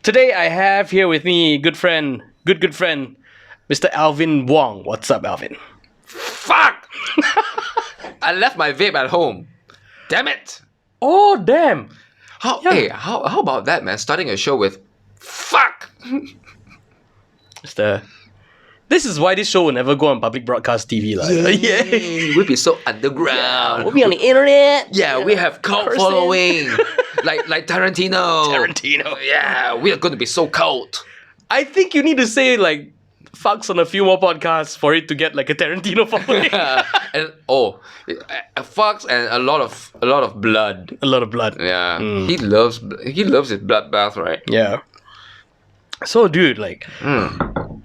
Today I have here with me good friend, Mr. Alvin Wong. What's up, Alvin? Fuck! I left my vape at home. Damn it! Oh, damn. Hey, how about that, man? Starting a show with fuck! This is why this show will never go on public broadcast TV. Yeah. We'll be so underground. We'll be on the internet. Yeah, we have cult person. following. like Tarantino. Tarantino. Yeah, we are going to be so cult. I think you need to say like fucks on a few more podcasts for it to get like a Tarantino following. Fucks and a lot of blood. A lot of blood. Yeah, he loves his bloodbath, right? Yeah. So, dude,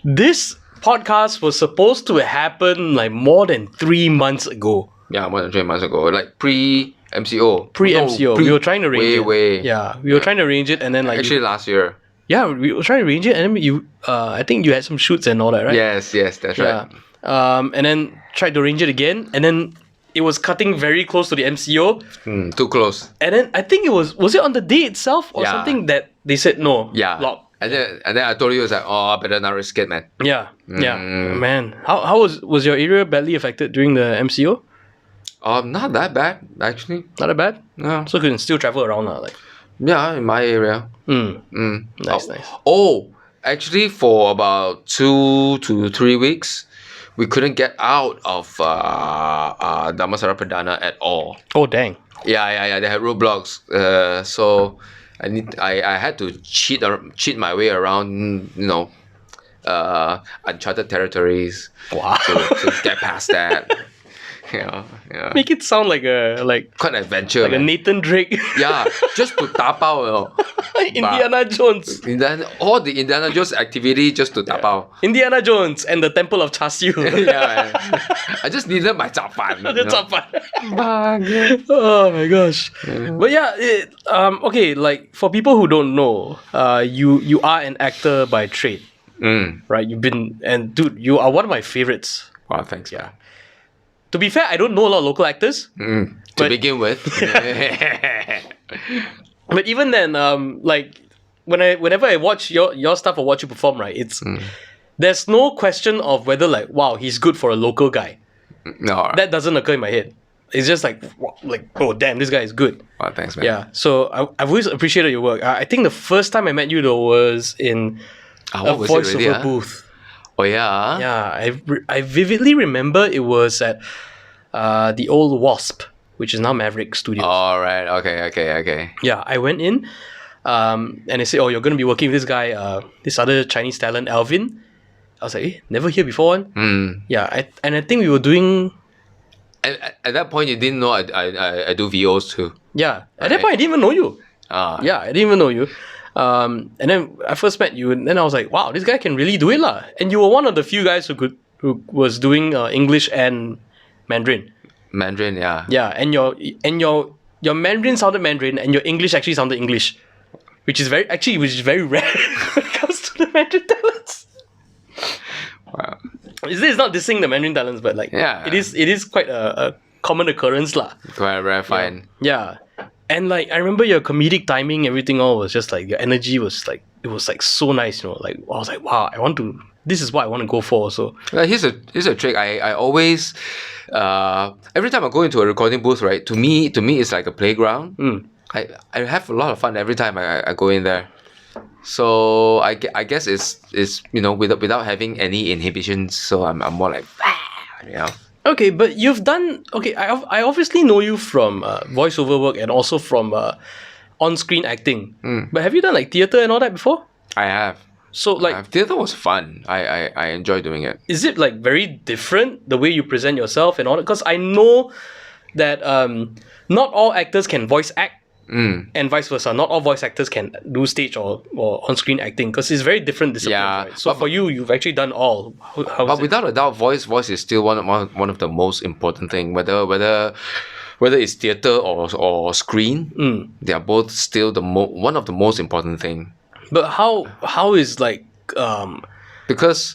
this podcast was supposed to happen like more than 3 months ago. Yeah, more than 3 months ago, like pre-MCO. Pre-MCO, we were trying to arrange it. Way. Yeah, we were trying to arrange it, and then actually last year. Yeah, we were trying to arrange it, and then I think you had some shoots and all that, right? Yes, that's right. And then tried to arrange it again, and then it was cutting very close to the MCO. Too close. And then I think it was it on the day itself or something that they said no? Yeah. Lock. And then I told you, it was like, I better not risk it, man. Yeah, man. How was your area badly affected during the MCO? Not that bad, actually. Not that bad? No. So you can still travel around now, like. Yeah, in my area. Nice. Actually, for about 2 to 3 weeks, we couldn't get out of Damansara Perdana at all. Oh, dang. Yeah. They had roadblocks. So I had to cheat my way around, uncharted territories. Wow. To get past that. Yeah. Make it sound like quite an adventure. Like man. a Nathan Drake. Yeah, just to tapao, Indiana Jones. All the Indiana Jones activity just to tapao. Indiana Jones and the Temple of Chasiu. Yeah, I just needed my zappan. The Zapan. Oh my gosh. But yeah, okay, like for people who don't know, you are an actor by trade. Right? Dude, you are one of my favorites. Wow, thanks. Yeah. To be fair, I don't know a lot of local actors. To begin with. But even then, whenever I watch your stuff or watch you perform, right, there's no question of whether wow, he's good for a local guy. No. That doesn't occur in my head. It's just oh damn, this guy is good. Wow, thanks, man. Yeah. So I've always appreciated your work. I think the first time I met you though was in a voiceover booth. Oh yeah? Yeah, I vividly remember it was at the old Wasp, which is now Maverick Studios. All right. Okay. Yeah, I went in, and they said, "Oh, you're going to be working with this guy, this other Chinese talent, Alvin." I was like, never hear before one. Yeah, I think we were doing. At that point, you didn't know I do VOs too. Yeah, at that point I didn't even know you. Yeah, I didn't even know you. And then I first met you, and then I was like, wow, this guy can really do it lah. And you were one of the few guys who was doing English and Mandarin. Mandarin, yeah. Yeah, and your Mandarin sounded Mandarin, and your English actually sounded English, which is very rare when it comes to the Mandarin talents. Wow. It's not dissing the Mandarin talents, but it is quite a common occurrence lah. Quite rare, fine. Yeah. And I remember your comedic timing, everything all was just your energy was it was so nice, I was like, wow, this is what I want to go for. So here's a trick. I always every time I go into a recording booth, right? To me it's like a playground. I have a lot of fun every time I go in there. So I guess it's without having any inhibitions. So I'm more like Okay, but you've done I obviously know you from voiceover work and also from on-screen acting. But have you done theater and all that before? I have. So theater was fun. I enjoy doing it. Is it very different the way you present yourself and all that? Because I know that not all actors can voice act. And vice versa. Not all voice actors can do stage or on-screen acting because it's very different disciplines. Yeah, right? So for you, you've actually done all. But without a doubt, voice is still one of the most important thing. Whether it's theater or screen, they are both still one of the most important thing. But how is because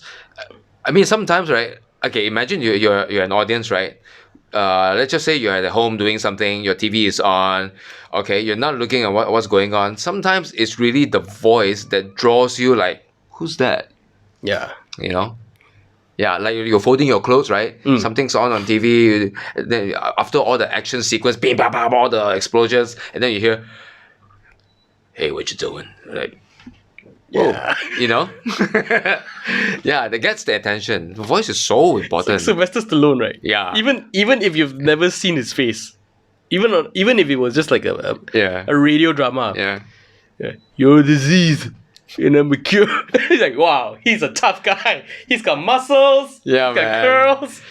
I mean sometimes, right? Okay, imagine you're an audience, right? let's just say you're at home doing something, your TV is on, okay, you're not looking at what's going on. Sometimes it's really the voice that draws you, like, who's that? Yeah. You know? Yeah, like you're folding your clothes, right? Something's on TV. Then after all the action sequence, bing, bang, bang, all the explosions, and then you hear, "Hey, what you doing?" Like, whoa, Yeah. you know? Yeah, that gets the attention. The voice is so important. Sylvester Stallone, right? Yeah. Even if you've never seen his face, even if it was just like a radio drama. Yeah. You're a disease, and I'm a cure. He's like, wow, he's a tough guy. He's got muscles. Yeah, he's got man. curls.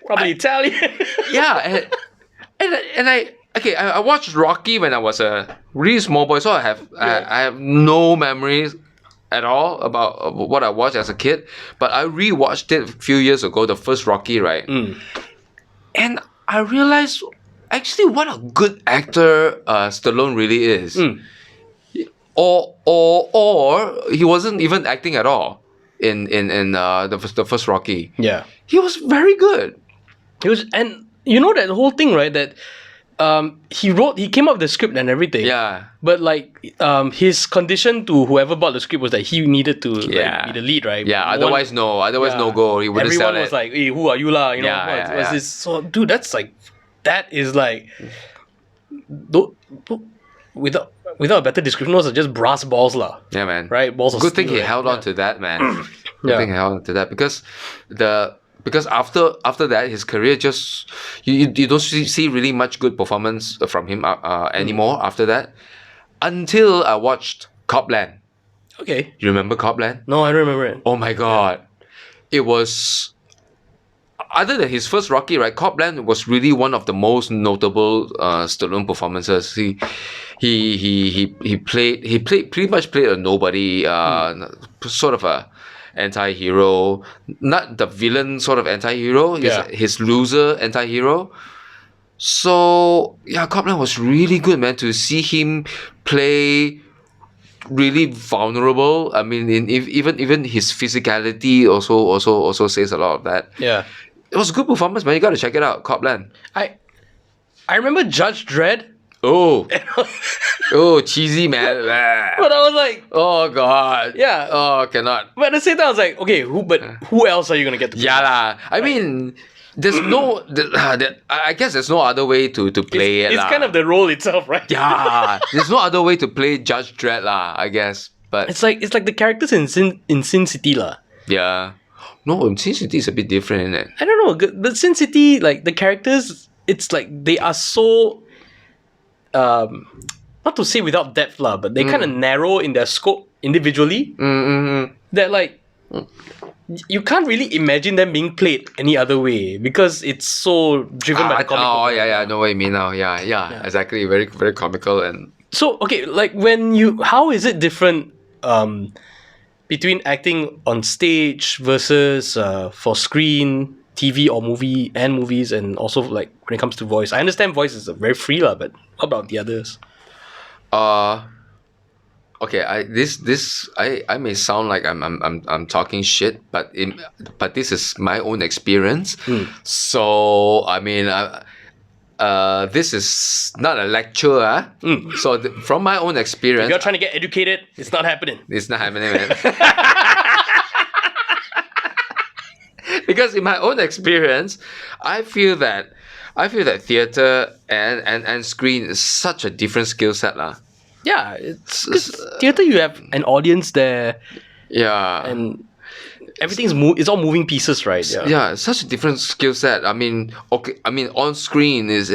Probably Italian. Yeah, and I watched Rocky when I was a really small boy, so I have no memories at all about what I watched as a kid. But I rewatched it a few years ago, the first Rocky, right? And I realized actually what a good actor Stallone really is. Or he wasn't even acting at all in the first Rocky. Yeah. He was very good. He was, and you know that whole thing, right? That he came up with the script and everything. Yeah. But like his condition to whoever bought the script was that he needed to like, be the lead, right? Yeah. Otherwise no go. He wouldn't sell Everyone it. was like, "Hey, who are you, lah?" You know, Yeah, what's this? So, dude, that is like, without a better description, those are just brass balls, lah. Yeah, man. Right, balls of Good thing steel, he right? held on to that, man. Good Yeah. thing he held on to that because after that his career just you don't see really much good performance from him anymore after that until I watched Copland. Okay. You remember Copland? No, I don't remember it. Oh my god, it was. Other than his first Rocky, right? Copland was really one of the most notable Stallone performances. He pretty much played a nobody, sort of a anti-hero, not the villain sort of anti-hero. His loser anti-hero. So yeah, Copland was really good, man. To see him play really vulnerable. I mean, even his physicality also says a lot of that. Yeah. It was a good performance, man. You gotta check it out, Copland. I remember Judge Dredd. Oh, cheesy, man. But I was like, Oh god. Yeah. Oh, cannot. but at the same time, I was like, okay, who else are you gonna get to play? Yeah lah. I mean, there's no. I guess there's no other way to play it. It's lah. kind of the role itself, right? Yeah. There's no other way to play Judge Dredd lah. I guess, but It's like the characters in Sin City, lah. yeah. No, Sin City is a bit different, isn't it? I don't know. The Sin City, like the characters, it's like they are so, not to say without depth, lah, but they kind of narrow in their scope individually. That like, you can't really imagine them being played any other way because it's so driven by the comic book. I know what you mean now. Yeah, exactly. Very, very comical and. So okay, like how is it different between acting on stage versus for screen, TV or movies, and also like when it comes to voice? I understand voice is very free lah, but what about the others? Okay, I may sound like I'm talking shit, but this is my own experience. So I mean, this is not a lecture, So from my own experience, If you're trying to get educated, it's not happening. it's not happening, man. Because in my own experience, I feel that theater and screen is such a different skill set, lah. Yeah, it's 'cause theater. You have an audience there, Yeah. and everything's it's all moving pieces, right? Yeah, it's such a different skill set. I mean, on screen is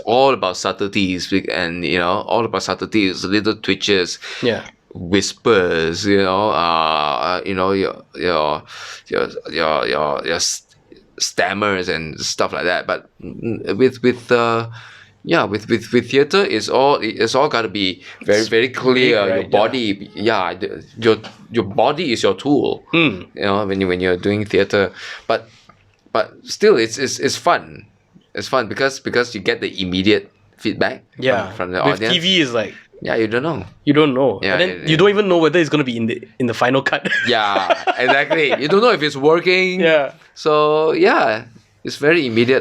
all about subtleties, and all about subtleties, little twitches, Yeah. whispers, your stammers and stuff like that. But with theater, it's all got to be very, very clear. right? Your body, your body is your tool. When you're doing theater, but still, it's fun. It's fun because you get the immediate feedback from the With audience. TV is like You don't know. you don't know, Yeah, and then you don't even know whether it's gonna be in the final cut. Yeah, exactly. You don't know if it's working. Yeah. So yeah, it's very immediate.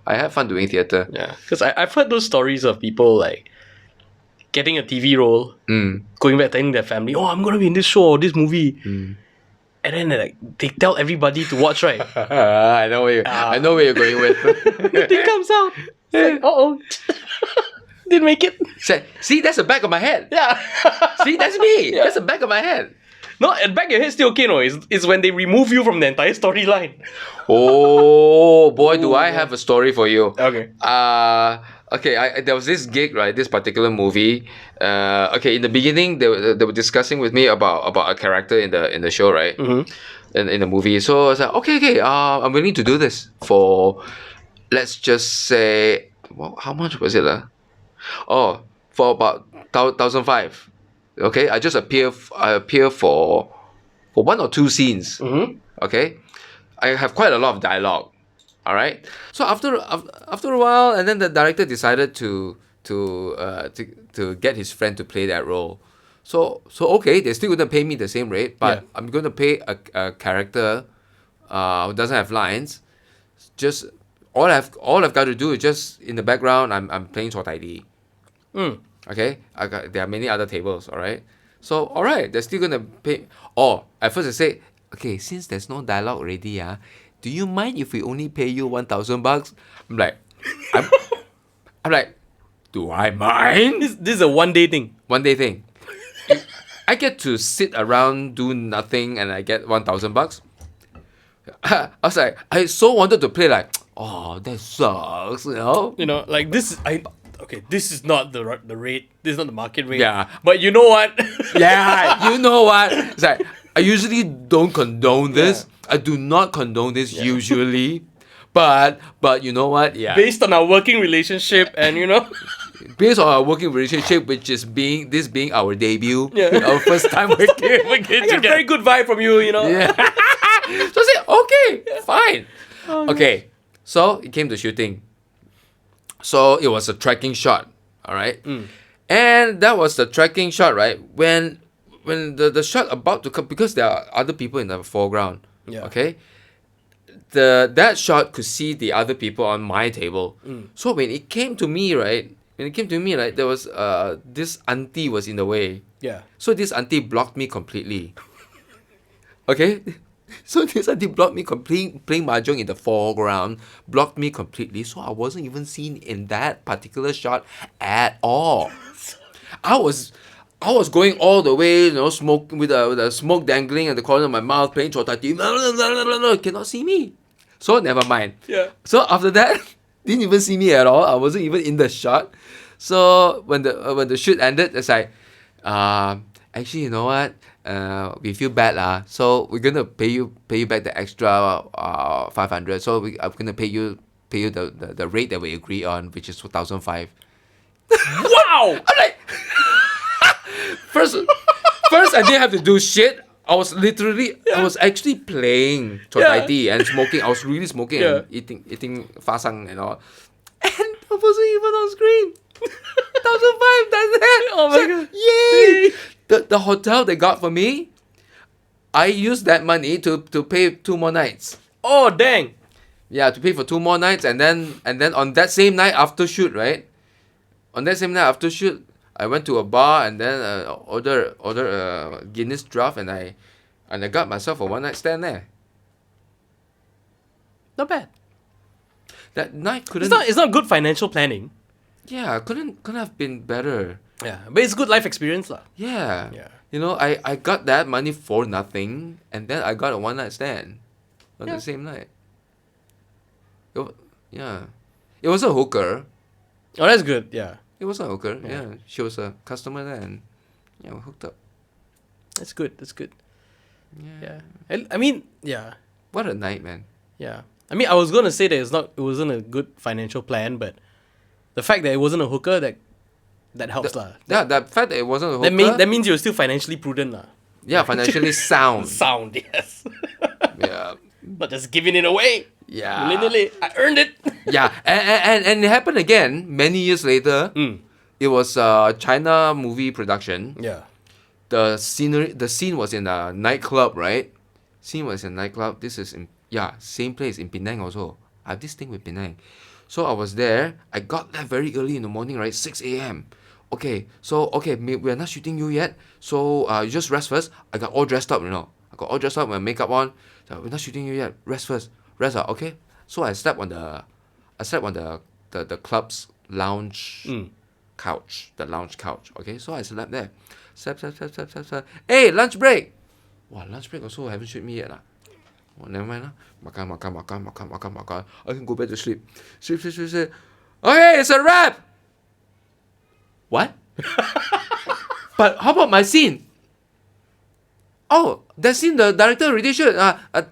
I had fun doing theatre. Yeah, because I've heard those stories of people like getting a TV role, going back telling their family, "Oh, I'm gonna be in this show or this movie," and then they tell everybody to watch. Right? I know where you're going with. It comes out. It's like, oh, didn't make it. See, that's the back of my head. Yeah. See, that's me. Yeah. That's the back of my head. No, at back of your head still okay. No, it's when they remove you from the entire storyline. Oh boy, do I have a story for you. Okay. Okay. There was this gig, right? This particular movie. Okay. In the beginning, they were discussing with me about a character in the show, right? In the movie. So I was like, okay. I'm willing to do this for, let's just say, well, how much was it? Oh, for about 1,005. Okay. I appear for 1 or 2 scenes. Okay. I have quite a lot of dialogue. All right. So after a while, and then the director decided to get his friend to play that role. So okay, they're still gonna pay me the same rate, but I'm gonna pay a character who doesn't have lines. Just all I've got to do is just in the background I'm playing Chor Tai Di. Okay. There are many other tables. All right. So all right, they're still gonna pay. Oh, at first I say, okay, since there's no dialogue already, do you mind if we only pay you $1,000? I'm like, do I mind? This is a 1 day thing. 1 day thing. I get to sit around, do nothing, and I get $1,000. I was like, I so wanted to play like, oh, that sucks, you know? You know, like this. Okay, this is not the rate. This is not the market rate. Yeah. But you know what? Yeah, you know what? It's like, I usually don't condone this. I do not condone this usually. But you know what? Yeah. Based on our working relationship and Based on our working relationship, which is being our debut, Yeah. our first time working I get a very good vibe from you, Yeah. So I said, okay, fine. Okay, so it came to shooting. So it was a tracking shot, all right? And that was the tracking shot, right? When the shot about to come, because there are other people in the foreground, okay? That shot could see the other people on my table. So when it came to me, right? There was this auntie was in the way. Yeah. So this auntie blocked me completely. Okay? So this auntie blocked me completely, playing mahjong in the foreground, blocked me completely. So I wasn't even seen in that particular shot at all. I was going all the way, smoke with the smoke dangling at the corner of my mouth, playing Chor Tai Di. Cannot see me. So never mind. Yeah. So after that, didn't even see me at all. I wasn't even in the shot. So when the shoot ended, it's like, actually, you know what? We feel bad so we're gonna pay you back the extra 500. So I'm gonna pay you the rate that we agree on, which is 2,005. Wow! I'm like, first I didn't have to do shit. I was actually playing Chor Tai Di and smoking. I was really smoking and eating fasang and all. And I wasn't even on screen. 1,005, that's it. Oh my God. Yay! The hotel they got for me, I used that money to pay 2 more nights. Oh dang! Yeah, to pay for 2 more nights, and then on that same night after shoot, right? On that same night after shoot, I went to a bar and then order a Guinness draft, and I got myself a 1 night stand there. Not bad. That night couldn't. It's not good financial planning. Yeah, couldn't have been better. Yeah, but it's good life experience lah. Yeah. Yeah. I got that money for nothing, and then I got a 1 night stand on the same night. It was a hooker. Oh, that's good. Yeah. It was a hooker. Yeah. She was a customer there, and we hooked up. That's good. That's good. Yeah. I mean, yeah. What a night, man. Yeah. I mean, I was gonna say that it wasn't a good financial plan, but the fact that it wasn't a hooker that helps lah. The fact that it wasn't a hooker. That means you're still financially prudent lah. Yeah, financially sound. Sound, yes. Yeah. Not just giving it away. Yeah. Literally, I earned it. Yeah, and it happened again many years later. It was a China movie production. Yeah. The scene was in a nightclub, right? Scene was in a nightclub. This is same place in Penang also. I have this thing with Penang. So I was there. I got there very early in the morning, right? 6 a.m. Okay, so we're not shooting you yet. So you just rest first. I got all dressed up, you know. I got all dressed up, my makeup on. So, we're not shooting you yet. Rest first. Rest. Okay. So I slept on the club's lounge couch, the lounge couch. Okay, so I slept there. Slept. Hey, lunch break. Wow, lunch break also haven't shoot me yet lah. Oh, never mind lah. Makan. I can go back to sleep. Sleep. Okay, it's a wrap. What? But how about my scene? Oh, that scene the director already shoot.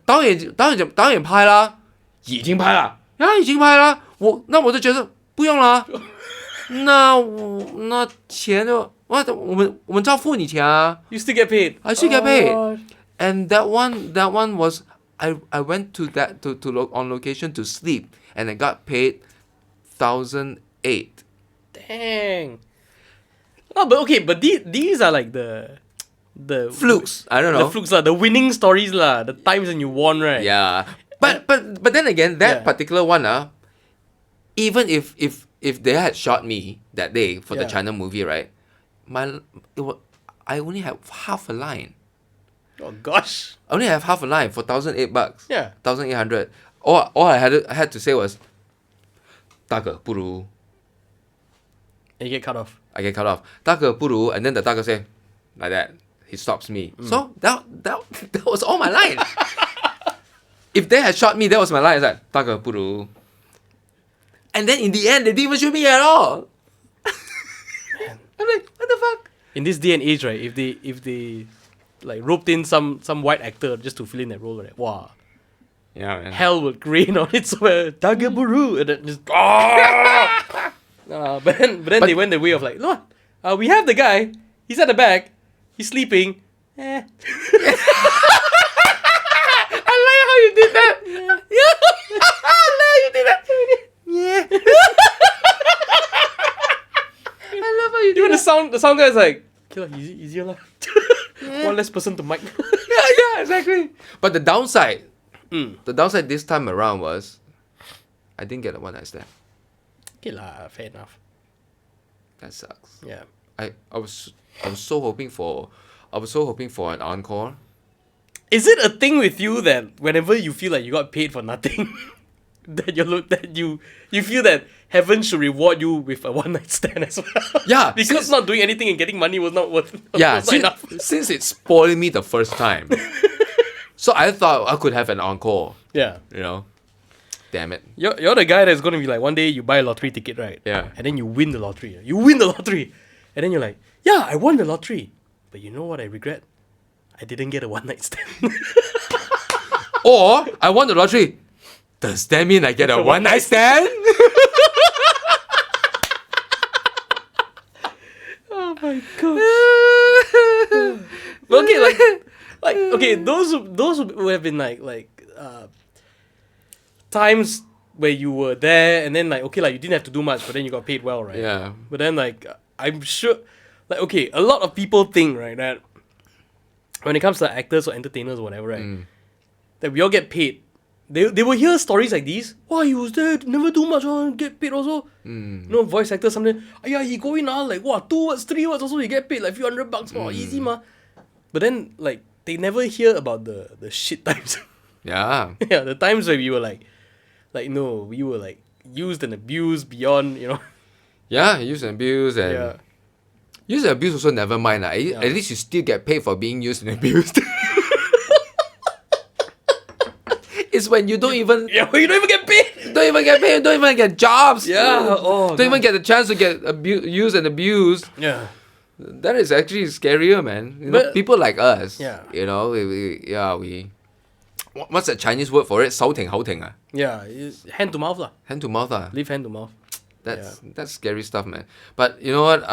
导演拍啦，已经拍了，已经拍了。我就觉得不用了，那钱就我们照付你钱啊。You still get paid. I still get paid. And that one was I went to on location to sleep and I got paid 1,008. Dang. Oh, but okay, but these are like the flukes. I don't know. The flukes lah, the winning stories lah, the times when you won, right? Yeah. But then again, that particular one, even if they had shot me that day for the China movie, right? I only have half a line. Oh gosh. I only have half a line for $1,008. Yeah. 1,800. All I had to say was 大哥不如 And you get cut off. I get cut off. 大哥不如 and then the 大哥 say like that. He stops me. So that was all my line. If they had shot me, that was my line. It's like 大哥不如 and then in the end, they didn't even shoot me at all. I'm like, what the fuck? In this day and age, right? If they like roped in some white actor just to fill in that role, right? Wow. Yeah, man. Hell would rain on it somewhere. Dagaburu, and then just but then they went the way of like, look, we have the guy. He's at the back. He's sleeping. I like how you did that. Yeah. I like how you did that. Yeah. I love how you did that. The sound guy is like, okay, easier lah. One less person to mic. yeah, exactly. But the downside this time around was I didn't get a one night stand. Okay lah, fair enough. That sucks. Yeah. I was so hoping for an encore. Is it a thing with you that whenever you feel like you got paid for nothing, that you feel that heaven should reward you with a one night stand as well? Yeah, because not doing anything and getting money was not worth. Enough. Since it spoiled me the first time, so I thought I could have an encore. Yeah, you know. Damn it. You're the guy that's gonna be like, one day you buy a lottery ticket, right? Yeah. And then you win the lottery. You win the lottery, and then you're like, yeah, I won the lottery, but you know what I regret? I didn't get a one night stand. Or I won the lottery. Does that mean I get a one night stand? Oh my gosh. Okay, like okay, those who have been like times where you were there and then like, okay, like you didn't have to do much, but then you got paid well, right? Yeah. But then like I'm sure, like, okay, a lot of people think, right, that when it comes to actors or entertainers or whatever, right, that we all get paid. They will hear stories like these. Oh, he was there, never do much, get paid also. You know, voice actor, something. Yeah, he go in like, wow, 2 words, 3 words also, he get paid like few $100. Oh, easy ma. But then like they never hear about the shit times. Yeah. Yeah, the times where we were like no, we were like used and abused beyond, you know. Yeah, used and abused and Yeah. Used and abused also never mind. At least you still get paid for being used and abused. It's when you don't even Yeah, you don't even get paid. don't even get paid, don't even get jobs. Yeah. Don't even get the chance to get used and abused. Yeah. That is actually scarier, man. You know, But- people like us. Yeah. You know, we what's the Chinese word for it? 手挺口挺 ah. Yeah, it's hand to mouth lah. Hand to mouth ah. Live hand to mouth. That's scary stuff, man. But you know what?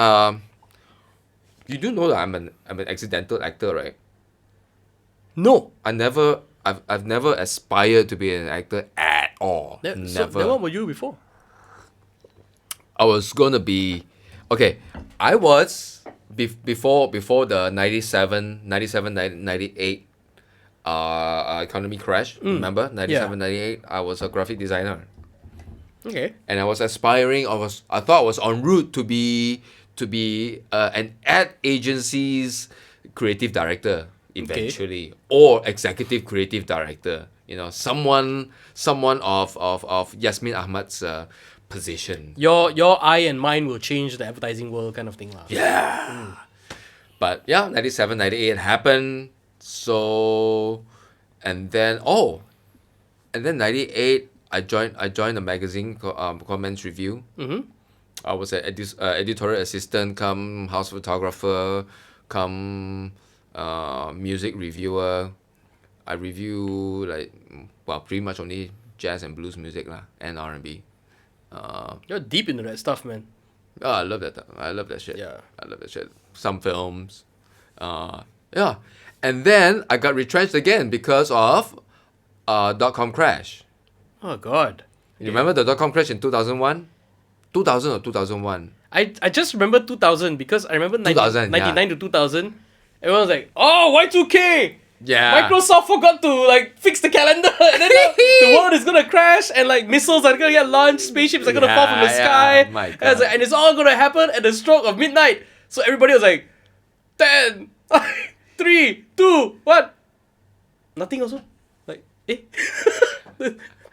You do know that I'm an accidental actor, right? No. I've never aspired to be an actor at all. So Never. then what were you before? I was gonna be okay. I was before the 97, 98 economy crash. Remember 97, 98? I was a graphic designer. Okay. And I was aspiring. I thought I was en route to be an ad agency's creative director eventually, or executive creative director. You know, someone of Yasmin Ahmad's position. Your eye and mine will change the advertising world kind of thing. Yeah. But yeah, 97, 98 happened. So, and then 98 I joined a magazine called Men's Review. Mm-hmm. I was an editorial assistant, come house photographer, come music reviewer. I review pretty much only jazz and blues music lah, and R&B. You're deep into that stuff, man. Oh, I love that. I love that shit. Yeah. I love that shit. Some films. Yeah. And then I got retrenched again because of .com crash. Oh God. You remember the .com crash in 2001? 2000 or 2001? I just remember 2000 because I remember 2000, 99 to 2000. Everyone was like, oh, Y2K! Yeah. Microsoft forgot to fix the calendar, and then the world is gonna crash, and missiles are gonna get launched, spaceships are gonna fall from the sky, my and, it's all gonna happen at the stroke of midnight. So everybody was like, 10, 3, 2, 1. Nothing also.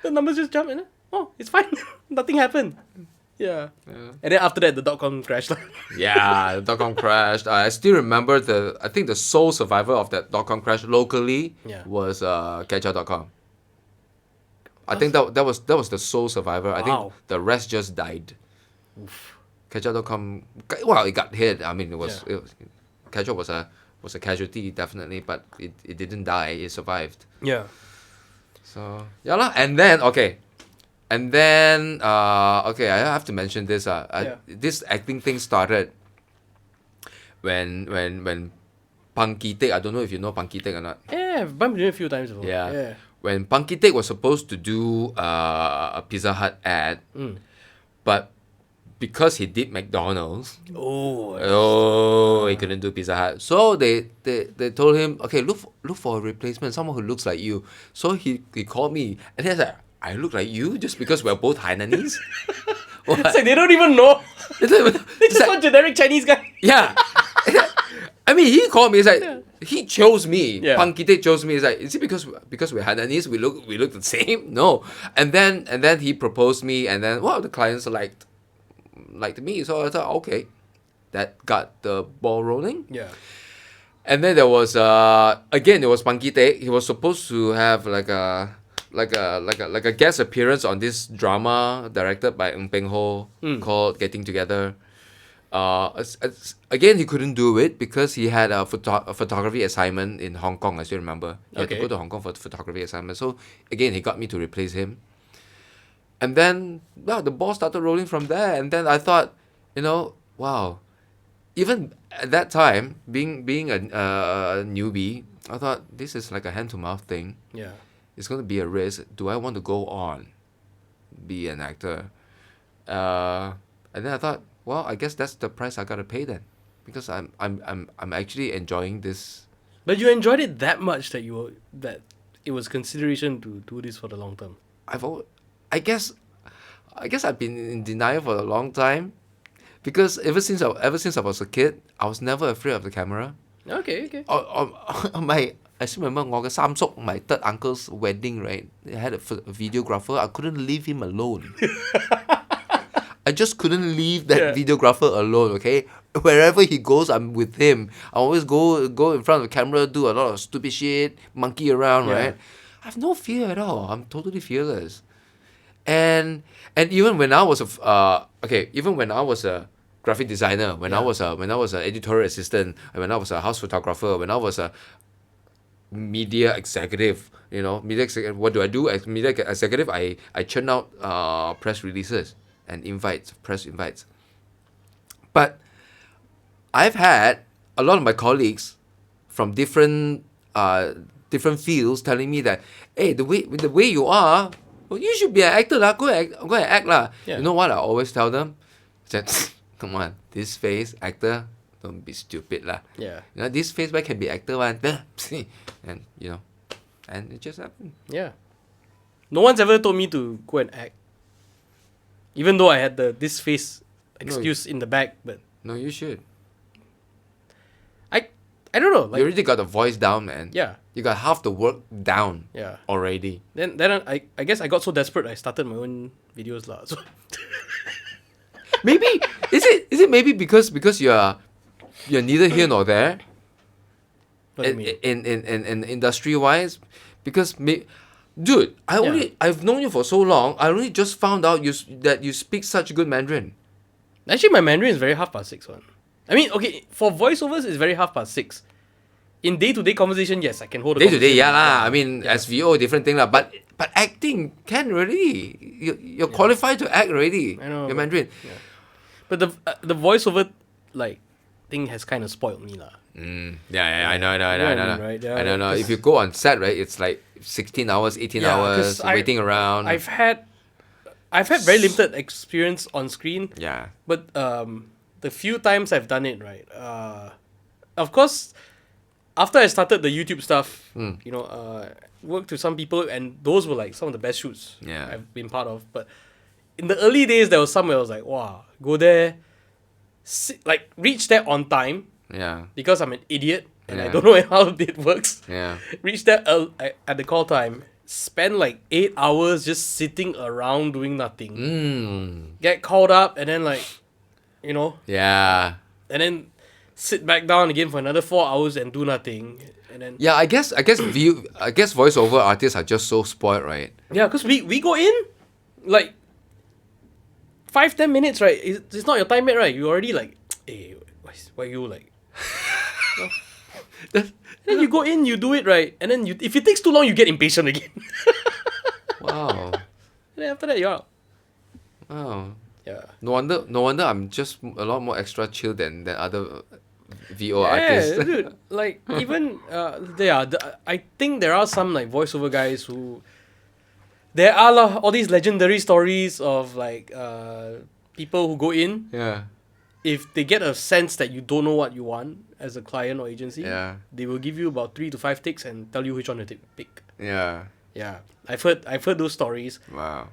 The numbers just jumped, and oh, it's fine. Nothing happened. Yeah. And then after that, the .com crashed. Yeah, the .com crashed. I still remember I think the sole survivor of that .com crash locally was Catcha.com. I think that was the sole survivor. I think the rest just died. Catcha.com, well, it got hit. I mean, Catcha was a casualty definitely, but it didn't die. It survived. Yeah. So yeah lah. And then I have to mention this. This acting thing started when Punky Take. I don't know if you know Punky Take or not. Yeah, I've bumped into it a few times before. Yeah. When Punky Take was supposed to do a Pizza Hut ad, but because he did McDonald's, he couldn't do Pizza Hut. So they told him, okay, look for a replacement, someone who looks like you. So he called me, and he was like, I look like you just because we're both Hainanese? It's like they don't even know. They just want generic Chinese guy. Yeah. I mean, he called me. It's like he chose me. Yeah. Punky Tay chose me. It's like, is it because we're Hainanese? We look the same? No. And then he proposed me, and then the clients liked me. So I thought, okay, that got the ball rolling. Yeah. And then there was again, it was Punky Tay. He was supposed to have like a guest appearance on this drama directed by Ng Peng Ho called Getting Together. Again, he couldn't do it because he had a photography assignment in Hong Kong. I still remember he had to go to Hong Kong for the photography assignment. So again, he got me to replace him. And then the ball started rolling from there. And then I thought, wow. Even at that time, being a newbie, I thought this is like a hand-to-mouth thing. Yeah. It's going to be a risk. Do I want to go on, be an actor? And then I thought, well, I guess that's the price I gotta pay then, because I'm actually enjoying this. But you enjoyed it that much that it was consideration to do this for the long term. I guess I've been in denial for a long time, because ever since I was a kid, I was never afraid of the camera. Okay. I still remember my third uncle's wedding, right? They had a videographer. I couldn't leave him alone. I just couldn't leave that videographer alone, okay? Wherever he goes, I'm with him. I always go in front of the camera, do a lot of stupid shit, monkey around, right? I have no fear at all. I'm totally fearless. And even when I was a graphic designer, when I was an editorial assistant, when I was a house photographer, when I was a media executive, what do I do as media executive? I churn out press releases and press invites. But I've had a lot of my colleagues from different fields telling me that, hey, the way you are, well, you should be an actor lah. Go and act lah. Yeah. You know what I always tell them? That, come on, this face, actor, don't be stupid lah. Yeah. This face, where can be actor one? And and it just happened. Yeah. No one's ever told me to go and act. Even though I had this face excuse in the back, but No, you should. I don't know. Like, You already got the voice down, man. yeah. You got half the work down Yeah. already. Then I guess I got so desperate I started my own videos lah. So Maybe is it maybe because you're neither here nor there what do you mean? in industry wise, because dude, I've known you for so long. I only just found out that you speak such good Mandarin. Actually, my Mandarin is very 6:30 one. I mean, okay, for voiceovers it's very 6:30. In day-to-day conversation, yes, I can hold a Day to day, conversation. yeah lah. I mean, SVO different thing lah. But acting can already. You're qualified to act already. I know, Your but- Mandarin. But the voiceover like thing has kind of spoiled me lah. Yeah, I know. You know what I mean, right? Yeah, I don't know. 'cause- If you go on set, right, it's like 16 hours, 18 hours 'cause waiting around. I've had very limited experience on screen, Yeah. but the few times I've done it, right, of course, after I started the YouTube stuff, you know, worked with some people, and those were like some of the best shoots Yeah. I've been part of. But in the early days, there was some where I was like, wow, go there, reach there on time Yeah. because I'm an idiot and I Yeah. don't know how it works. Yeah. Reach there at the call time, spend like 8 hours just sitting around doing nothing. Get called up and then you know, Yeah. and then sit back down again for another 4 hours and do nothing. And then Yeah, I guess voiceover artists are just so spoiled, right? yeah, because we go in like 5-10 minutes, right? It's not your time yet, right? You already like, hey, why you like? And then you go in, you do it right, and then if it takes too long, you get impatient again. Wow. And then after that, you're out. Wow. Yeah. No wonder I'm just a lot more extra chill than other VO Yeah, artists. dude. Like even I think there are some like voiceover guys who there are all these legendary stories of like people who go in, Yeah. if they get a sense that you don't know what you want as a client or agency, Yeah. they will give you about 3 to 5 takes and tell you which one to pick. Yeah. Yeah, I've heard those stories. Wow.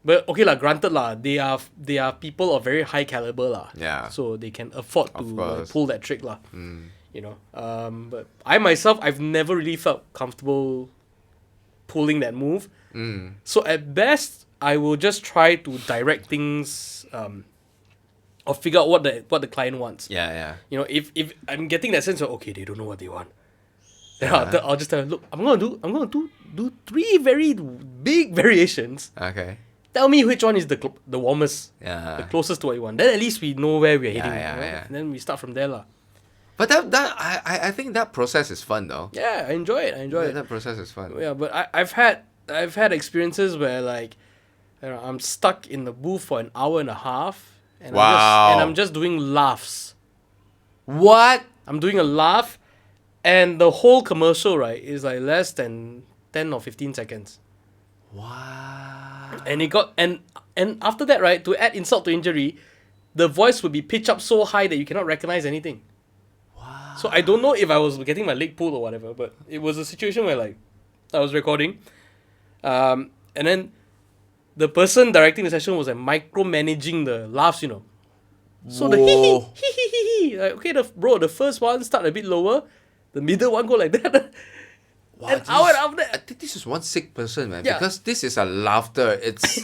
But okay lah, granted lah, they are people of very high caliber lah. Yeah. So they can afford to course. pull that trick lah. You know. But I myself, I've never really felt comfortable pulling that move. So at best, I will just try to direct things, or figure out what the client wants. Yeah. You know, if I'm getting that sense of okay, they don't know what they want, then I'll just tell them, look, I'm gonna do 3 very big variations. Okay. Tell me which one is the warmest, the Yeah. closest to what you want. Then at least we know where we're heading. Yeah, you know? yeah. And then we start from there lah. But I think that process is fun though. Yeah, I enjoy it. That process is fun. Yeah, but I've had experiences where like, you know, I'm stuck in the booth for an hour and a half, and Wow. I'm just doing laughs. What? I'm doing a laugh, and the whole commercial, right, is like less than 10 or 15 seconds. Wow. And it got and after that, right, to add insult to injury, the voice would be pitched up so high that you cannot recognize anything. Wow. So I don't know if I was getting my leg pulled or whatever, but it was a situation where like I was recording, and then the person directing the session was like micromanaging the laughs, you know. So the hee Whoa. hee, like, okay, the first one start a bit lower, the middle one go like that. Wow, An this hour is- after I that, think this is one sick person, man. Yeah. Because this is a laughter. It's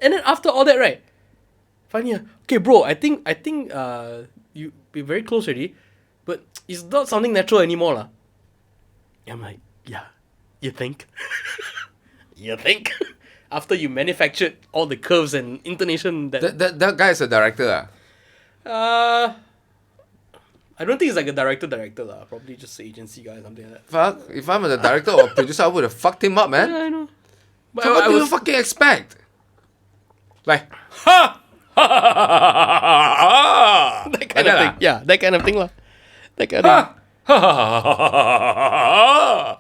and then after all that, right? Funny, okay, bro. I think you be very close already, but it's not sounding natural anymore, lah. I'm like, yeah, you think? You think? After you manufactured all the curves and intonation that guy is a director. I don't think it's like a director lah. Probably just an agency guy or something like that. Fuck. If I'm the director or producer, I would have fucked him up, man. Yeah, I know. But So what I do you was fucking expect? Like, that kind of that thing. lah? Yeah, that kind of thing lah. That kind of thing.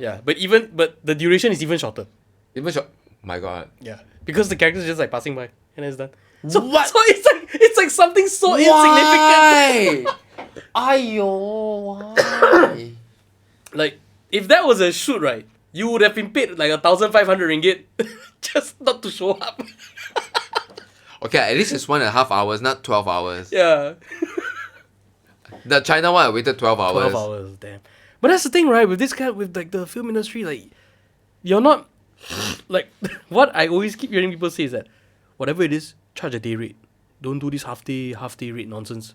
Yeah, but the duration is even shorter. even short. My God. Yeah, because the character's just like passing by and it's done. So What? So it's like something so insignificant. Ayo, why? Like if that was a shoot, right, you would have been paid like 1,500 ringgit just not to show up. Okay, at least it's 1.5 hours, not 12 hours. Yeah. The China one, I waited 12 hours. 12 hours, damn. But that's the thing, right? With this guy, with like the film industry, like, you're not, like, what I always keep hearing people say is that, whatever it is, charge a day rate. Don't do this half day rate nonsense.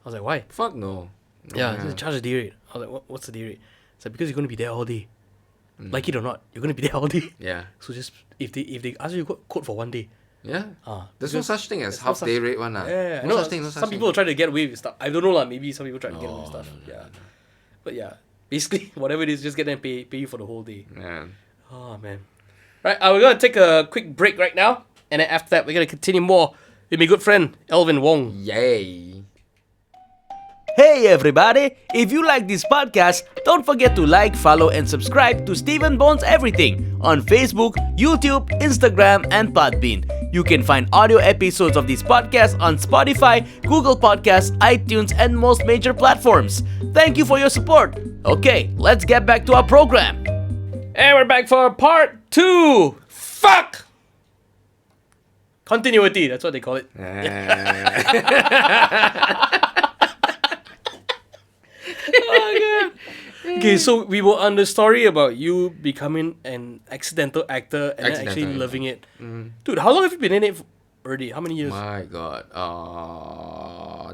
I was like, why? Fuck no. Yeah, just charge a day rate. I was like, what's the day rate? It's like, because you're going to be there all day. Like it or not, you're going to be there all day. Yeah. So just, if they ask you to quote for one day. Yeah. There's no because such thing as there's no half such- day rate one. Yeah, No such thing, no such some thing. people try to get away with stuff. I don't know lah. Maybe some people try to get away with stuff. But yeah, basically whatever it is, just get them pay you for the whole day. Yeah. Oh man. Right, we're gonna take a quick break right now, and then after that we're gonna continue more with my good friend Alvin Wong. Yay. Hey everybody! If you like this podcast, don't forget to like, follow, and subscribe to Stephen Bones Everything on Facebook, YouTube, Instagram, and Podbean. You can find audio episodes of this podcast on Spotify, Google Podcasts, iTunes, and most major platforms. Thank you for your support. Okay, let's get back to our program. And we're back for part 2. Fuck! Continuity, that's what they call it. Okay, so we were on the story about you becoming an accidental actor and then actually Accidental, loving it. Dude, how long have you been in it already? How many years? My God.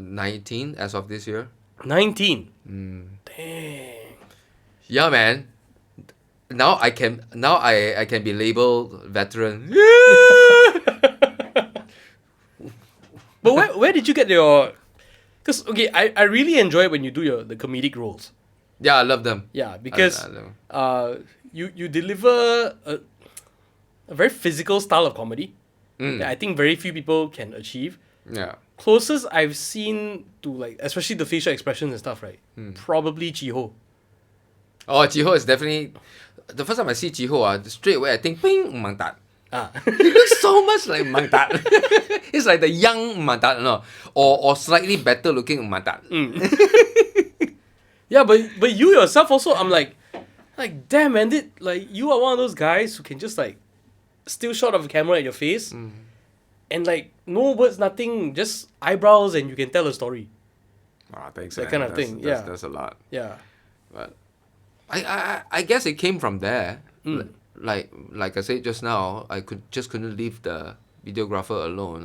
19 as of this year. 19. Dang. Yeah, man. Now I can be labeled veteran. But where did you get your... Because, okay, I really enjoy it when you do the comedic roles. Yeah, I love them. Yeah, because I love you deliver a very physical style of comedy that I think very few people can achieve. Yeah. Closest I've seen to, like, especially the facial expressions and stuff, right? Probably Jiho. Oh, Jiho is definitely... The first time I see Jiho, straight away I think, ping, Mang Tat. He looks so much like Mang Tat. He's like the young Mang Tat, no? Or slightly better looking Mang Tat. Yeah, but you yourself also, I'm like, damn man, you are one of those guys who can just like still shot of a camera at your face and like no words, nothing, just eyebrows and you can tell a story. Thanks, That man. kind of thing, yeah. That's a lot. Yeah. But I guess it came from there. Like I said just now, I couldn't leave the videographer alone.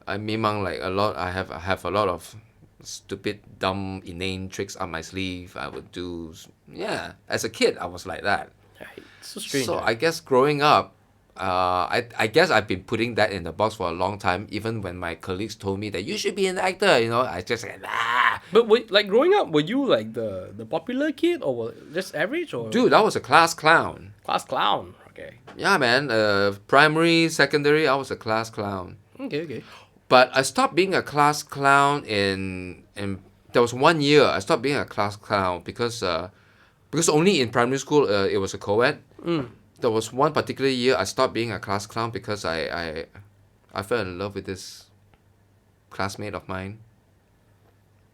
I memang like a lot. I have a lot of stupid, dumb, inane tricks up my sleeve. I would do. Yeah, as a kid, I was like that. Right. So strange. So I guess growing up, I guess I've been putting that in the box for a long time. Even when my colleagues told me that you should be an actor, I just said nah. But like growing up, were you like the popular kid or were just average or Dude, I was a class clown. class clown? Okay. Yeah, man. Primary, secondary, I was a class clown. Okay. But I stopped being a class clown in there was 1 year I stopped being a class clown because only in primary school it was a co-ed. There was one particular year I stopped being a class clown because I fell in love with this classmate of mine.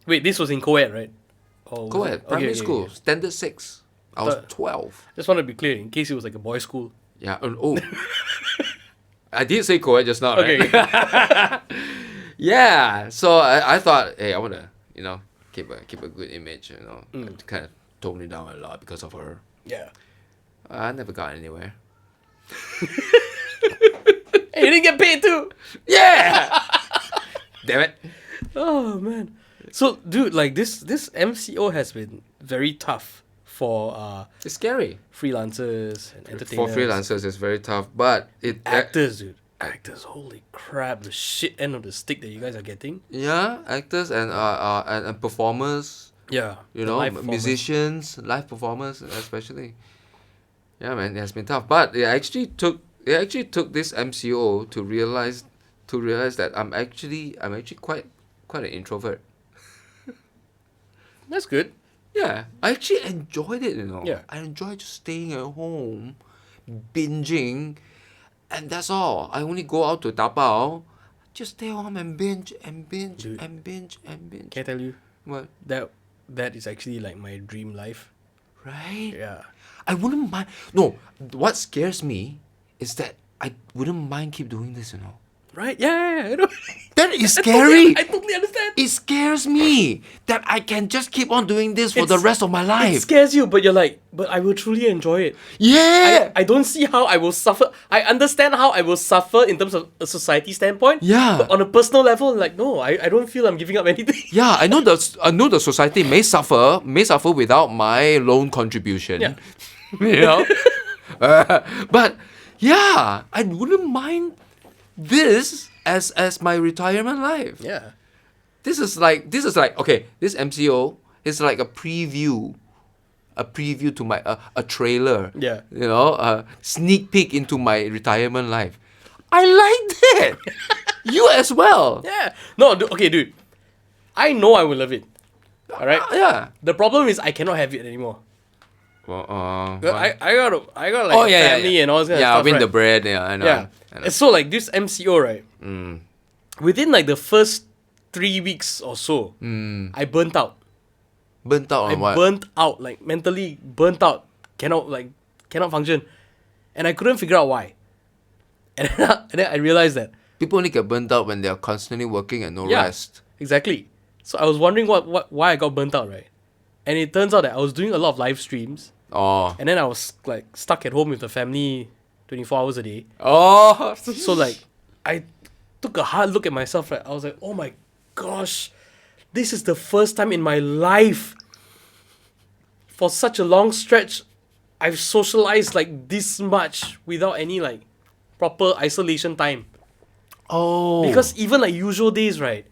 Wait, this was in co-ed, right? Or was Co-ed, it- primary okay, school, okay. standard 6. I was But- 12. Just want to be clear in case it was like a boys' school. Yeah. Oh. I did say co-ed just now, right? Okay. Yeah. So I thought, hey, I want to, keep a good image, kind of tone it down a lot because of her. Yeah. I never got anywhere. Hey, you didn't get paid too. Yeah. Damn it. Oh man. So, dude, like this MCO has been very tough for It's scary. freelancers and For entertainers. freelancers, it's very tough. But Actors, dude. Actors, holy crap! The shit end of the stick that you guys are getting. yeah, actors and performers. Yeah. the live performance. Musicians, live performers especially. Yeah, man, it has been tough. But it actually took this MCO to realize that I'm actually quite an introvert. That's good. Yeah, I actually enjoyed it, Yeah. I enjoyed just staying at home, binging, and that's all. I only go out to Tapao, just stay home and binge and binge Dude. and binge and binge. Can I tell you What? that is actually like my dream life. Right? Yeah. I wouldn't mind. No, what scares me is that I wouldn't mind keep doing this, Right? Yeah. You know? That is scary. I totally understand. It scares me that I can just keep on doing this for the rest of my It life. scares you, but you're like, but I will truly enjoy it. Yeah. I don't see how I will suffer. I understand how I will suffer in terms of a society standpoint. Yeah. But on a personal level, like, no, I don't feel I'm giving up anything. Yeah, I know the society may suffer without my loan contribution. Yeah. You know? But yeah, I wouldn't mind this as my retirement life. Yeah. This is like okay, this MCO is like a preview to my a trailer. Yeah. You know, a sneak peek into my retirement life. I liked it. You as well. Yeah. No, okay, dude. I know I will love it. All right. Yeah. The problem is I cannot have it anymore. Well, I got like family and all this kind of stuff. win right? the bread. Yeah, I know. Yeah. I know. And so like this MCO, right? Within like the first 3 weeks or so, I burnt out. Burnt out on I what? burnt out, like mentally burnt out. Cannot function. And I couldn't figure out why. And then I realized that. People only get burnt out when they are constantly working and no Yeah, rest. exactly. So I was wondering why I got burnt out, right? And it turns out that I was doing a lot of live streams. Oh. And then I was like stuck at home with the family 24 hours a day. Oh. So like I took a hard look at myself, right? I was like, oh my gosh, this is the first time in my life for such a long stretch I've socialized like this much without any like proper isolation time. Oh. Because even like usual days, right?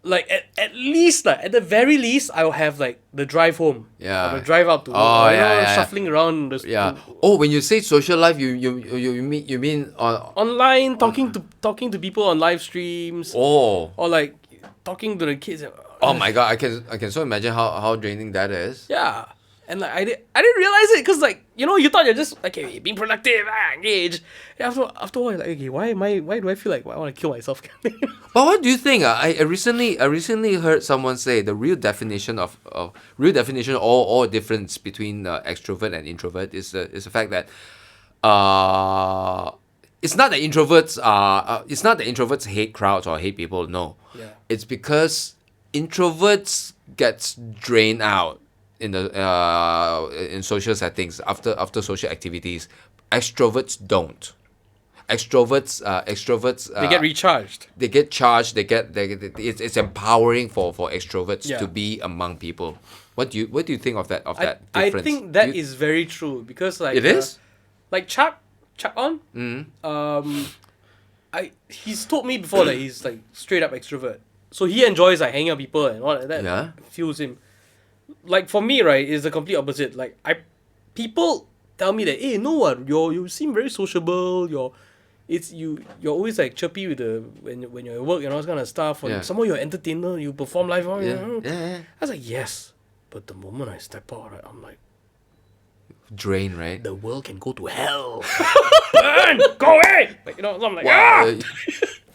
Like at least like at the very least I'll have like the drive home. Yeah. Or the drive out to work. Oh, or, yeah. shuffling around the Yeah. Oh, when you say social life, you mean online talking to people on live streams. Oh. Or like talking to the kids. Oh my god, I can so imagine how draining that is. Yeah. And like I didn't realize it because like you thought you're just like okay, being productive, engage. And after a while, like okay, why do I feel like I want to kill myself? But what do you think? I recently heard someone say the real definition of all difference between extrovert and introvert is the fact that it's not that introverts hate crowds or hate people. No, Yeah. it's because introverts gets drained out in the in social settings after social activities. Extroverts don't. Extroverts They get recharged. they get charged. It's empowering for extroverts Yeah. to be among people. What do you think of that I difference? think that is very true because like It is? like Chuck on he's told me before that he's like straight up extrovert, so he enjoys like hanging out with people and all that. Yeah. Fuels him. Like for me, right, it's the complete opposite. Like people tell me that hey, no what, you seem very sociable. You're always like chirpy with when you're at work and all this kind of stuff. Yeah. Some more you're an entertainer. You perform live. Yeah. I was like yes, but the moment I step out, right, I'm like Drain, right? the world can go to hell. Burn, go away. Like so I'm like Wow.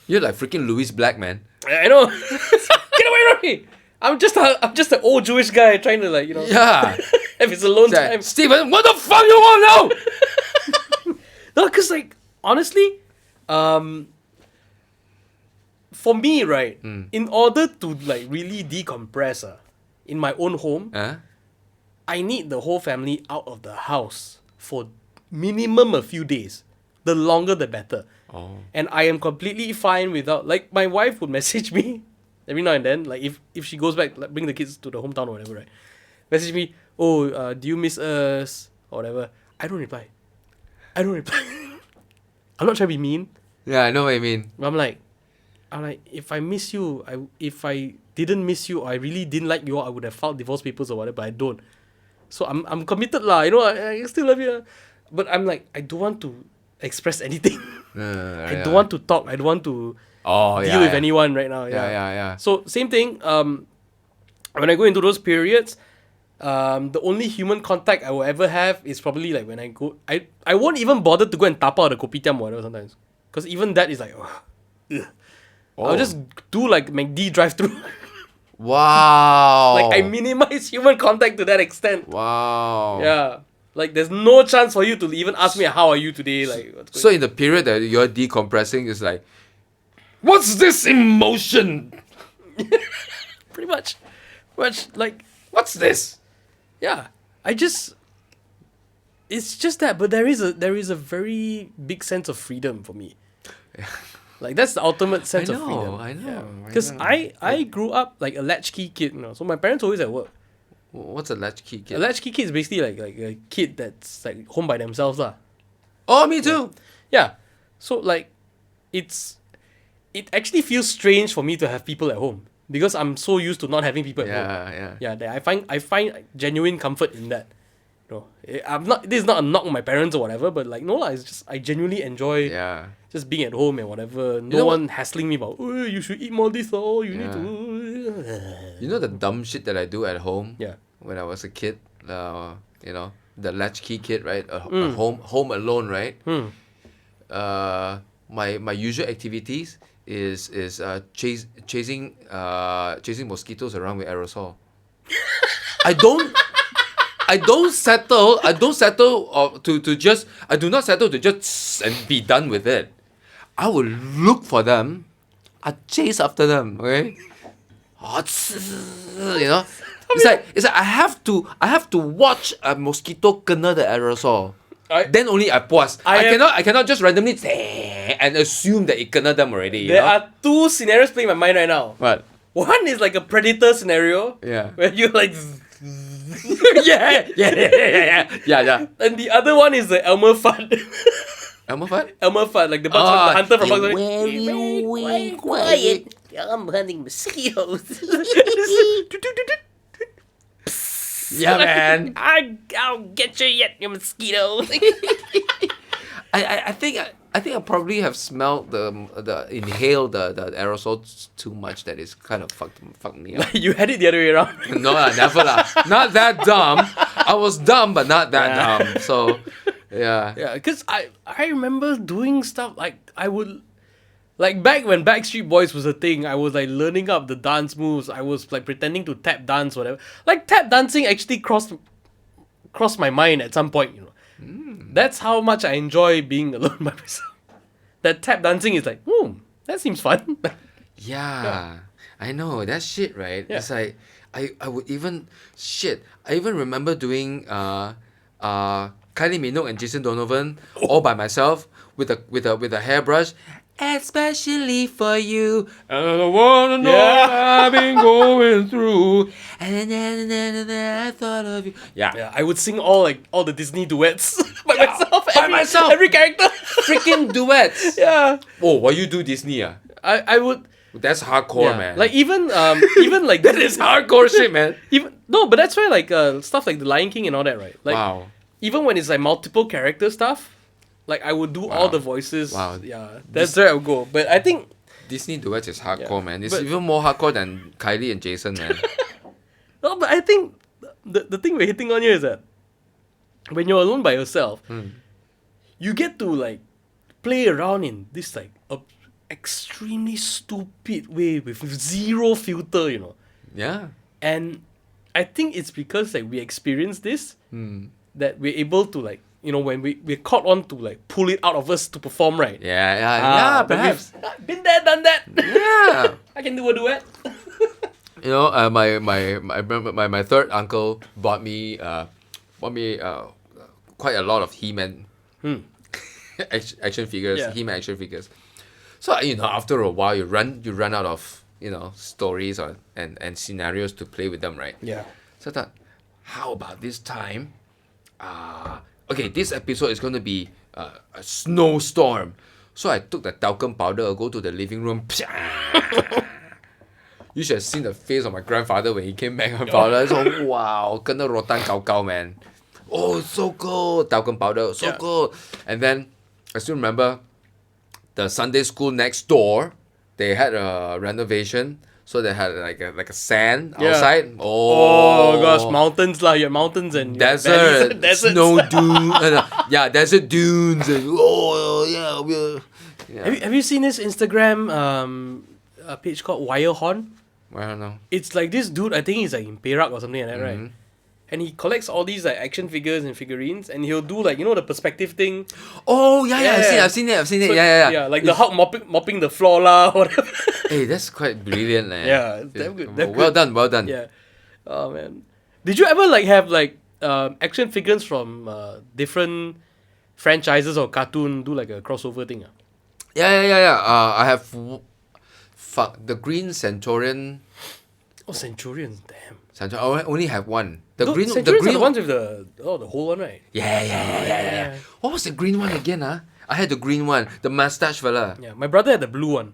You're like freaking Louis Black, man. I know. Get away from me. I'm just an old Jewish guy trying to like Yeah. have his alone time. Steven, what the fuck you want now? No, because like honestly, for me, right, in order to like really decompress, in my own home, I need the whole family out of the house for minimum a few days. The longer, the better. Oh. And I am completely fine without like my wife would message me every now and then, like if she goes back, like, bring the kids to the hometown or whatever, right? Message me, oh, do you miss us or whatever? I don't reply. I'm not trying to be mean. Yeah, I know what you mean. I'm like, if I miss you, if I didn't miss you, or I really didn't like you, I would have filed divorce papers or whatever. But I don't. So I'm committed lah. I still love you, but I'm like I don't want to express anything. I don't want to talk. I don't want to deal with anyone right now. Yeah. So same thing. When I go into those periods, the only human contact I will ever have is probably like when I go. I won't even bother to go and tap out the kopitiam or whatever sometimes, because even that is like, I'll just do like McD drive-through. Wow. Like I minimize human contact to that extent. Wow. Yeah. Like, there's no chance for you to even ask me, how are you today? Like, what's So in the period that you're decompressing, it's like, what's this emotion? pretty much, like, What's this? yeah. It's just that, but there is a very big sense of freedom for me. Like, that's the ultimate sense of freedom. I know. Because I grew up like a latchkey kid, so my parents always at work. What's a latchkey A kid? latchkey kid is basically like a kid that's like home by themselves, lah. Oh, me too. Yeah. So like, it actually feels strange for me to have people at home because I'm so used to not having people at home. Yeah. That I find genuine comfort in that. This is not a knock on my parents or whatever, but like, no lah, it's just I genuinely enjoy just being at home and whatever. No one hassling me about, oh, you should eat more this, or you need to. You know the dumb shit that I do at home? Yeah. When I was a kid, the latchkey kid, right? Home alone, right? My usual activities is chasing mosquitoes around with aerosol. I do not settle to just and be done with it. I will look for them. I chase after them. Okay, it's like I have to watch a mosquito kena the aerosol. Then only I pause. I cannot just randomly and assume that it kena them already. There are two scenarios playing in my mind right now. What? One is like a predator scenario. Yeah. Where you like. yeah. And the other one is the Elmer Fudd. Elmer Fudd? Elmer Fudd, like the hunter from Bugs Bunny. Very quiet. I'm hunting mosquitoes. Yeah, man. I'll get you yet, you mosquito. I think I probably have smelled inhaled the aerosol too much that it's kind of fucked me up. You had it the other way around. No, never lah. Not that dumb. I was dumb, but not that dumb. So, yeah. Yeah, because I remember doing stuff like I would. Like back when Backstreet Boys was a thing, I was like learning up the dance moves. I was like pretending to tap dance, whatever. Like tap dancing actually crossed my mind at some point, That's how much I enjoy being alone by myself. That tap dancing is like, that seems fun. Yeah. I know, that shit, right? Yeah. It's like I would even I even remember doing Kylie Minogue and Jason Donovan all by myself with a hairbrush. Especially for you, I don't wanna know what I've been going through. And then I thought of you. Yeah, I would sing all the Disney duets by myself. Every character. Freaking duets. Yeah. Oh, why you do Disney? I would. That's hardcore, man. Like even like that is hardcore shit, man. But that's why like stuff like The Lion King and all that, right? Like, wow. Even when it's like multiple character stuff. Like, I would do all the voices. Wow. Yeah, that's where I would go. But I think... Disney duets is hardcore, man. It's even more hardcore than Kylie and Jason, man. No, but I think the thing we're hitting on here is that when you're alone by yourself, you get to, like, play around in this, like, extremely stupid way with zero filter, Yeah. And I think it's because, like, we experience this that we're able to, like, when we're caught on to like pull it out of us to perform, right? Yeah, perhaps. Been there, done that. Yeah. I can do a duet. My third uncle bought me quite a lot of He-Man action figures, He-Man action figures. So after a while you run out of stories and scenarios to play with them, right? Yeah. So I thought, how about this time? Okay, this episode is going to be a snowstorm. So I took the talcum powder, go to the living room. You should have seen the face of my grandfather when he came back on powder. So, wow, kena rotan kau, man. Oh, so cool. Talcum powder, so cool. And then, I still remember the Sunday school next door, they had a renovation. So they had like a sand outside. Oh gosh, mountains lah. You have mountains and desert, snow dune. Desert dunes. And, Have you seen this Instagram page called Wirehorn? I don't know. It's like this dude. I think he's like in Perak or something like that, right? and he collects all these like action figures and figurines, and he'll do like, you know, the perspective thing. Oh yeah, Yeah. I've seen it. So, Yeah. like the Hulk mopping the floor lah, whatever. Hey, that's quite brilliant, man. Yeah, it's damn good. Damn Well good. done. Yeah. Oh man, did you ever like have like action figures from different franchises or cartoon do like a crossover thing? Yeah. I have the Green Centurion. Oh, Centurions, damn. I only have one. The Centurions green are the ones with the whole one, right? Yeah. What was the green one again? I had the green one, the mustache fella. Yeah, my brother had the blue one.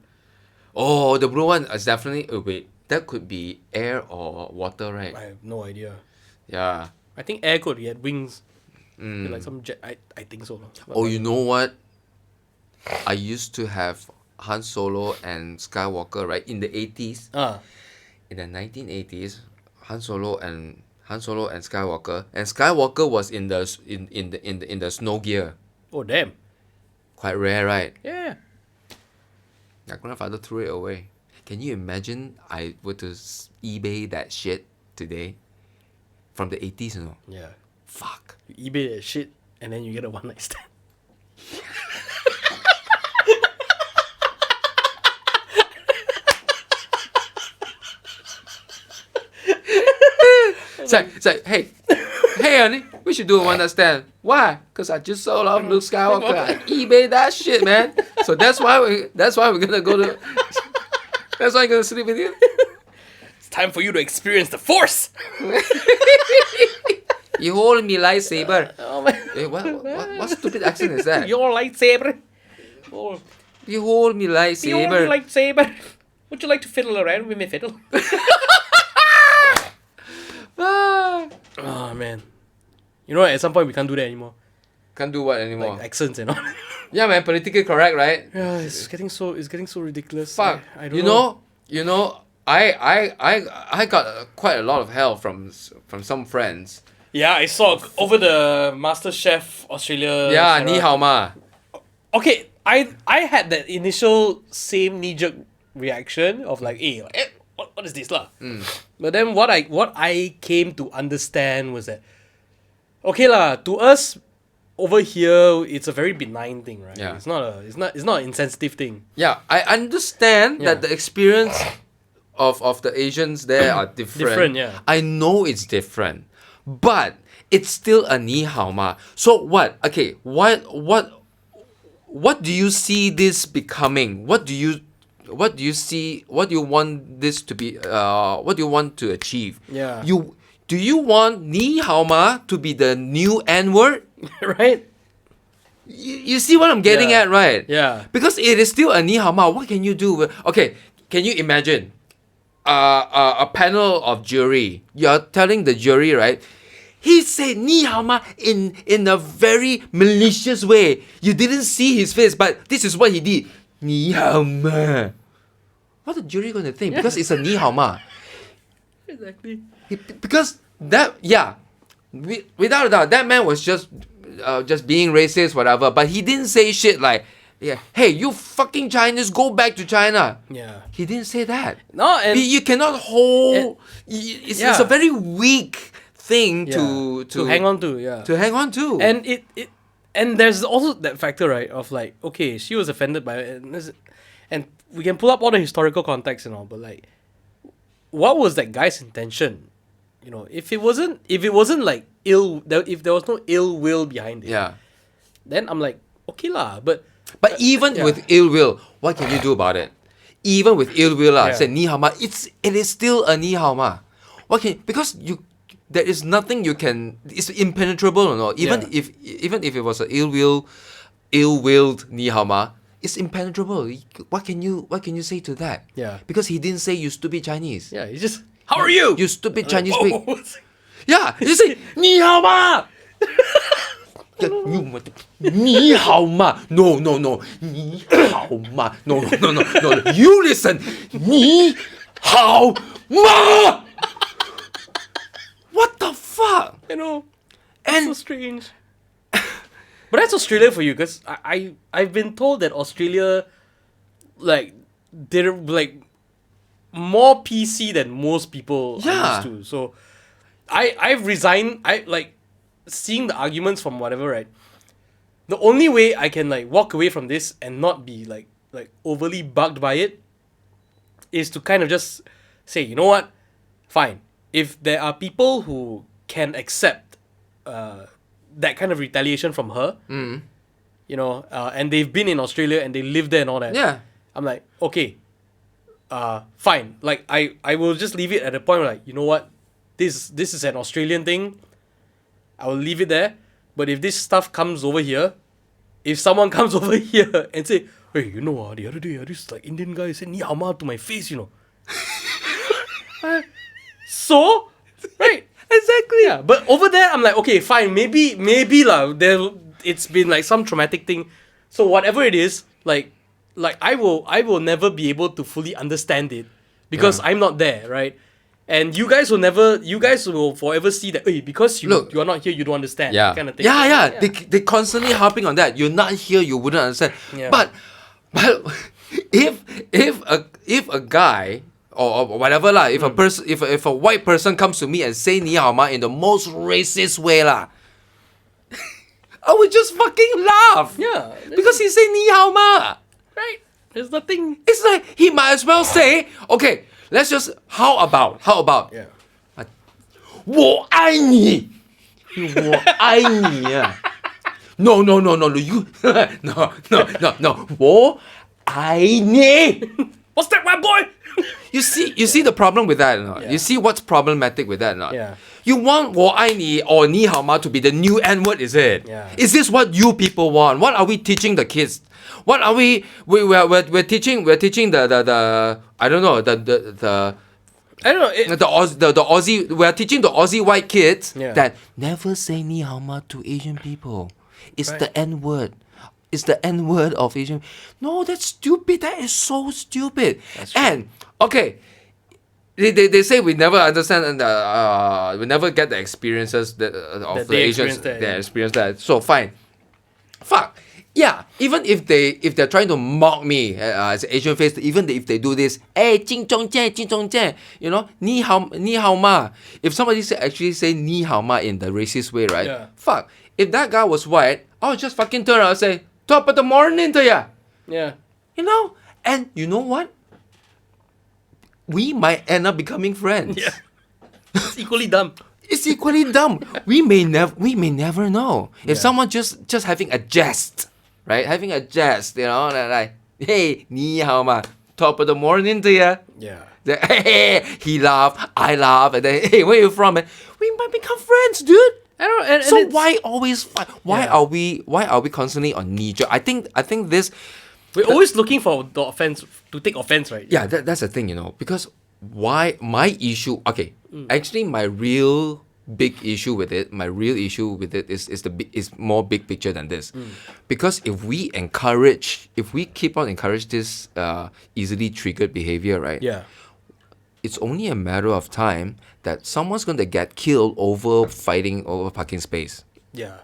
Oh, the blue one is definitely. Oh wait, that could be air or water, right? I have no idea. Yeah. I think air could. He had wings. Like some jet. I think so. Oh, you know what? I used to have Han Solo and Skywalker, right, in the 80s. In the 1980s, Han Solo and Skywalker, and Skywalker was in the snow gear. Oh damn. Quite rare, right? Yeah. My grandfather threw it away. Can you imagine I were to eBay that shit today? From the 80s, you know? Yeah. Fuck. You eBay that shit and then you get a one night stand. It's like, hey, honey, we should do a one night stand. Why? Because I just sold off Luke Skywalker. I eBay that shit, man. So that's why we're gonna go to. That's why I'm gonna sleep with you. It's time for you to experience the Force. You hold me lightsaber. Oh man. Hey, what stupid accent is that? Your lightsaber. Oh, You hold me your lightsaber. lightsaber. Would you like to fiddle around with me fiddle? Ah. Oh man. You know, at some point we can't do that anymore. Can't do what anymore? Like accents and all. Yeah, man, politically correct, right? Yeah, it's getting so ridiculous. Fuck. I don't You know, I got quite a lot of hell from some friends. Yeah, I saw over the MasterChef Australia. Yeah, era. ni hao ma. Okay, I had that initial same knee-jerk reaction of like, hey, what is this lah? But then what I came to understand was that, okay lah, to us over here it's a very benign thing, right? Yeah. It's not an insensitive thing. Yeah, I understand Yeah. that the experience of the Asians there are different. Different, yeah. I know it's different, but it's still a ni hao ma. So what? Okay, what do you see this becoming? What do you see? What do you want this to be? What do you want to achieve? Yeah. Do you want ni hao ma to be the new N word? Right? You see what I'm getting Yeah. at, right? Yeah. Because it is still a ni hao ma. What can you do? Okay, can you imagine a panel of jury? You're telling the jury, right? He said ni hao ma in a very malicious way. You didn't see his face, but this is what he did. Ni hao ma. What the jury going to think? Because it's a ni hao ma. Exactly. Because that, yeah, without a doubt, that man was just being racist, whatever. But he didn't say shit like, yeah, hey, you fucking Chinese, go back to China. Yeah. He didn't say that. No, and You cannot hold. It's a very weak thing to hang on to, yeah. To hang on to. And and there's also that factor, right, of like, okay, she was offended by it, and we can pull up all the historical context and all, but like, what was that guy's intention? You know, if it wasn't like if there was no ill will behind it, yeah. then I'm like, okay lah, but But even yeah. with ill will, what can you do about it? Even with ill will, Yeah. say ni hao ma, it is still a ni hao ma. Because there is nothing you can. It's impenetrable or not. Even Yeah. if it was an ill-willed ni hao ma, it's impenetrable. What can you say to that? Yeah. Because he didn't say you stupid Chinese. yeah, it's just, how are you? You stupid Chinese Whoa. pig. Yeah, you say ni hao ma. Yeah, ni hao ma. No. Ni hao ma. No. You listen. Ni hao ma. What the fuck? You know, And so strange. But that's Australia for you, because I've been told that Australia, like, they're like more PC than most people are Yeah. used to. So I've resigned. I like seeing the arguments from whatever, right? The only way I can like walk away from this and not be like overly bugged by it is to kind of just say, you know what, fine. If there are people who can accept that kind of retaliation from her, you know, and they've been in Australia and they live there and all that. Yeah. I'm like, okay, fine. Like I will just leave it at a point where, like, you know what, this is an Australian thing. I will leave it there. But if this stuff comes over here, if someone comes over here and say, hey, you know, the other day this like Indian guy said ni hao ma to my face, you know. So, right? Exactly. Yeah, but over there, I'm like, okay, fine, maybe lah. It's been like some traumatic thing. So whatever it is, like I will never be able to fully understand it because I'm not there, right? And you guys will forever see that, hey, because you're not here, you don't understand. Yeah. Kind of thing. Yeah. They constantly harping on that. You're not here, you wouldn't understand. Yeah. But if a guy or whatever lah, if a person if a white person comes to me and say ni hao ma in the most racist way lah, I would just fucking laugh. Yeah. Because he say ni hao ma. Right. There's nothing. It's like he might as well say, okay, let's just how about Yeah. 我爱你，我爱你啊！No, you no，我爱你。 What's that, white boy? You see the problem with that or not? Yeah. You see what's problematic with that or not? Yeah. You want 我爱你 or 你好吗 to be the new N word, is it? Yeah. Is this what you people want? What are we teaching the kids? What are we're teaching the I don't know the I don't know. the Aussie, we're teaching the Aussie white kids Yeah. that never say ni hao ma to Asian people. It's Right. the N word. It's the N word of Asian. No, that's stupid. That is so stupid. And okay, they say we never understand and we never get the experiences of That the they Asians experience that, that yeah. experience that. So fine. Fuck. Yeah, even if they're trying to mock me as an Asian face, even if they do this, hey, 金钟见, you know, 你好嘛. If somebody actually say 你好嘛 in the racist way, right? Yeah. Fuck. If that guy was white, I would just fucking turn around and say, top of the morning to ya. Yeah. You know? And you know what? We might end up becoming friends. Yeah. It's equally dumb. It's equally dumb. We may never know. If someone just having a jest, right? Having a jest, you know, like, hey, 你好嘛, top of the morning to ya. Yeah. Then, hey, he laughed, I laugh, and then, hey, where you from? And we might become friends, dude. I don't know. And So it's- why always fight? Why Yeah. are we constantly on knee jerk? I think this. We're always looking for the offense to take offense, right? Yeah, that's the thing, you know, because why my issue? Okay, actually, my real big issue with it, is more big picture than this, because if we keep on encourage this easily triggered behavior, right? Yeah. It's only a matter of time that someone's going to get killed over fighting over parking space. Yeah.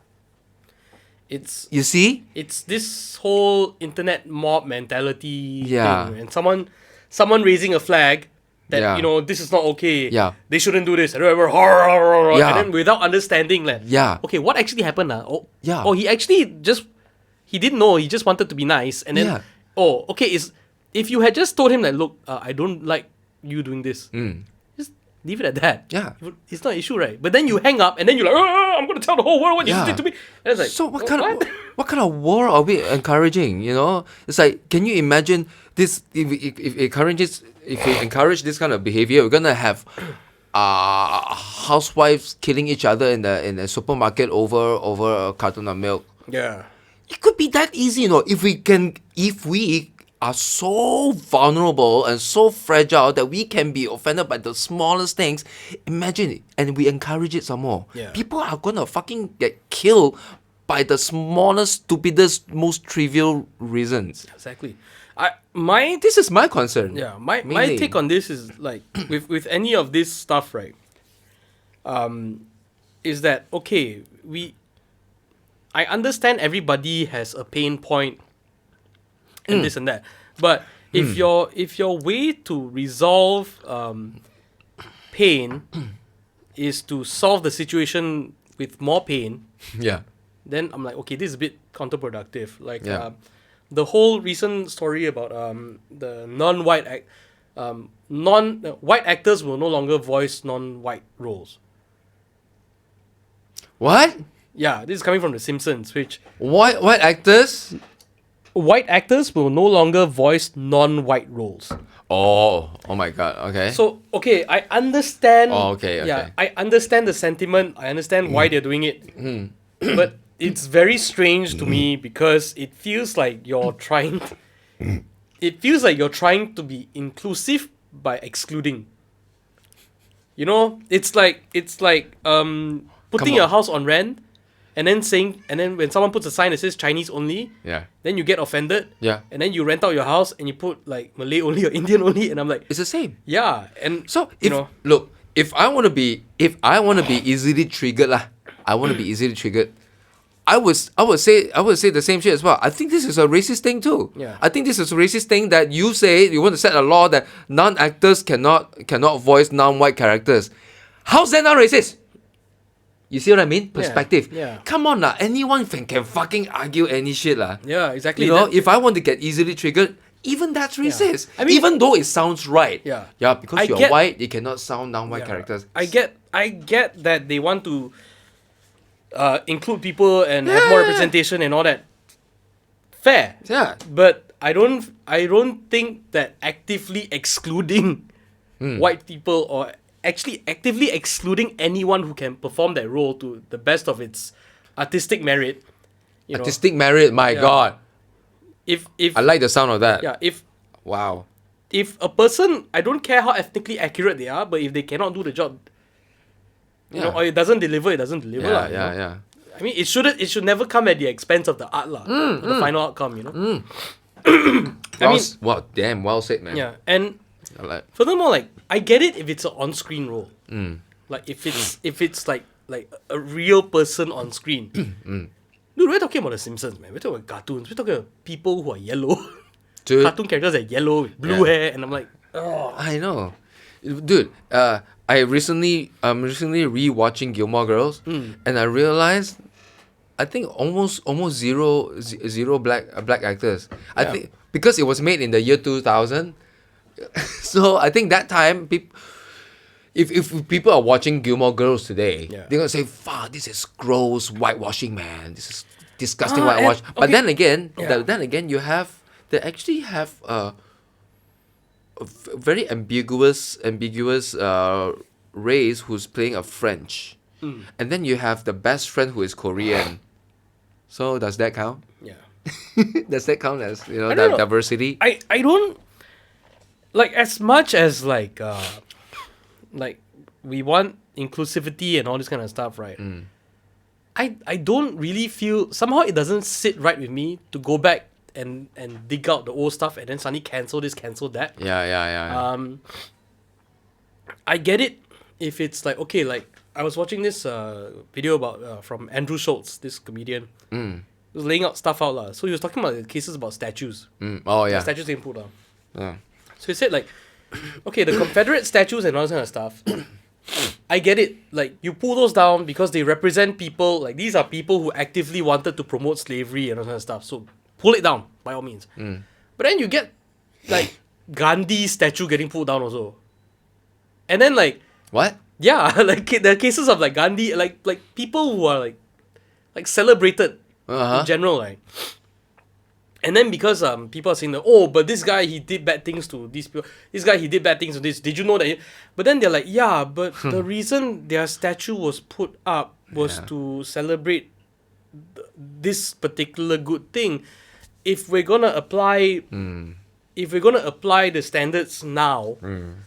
It's You see? this whole internet mob mentality Yeah. thing, and someone raising a flag that, Yeah. you know, this is not okay. Yeah. They shouldn't do this. And Yeah. then without understanding, like, Yeah. okay, what actually happened? Yeah. Oh, he didn't know. He just wanted to be nice. And then, Yeah. okay, if you had just told him that, look, I don't like you doing this. Just leave it at that. Yeah. It's not an issue, right? But then you hang up and then you're like, I'm going to tell the whole world what you did to me. And it's like, So what kind of war are we encouraging? You know, it's like, can you imagine this? If we encourage this kind of behavior, we're gonna have housewives killing each other in the supermarket over a carton of milk. Yeah. It could be that easy, you know. If we are so vulnerable and so fragile that we can be offended by the smallest things, imagine it, and we encourage it some more. Yeah. People are gonna fucking get killed by the smallest, stupidest, most trivial reasons. Exactly. This is my concern. Yeah, my mainly. take on this is like with any of this stuff, right? Is that okay? I understand everybody has a pain point and this and that, but if your way to resolve pain is to solve the situation with more pain, Yeah. then I'm like, okay, this is a bit counterproductive. Like Yeah. the whole recent story about the white actors will no longer voice non-white roles. What? Yeah, this is coming from The Simpsons, which What actors? white actors will no longer voice non-white roles. Oh my god. Okay. So, okay, I understand. Oh, okay, Yeah, okay. I understand the sentiment. I understand why they're doing it. But it's very strange to me because it feels like you're trying. It feels like you're trying to be inclusive by excluding. You know, it's like putting your on. house on rent, and then when someone puts a sign that says Chinese only, Yeah. then you get offended. Yeah. And then you rent out your house and you put like Malay only or Indian only, and I'm like, It's the same. yeah. And So you if know, look, if I want to be easily triggered lah, I want to be easily triggered. I would say the same shit as well. I think this is a racist thing too. Yeah. I think this is a racist thing that you say you want to set a law that non-actors cannot voice non-white characters. How's that not racist? You see what I mean? Perspective. yeah. Come on lah. Anyone can fucking argue any shit lah. yeah, exactly. You know, That- if I want to get easily triggered, even that's racist. I mean- even though it sounds right. Yeah. Yeah, because I you're get- white, you cannot sound non-white yeah. characters. I get that they want to include people and have more representation and all that. Fair. Yeah. But I don't think that actively excluding white people or actually actively excluding anyone who can perform that role to the best of its artistic merit. You know, Artistic merit, my Yeah. God. if I like the sound of that. yeah, Wow. if a person, I don't care how ethnically accurate they are, but if they cannot do the job, you know, Yeah. or it doesn't deliver, it doesn't deliver. Yeah, lah, you yeah, know? yeah. I mean, it should never come at the expense of the art, lah. The final outcome, you know. Wow, damn, well said, man. Yeah, and I like. furthermore, like I get it if it's an on-screen role, like if it's like a real person on screen. Dude, we're talking about The Simpsons, man. We're talking about cartoons. We're talking about people who are yellow. Dude, Cartoon characters are yellow with blue Yeah. hair, and I'm like, oh, I know. Dude, I'm recently rewatching Gilmore Girls, and I realized I think almost zero black actors. I Yeah. think because it was made in the year 2000. So I think that time if people are watching Gilmore Girls today, Yeah. they're gonna say, "Fuck, this is gross whitewashing, man. This is disgusting Ah, and- whitewash." But okay. then again, they actually have very ambiguous race who's playing a French, and then you have the best friend who is Korean. So does that count? yeah. Does that count as I don't know. diversity? I don't like as much as like we want inclusivity and all this kind of stuff, right? I don't really feel somehow it doesn't sit right with me to go back and dig out the old stuff and then suddenly cancel this, cancel that. Yeah. I get it if it's like okay, like I was watching this video about from Andrew Schultz, this comedian. He was laying out stuff out lah. So he was talking about the cases about statues. Oh yeah. Statues being put down. Yeah. So he said like, okay, the Confederate statues and all this kind of stuff. I get it. Like you pull those down because they represent people. Like these are people who actively wanted to promote slavery and all that kind of stuff. So pull it down by all means. But then you get like Gandhi's statue getting pulled down also. And then like What? yeah, like there are cases of like Gandhi, like people who are like celebrated in general, right? And then because people are saying that, oh, but this guy he did bad things to these people. This guy he did bad things to this. Did you know that? But then they're like, yeah, but the reason their statue was put up was to celebrate this particular good thing. If we're gonna apply, the standards now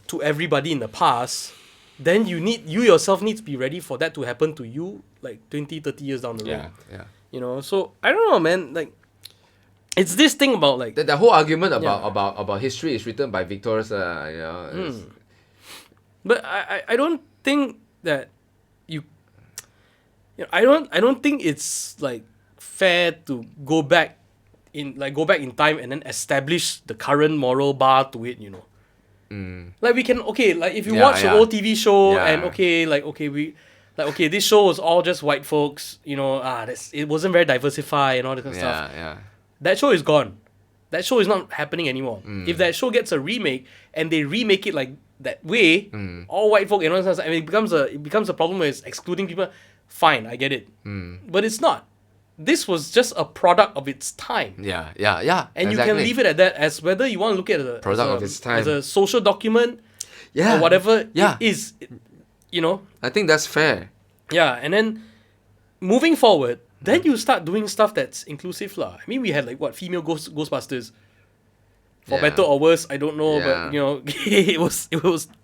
to everybody in the past, then you yourself need to be ready for that to happen to you like 20, 30 years down the road. Yeah. You know, so I don't know, man. Like, it's this thing about like The whole argument about history is written by Victorious, it's- but I don't think that you know, I don't think it's like fair to go back in time and then establish the current moral bar to it, you know. Like we can like if you Yeah, watch yeah. an old TV show Yeah. and this show was all just white folks, it wasn't very diversified and all that kind of stuff. Yeah. That show is gone. That show is not happening anymore. If that show gets a remake and they remake it like that way, all white folk and all that kind of stuff, it becomes a problem where it's excluding people. Fine, I get it. But it's not. This was just a product of its time. Yeah. And exactly. you can leave it at that, as whether you want to look at it Product of its time. as a social document Yeah. or whatever Yeah. it is. I think that's fair. Yeah, and then moving forward, then you start doing stuff that's inclusive lah. I mean, we had female Ghostbusters. For Yeah. better or worse, I don't know, Yeah. but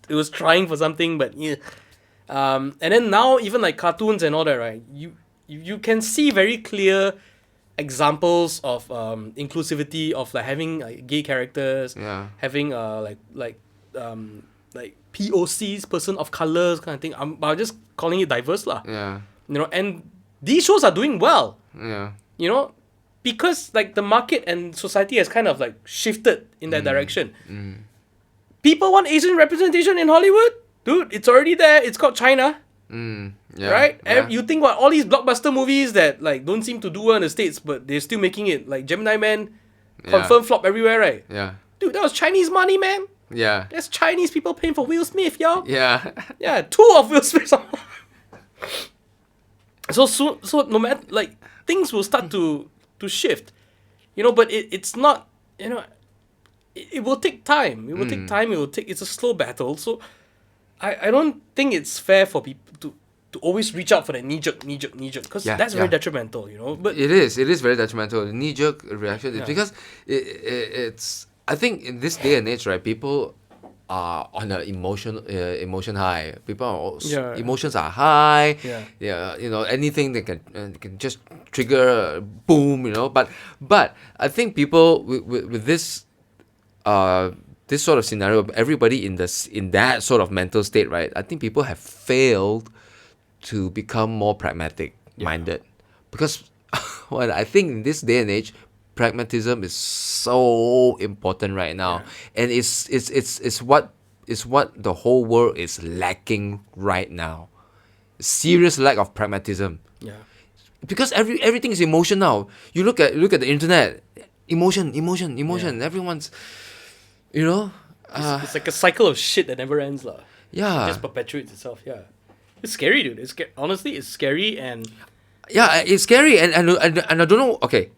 it was trying for something, but yeah. And then now even like cartoons and all that, right? You can see very clear examples of inclusivity of like having gay characters, having like POCs, person of colors kind of thing. I'm just calling it diverse lah. Yeah. And these shows are doing well. Yeah. Because like the market and society has kind of like shifted in that direction. People want Asian representation in Hollywood, dude. It's already there. It's called China, Yeah. right? Yeah. And you think what all these blockbuster movies that like don't seem to do well in the States, but they're still making it, like Gemini Man, confirm flop everywhere, right? Yeah. Dude, that was Chinese money, man. Yeah. That's Chinese people paying for Will Smith, yo. Yeah. Yeah, 2 of Will Smith. So no matter, like, things will start to shift, but it's not, it will take time. It will take time. It's a slow battle. So I don't think it's fair for people to always reach out for that knee-jerk, because that's very detrimental, But It is very detrimental. The knee-jerk reaction is because it's. I think in this day and age, right, people are on an emotion high. People are emotions are high. Yeah. Anything that can just trigger boom. But I think people with this this sort of scenario, everybody in that sort of mental state, right? I think people have failed to become more pragmatic minded, because I think in this day and age, pragmatism is so important right now, and it's what the whole world is lacking right now. Serious lack of pragmatism. Yeah. Because everything is emotion now. You look at the internet, emotion. Everyone's, It's like a cycle of shit that never ends, lah. yeah. It just perpetuates itself. Yeah. It's scary, dude. Honestly, it's scary, and Yeah, it's scary, and I don't know. Okay,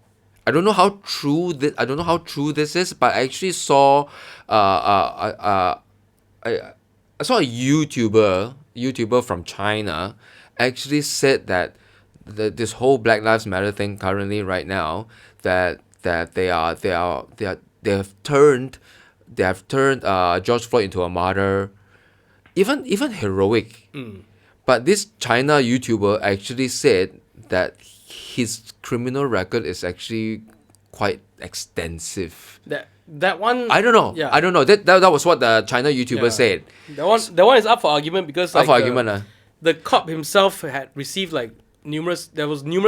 I don't know how true this is, but I actually saw I saw a YouTuber from China actually said that this whole Black Lives Matter thing currently right now, that they have turned George Floyd into a martyr, even heroic. But this China YouTuber actually said that his criminal record is actually quite extensive. that one, I don't know. Yeah. I don't know. That was what the China YouTuber said. That one is up for argument, because Up for argument, the cop himself had received like numerous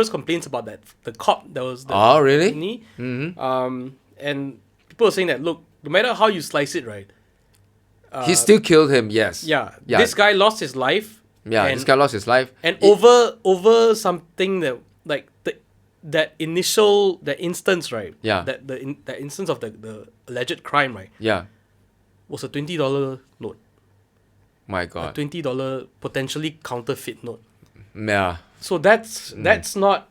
complaints about that. The cop that was the Oh, really? knee. And people are saying that, look, no matter how you slice it, right? He still killed him. Yes. Yeah. This guy lost his life. Yeah. and- This guy lost his life. And over something that, like, that instance, right? Yeah. That instance of the alleged crime, right? Yeah. Was a $20 note. My A God. $20 potentially counterfeit note. Yeah. So that's not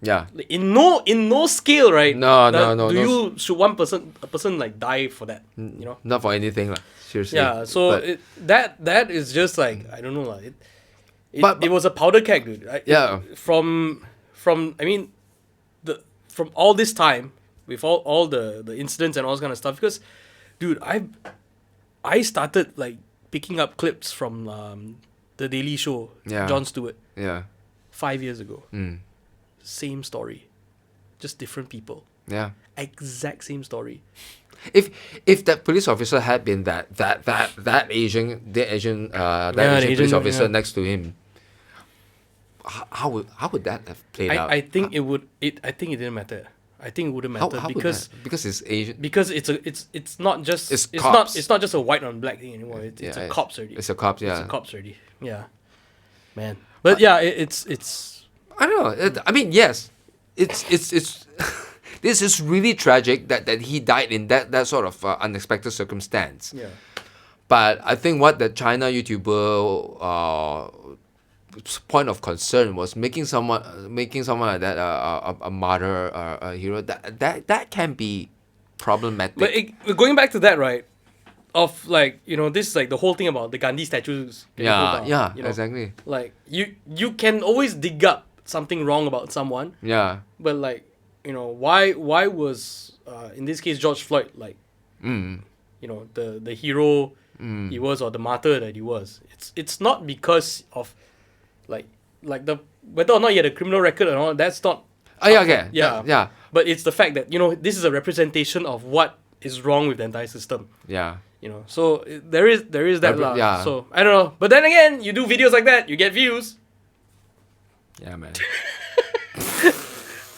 Yeah. in no scale, right? No. Should a person like die for that? Not for anything, lah. Seriously. Yeah. So But- that is just like, I don't know, lah. But- It was a powder keg, dude. Yeah. From from all this time, with all the incidents and all this kind of stuff, because, dude, I started like picking up clips from the Daily Show, Yeah. Jon Stewart, Yeah. 5 years ago. Same story, just different people. Yeah. Exact same story. If that police officer had been that Asian police officer next to him, how would that have played out? I think it would. I think it didn't matter. I think it wouldn't How, matter how would because that? Because it's Asian. because it's not just It's it's cops. not just a white on black thing anymore. It's Yeah, a cops already. It's a cops. It's Yeah. a cops already. Yeah, man. But yeah, it's I don't know. I mean, yes, it's this is really tragic that he died in that sort of unexpected circumstance. yeah. But I think what the China YouTuber point of concern was making someone like that a martyr, a hero. That can be problematic. But going back to that, right? Of like this is like the whole thing about the Gandhi statues. getting pulled down, yeah, you know? exactly. Like you can always dig up something wrong about someone, Yeah. but like why was in this case George Floyd like the hero he was or the martyr that he was. It's not because of like the whether or not he had a criminal record and all. That's not. Oh yeah, okay. Yeah. Yeah. But it's the fact that this is a representation of what is wrong with the entire system. Yeah. So there is that lah. Yeah. So I don't know. But then again, you do videos like that, you get views. Yeah, man.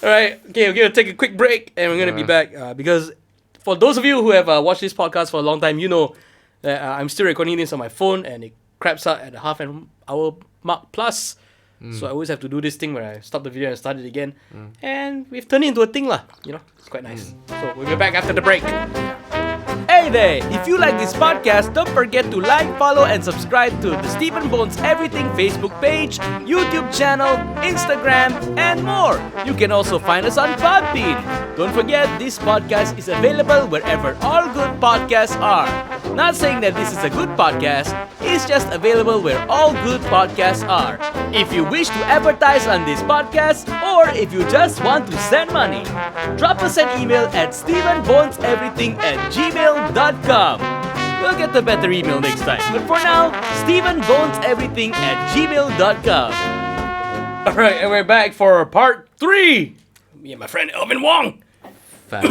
All right. Okay, we're gonna take a quick break and we're gonna be back because for those of you who have watched this podcast for a long time, you know that I'm still recording this on my phone and it craps out at the half an hour mark plus. So I always have to do this thing where I stop the video and start it again. And we've turned it into a thing lah. It's quite nice. So we'll be back after the break. Hey there! If you like this podcast, don't forget to like, follow, and subscribe to the Stephen Bones Everything Facebook page, YouTube channel, Instagram, and more. You can also find us on Podbean. Don't forget, this podcast is available wherever all good podcasts are. Not saying that this is a good podcast, it's just available where all good podcasts are. If you wish to advertise on this podcast, or if you just want to send money, drop us an email at stephenboneseverything@gmail.com. We'll get the better email next time. But for now, stephenboneseverything@gmail.com. All right, and we're back for part 3. Me and my friend Alvin Wong. Fuck.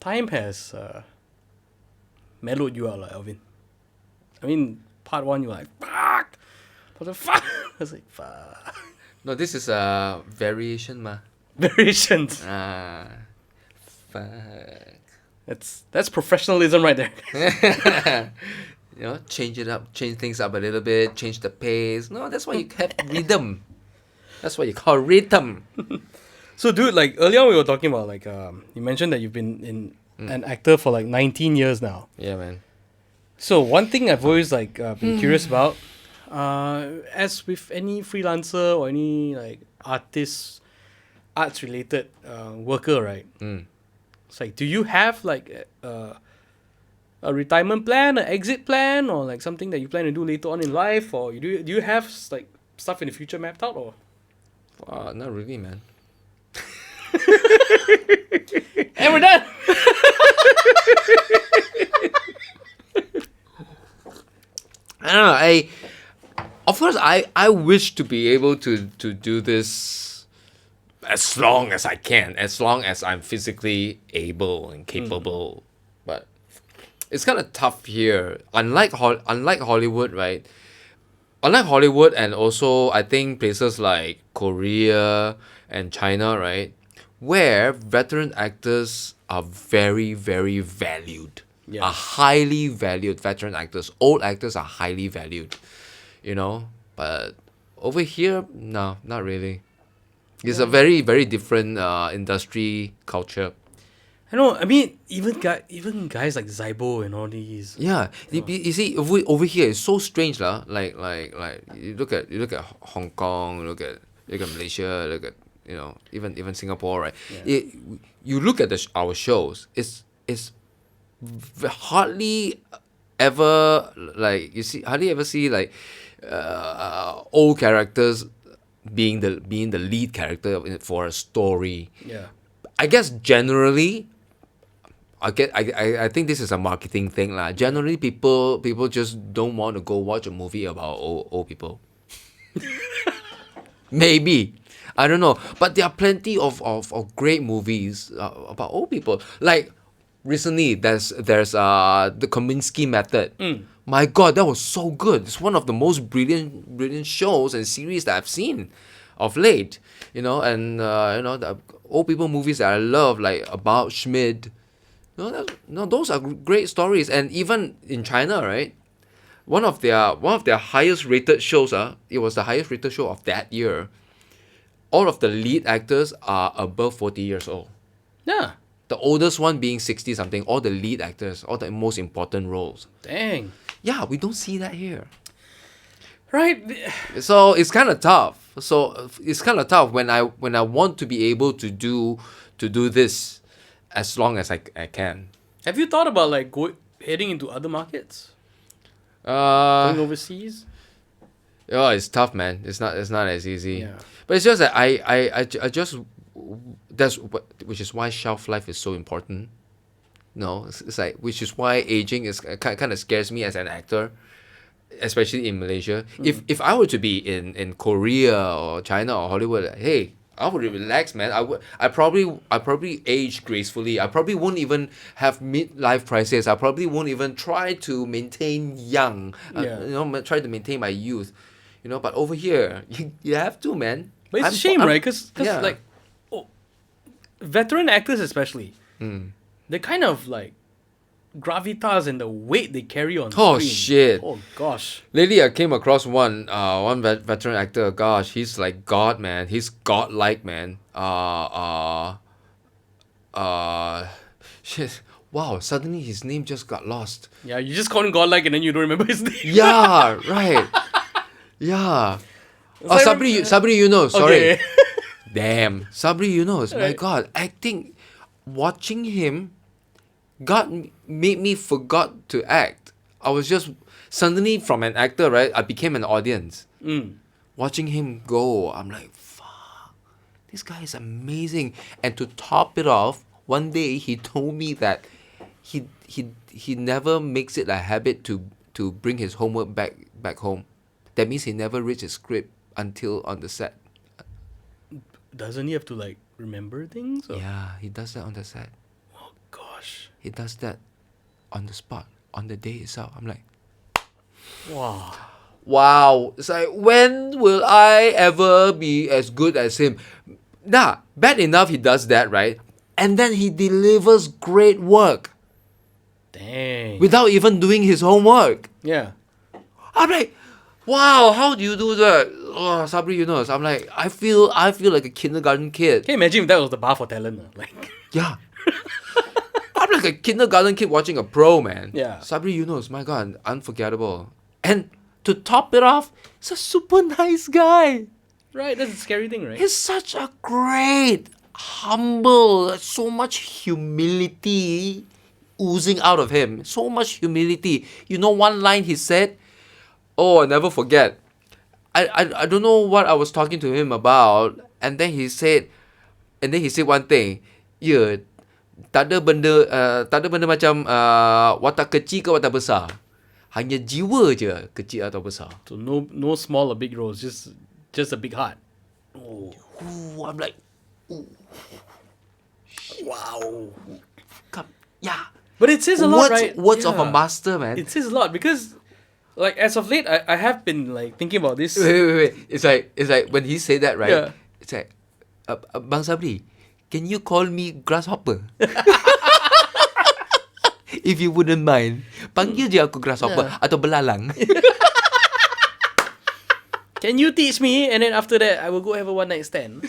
Time has mellowed you out, like Alvin. I mean, part 1 you're like fuck. Part 2, fuck. I was like fuck. No, this is a variation, ma. Variations. Fuck. That's professionalism right there. Change it up, change things up a little bit, change the pace. No, that's why you have rhythm. That's what you call rhythm. So, dude, like earlier on we were talking about like you mentioned that you've been an actor for like 19 years now. Yeah, man. So one thing I've always like been curious about, as with any freelancer or any like arts related worker, right? It's like, do you have like a retirement plan, an exit plan, or like something that you plan to do later on in life, or do you have like stuff in the future mapped out, or? Not really, man. And we're done. I don't know. Of course, I wish to be able to do this as long as I can, as long as I'm physically able and capable. But it's kind of tough here. Unlike Hollywood, right? Unlike Hollywood and also I think places like Korea and China, right, where veteran actors are very, very valued. Yeah. Are highly valued veteran actors. Old actors are highly valued. But over here, no, not really. It's a very, very different industry culture. I know. I mean, even guys like Zybo and all these. Yeah, you see, over here it's so strange, lah. Like you look at Hong Kong, look at Malaysia, look at even Singapore, right? Yeah. You look at our shows. It's hardly ever hardly ever see like old characters being the lead character for a story. Yeah. I guess generally, I think this is a marketing thing lah. Generally, people just don't want to go watch a movie about old people. Maybe, I don't know, but there are plenty of great movies about old people. Like recently, there's the Kominsky Method. My God, that was so good. It's one of the most brilliant shows and series that I've seen. of late, and the old people movies that I love, like About Schmid. Those are great stories. And even in China, right? One of their highest rated shows, it was the highest rated show of that year. All of the lead actors are above 40 years old. Yeah. The oldest one being 60 something. All the lead actors, all the most important roles. Dang. Yeah, we don't see that here. Right. So it's kind of tough. When I want to be able to do this as long as I can. Have you thought about like heading into other markets? Going overseas? Oh, it's tough, man. It's not as easy. Yeah. But it's just that I just which is why shelf life is so important. No, it's like, which is why aging is kind of scares me as an actor, especially in Malaysia. If I were to be in Korea or China or Hollywood, hey, I would relax, man. I probably age gracefully. I probably won't even have midlife crisis. I probably won't even try to maintain young. Try to maintain my youth. But over here, you have to, man. But it's a shame, right? Because like, veteran actors especially, they're kind of like gravitas and the weight they carry on screen. Oh shit! Oh gosh! Lately, I came across one veteran actor. Gosh, he's like God, man. He's godlike, man. Shit. Wow! Suddenly, his name just got lost. Yeah, you just call him godlike and then you don't remember his name. Yeah, right. Yeah. Oh, Sabri Yunos. Sorry. Okay. Damn. Sabri Yunos. My God, acting, watching him, made me forgot to act. I was just suddenly from an actor, right? I became an audience. Watching him go, I'm like, fuck, this guy is amazing. And to top it off, one day he told me that he never makes it a habit to bring his homework back home. That means he never reads his script until on the set. Doesn't he have to like remember things? Or? Yeah, he does that on the set. Oh gosh. He does that on the spot, on the day itself. I'm like, wow. It's like, when will I ever be as good as him? Nah, bad enough he does that, right? And then he delivers great work. Dang. Without even doing his homework. Yeah. I'm like, wow, how do you do that? Oh, Sabri Yunos. I'm like, I feel like a kindergarten kid. Can you imagine if that was the bar for talent? Like, Yeah. I'm like a kindergarten kid watching a pro, man. Yeah. Sabri Yunos, my God, unforgettable. And to top it off, he's a super nice guy. right, that's a scary thing, right? He's such a great, humble, so much humility oozing out of him. So much humility. You know one line he said? Oh, I'll never forget. I don't know what I was talking to him about, and then he said one thing. Ya, tak ada benda macam watak kecil ke watak besar. Hanya jiwa je kecil atau besar. So no small or big roles, just a big heart. Ooh, I'm like, ooh. Wow. Yeah. But it says a lot, right? Words of a Yeah. master, man. It says a lot because, like, as of late, I have been like thinking about this. Wait. It's like when he said that, right? Yeah. It's like, Bang Sabri, can you call me grasshopper? If you wouldn't mind, panggil je aku grasshopper atau belalang. Can you teach me? And then after that, I will go have a one night stand.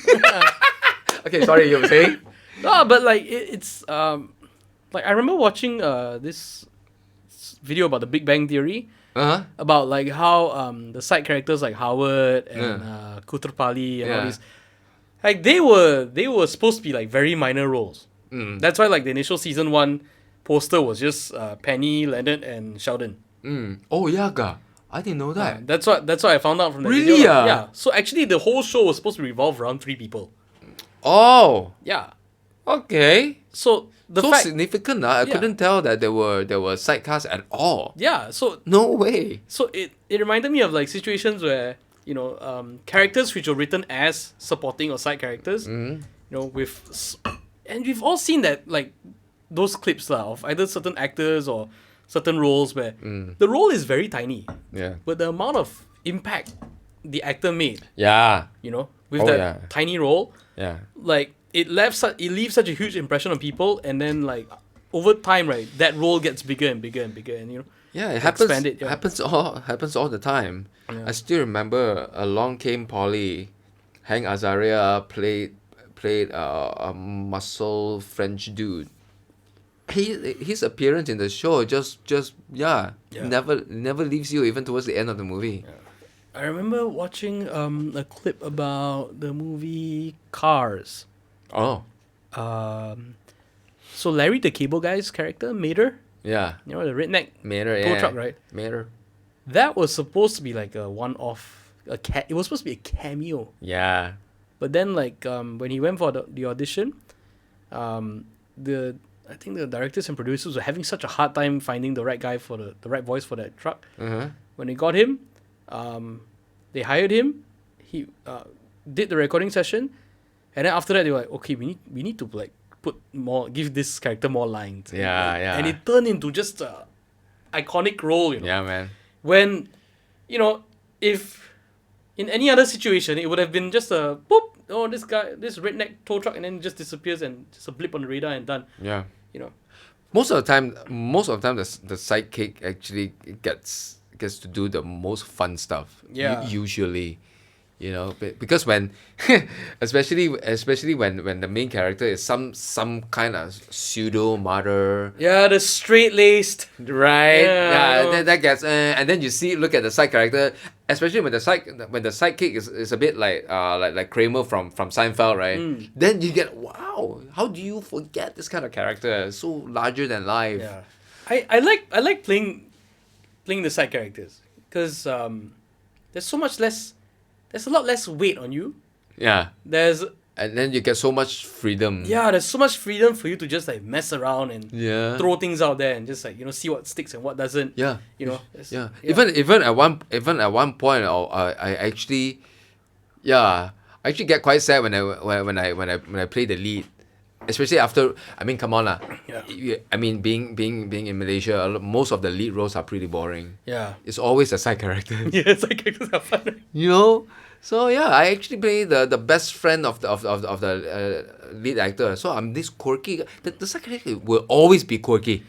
Okay, sorry, you were saying? No, but like it's like I remember watching this video about the Big Bang Theory. About like how the side characters like Howard and Kutrapali and all these, like they were supposed to be like very minor roles. That's why like the initial season 1 poster was just Penny, Leonard, and Sheldon. Oh yeah, ga. I didn't know that. That's what I found out from the Really? video. Yeah. So actually, the whole show was supposed to revolve around 3 people. Oh, Yeah. okay. So the So fact, significant. I couldn't tell that there were side casts at all. yeah. So No way. it reminded me of like situations where characters which were written as supporting or side characters, and we've all seen that, like those clips of either certain actors or certain roles where the role is very tiny, Yeah. but the amount of impact the actor made, Yeah. with Oh, that yeah. tiny role. Yeah. Like it leaves such a huge impression on people, and then like over time, right, that role gets bigger and bigger and bigger, and Yeah, it expand it, yeah. happens all the time. Yeah. I still remember Along Came Polly. Hank Azaria played a muscle French dude. His appearance in the show just never leaves you even towards the end of the movie. I remember watching a clip about the movie Cars. Oh, So Larry the Cable Guy's character, Mater, yeah, the redneck Mater, tow yeah, truck, right? Mater, That was supposed to be like a one-off. It was supposed to be a cameo. yeah, But then, like, when he went for the audition, I think the directors and producers were having such a hard time finding the right guy for the right voice for that truck. When they got him, they hired him. He did the recording session, and then after that they were like, okay, we need to like give this character more lines. Yeah, yeah. And it turned into just a iconic role. yeah, man. When, if in any other situation, it would have been just a boop. Oh, this redneck tow truck, and then just disappears and just a blip on the radar and done. Yeah. Most Most of the time, the sidekick actually gets to do the most fun stuff. Yeah. Usually, because when, especially when the main character is some kind of pseudo mother. Yeah, the straight-laced. Right. Yeah, That gets and then you look at the side character, especially when the sidekick is a bit like Kramer from Seinfeld, right? Then you get, wow, how do you forget this kind of character? So larger than life. Yeah, I like playing the side characters because there's a lot less weight on you. Yeah. There's And then you get so much freedom. there's so much freedom for you to just like mess around and Yeah. throw things out there and just like see what sticks and what doesn't. Yeah. it's- Yeah. Even at one point, I actually get quite sad when I play the lead, especially after. I mean, come on lah. Yeah. I mean, being in Malaysia, most of the lead roles are pretty boring. Yeah. It's always a side character. Yeah, side characters are fun. So yeah, I actually play the best friend of the lead actor. So I'm this quirky. The side character will always be quirky.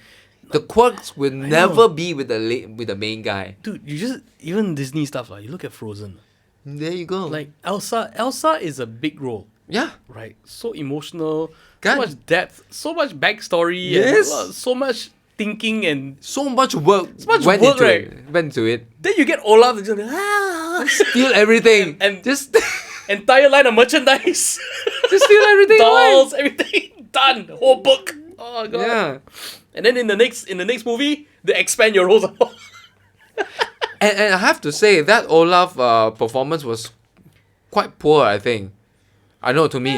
The quirks will never be with the main guy. Dude, you just even Disney stuff like you look at Frozen. There you go. Like Elsa is a big role, yeah. right? So emotional, God. so much depth, so much backstory, Yes. and so much thinking, and So much work much went work, into right? it. Went to it. then you get Olaf and just Steal everything. And- just entire line of merchandise, just steal everything. dolls, everything done, the whole book. Oh god. Yeah. And then in the next movie, they expand your roles. And I have to say that Olaf performance was quite poor, I think. I know, to me.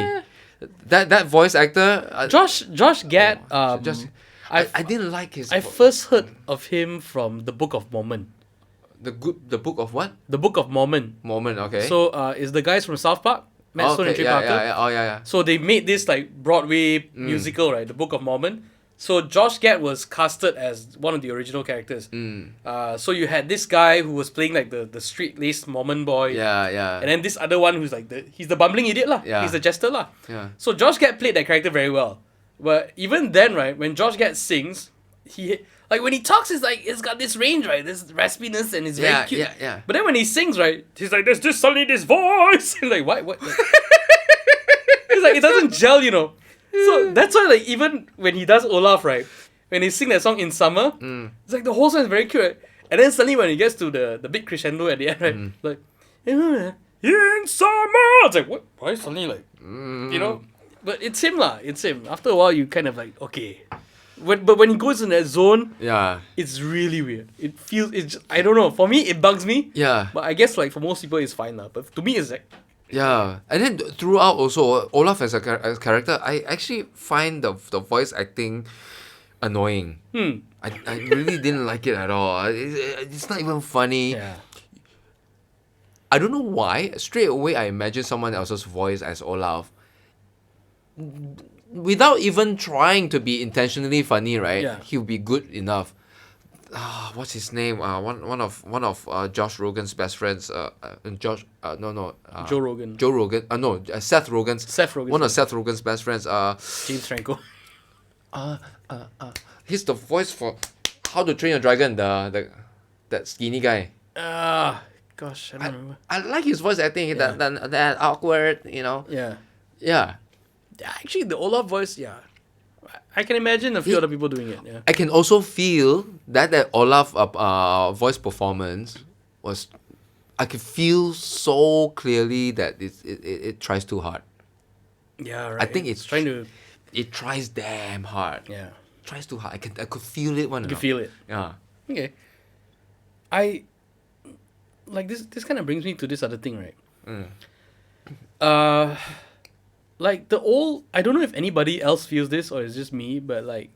That voice actor Josh Gad. I didn't like his I first heard of him from the Book of Mormon. the book of what? The Book of Mormon. Mormon, okay. So it's the guys from South Park, Matt Stone and Trey Parker. yeah. Oh yeah. So they made this like Broadway musical, right? The Book of Mormon. So Josh Gad was casted as one of the original characters. So you had this guy who was playing like the straight-laced Mormon boy. Yeah. And then this other one who's like he's the bumbling idiot lah. Yeah. He's the jester lah. Yeah. So Josh Gad played that character very well. But even then, right, when Josh Gad sings, he like when he talks, it's got this range, right? This raspiness and it's very cute. Yeah. But then when he sings, right, he's like, there's just suddenly this voice. Like, what? Like, it's like, it doesn't gel, So that's why, like, even when he does Olaf, right, when he sing that song In Summer, it's like the whole song is very cute, right? And then suddenly when he gets to the big crescendo at the end, right, like, In Summer! It's like, what? Why suddenly, like, But it's him lah, it's him. After a while, you kind of like, okay. But when he goes in that zone, Yeah. it's really weird. It feels, I don't know. For me, it bugs me. Yeah. But I guess like for most people, it's fine lah. But to me, it's like, Yeah, and then throughout also Olaf as a character, I actually find the voice acting annoying. I really didn't like it at all. It's not even funny. yeah. I don't know why. Straight away, I imagine someone else's voice as Olaf. Without even trying to be intentionally funny, right? Yeah. He'll be good enough. what's his name? One of Josh Rogan's best friends. Josh. Joe Rogan. Joe Rogan. No, Seth Rogan's. Seth Rogen's One of Seth Rogan's best friends. James Franco. He's the voice for How to Train Your Dragon. That skinny guy. Gosh, I don't remember. I like his voice acting. Yeah. That awkward, Yeah. Yeah. Actually, the Olaf voice, yeah. I can imagine a few other people doing it, yeah. I can also feel that Olaf voice performance was. I could feel so clearly that it tries too hard. Yeah, right. I think it's trying to... It tries damn hard. Yeah. Tries too hard. I could feel it. You can feel it. Yeah. Okay. Like, this kind of brings me to this other thing, right? Like, I don't know if anybody else feels this or it's just me, but, like,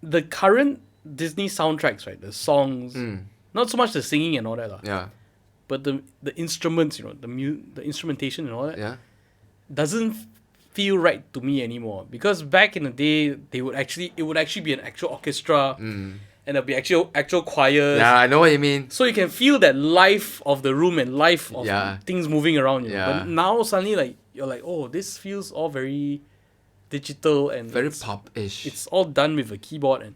the current Disney soundtracks, right? The songs, not so much the singing and all that, Yeah. but the instruments, the instrumentation and all that, Yeah. doesn't feel right to me anymore. Because back in the day, it would actually be an actual orchestra, and there'll be actual choirs. Yeah, I know what you mean. So you can feel that life of the room and life of Yeah. things moving around, you know. Yeah. But now suddenly, like, you're like, oh, this feels all very digital and Very it's, pop-ish. it's all done with a keyboard, and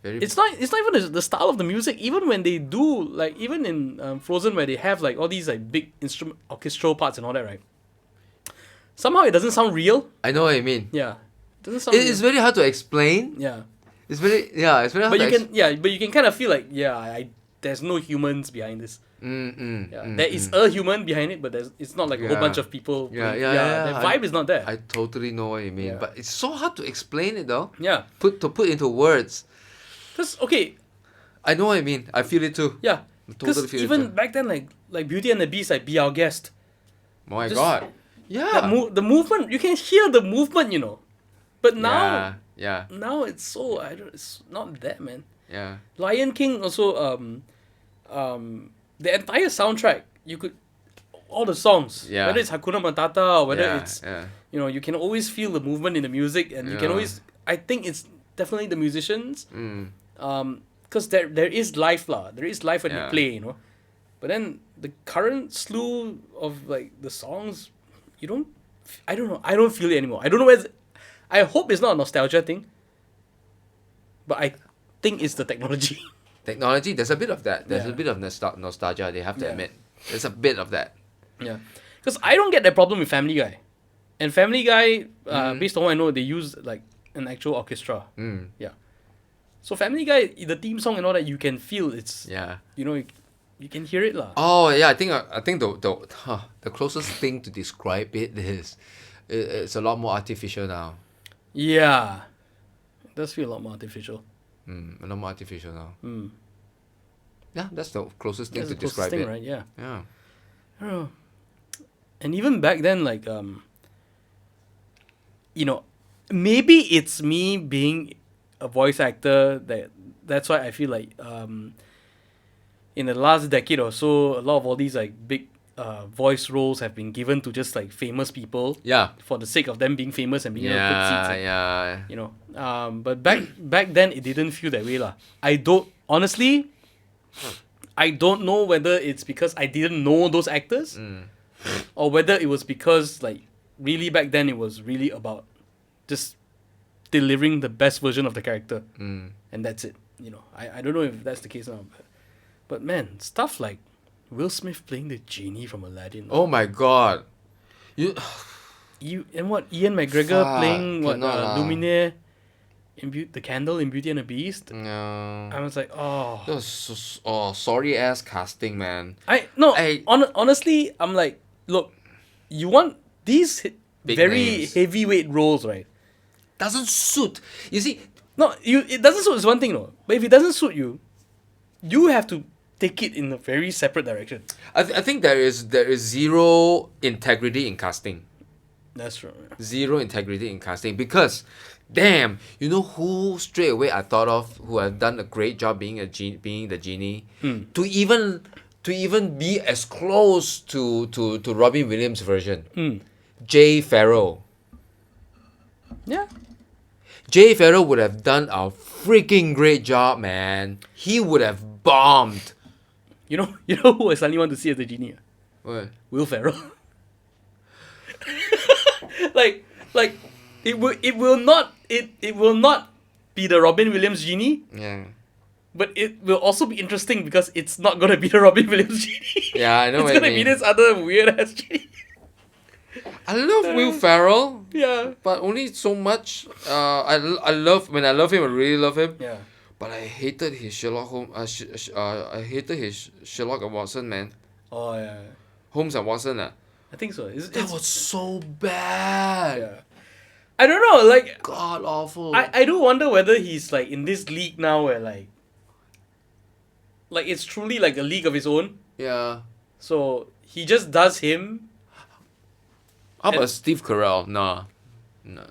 very. it's not even the style of the music. Even when they do, like, even in Frozen, where they have like all these like big instrument orchestral parts and all that, right? Somehow it doesn't sound real. I know what you mean. Yeah, it doesn't sound. It's very hard to explain. yeah, It's very hard but to you can kind of feel like there's no humans behind this. There is a human behind it, but it's not like a whole Yeah. bunch of people. Yeah. The vibe is not there. I totally know what you mean, Yeah. but it's so hard to explain it though. Yeah, Put into words. because okay, I know what you mean. I feel it too. yeah, because totally feel it even too. back then, like Beauty and the Beast, like Be Our Guest. Oh my Just- god. Yeah. The movement, you can hear the movement, you know. But now, Yeah. now it's so it's not that, man. Yeah. Lion King also the entire soundtrack, you could all the songs, Yeah. whether it's Hakuna Matata or whether Yeah, it's yeah. you can always feel the movement in the music, and you can Yeah. always, I think it's definitely the musicians, Mm. because there is life there is life when Yeah. they play, you know. But then the current slew of like the songs, I don't know, I don't feel it anymore. I don't know whether, I hope it's not a nostalgia thing, but I think it's the technology. Technology, there's a bit of that. There's Yeah. a bit of nostalgia, they have to Yeah. admit. There's a bit of that. Yeah, because I don't get that problem with Family Guy, and Family Guy, based on what I know, they use like an actual orchestra. Yeah, so Family Guy, the theme song and all that, you can feel it's. Yeah. You can hear it lah. Oh yeah, I think the closest thing to describe it is it's a lot more artificial now. Yeah, it does feel a lot more artificial. A lot more artificial now. Mm. Yeah, that's the closest thing That's to the closest describe thing, it. right? Yeah. Yeah. I don't know. And even back then, like, maybe it's me being a voice actor that's why I feel like in the last decade or so, a lot of all these like big voice roles have been given to just like famous people Yeah. for the sake of them being famous and being able to put seats. Yeah. And, but back then it didn't feel that way lah. I don't know whether it's because I didn't know those actors, or whether it was because like really back then it was really about just delivering the best version of the character, and that's it. I don't know if that's the case now, but man, stuff like Will Smith playing the genie from Aladdin. Oh my god. And what Ian McGregor Fuck, playing cannot lah. Luminaire in the candle in Beauty and the Beast. No. I was like, oh. That was sorry ass casting, man. Honestly, I'm like, look, you want these Big very names. heavyweight roles, right? Doesn't suit. You see, No, it doesn't suit is one thing, no. But if it doesn't suit you, you have to take it in a very separate direction. I think there is zero integrity in casting. That's true. Zero integrity in casting because, damn, you know who straight away I thought of who have done a great job being the genie, to even be as close to Robin Williams' version. Jay Farrell. Yeah. Jay Farrell would have done a freaking great job, man. He would have bombed. You know who I suddenly want to see as the genie? What? Will Ferrell. like it will not be the Robin Williams genie, Yeah. but it will also be interesting because it's not gonna be the Robin Williams genie. Yeah, I know It's what you gonna be mean. this other weird ass genie. I love Will Ferrell, Yeah. but only so much. I love him. I really love him. Yeah. But I hated his Sherlock Holmes. I hated his Sherlock and Watson, man. Oh yeah. Holmes and Watson. I think so. That was so bad. yeah. I don't know. Like God awful. I do wonder whether he's like in this league now where like it's truly like a league of his own. Yeah. So he just does him. How about Steve Carell? No.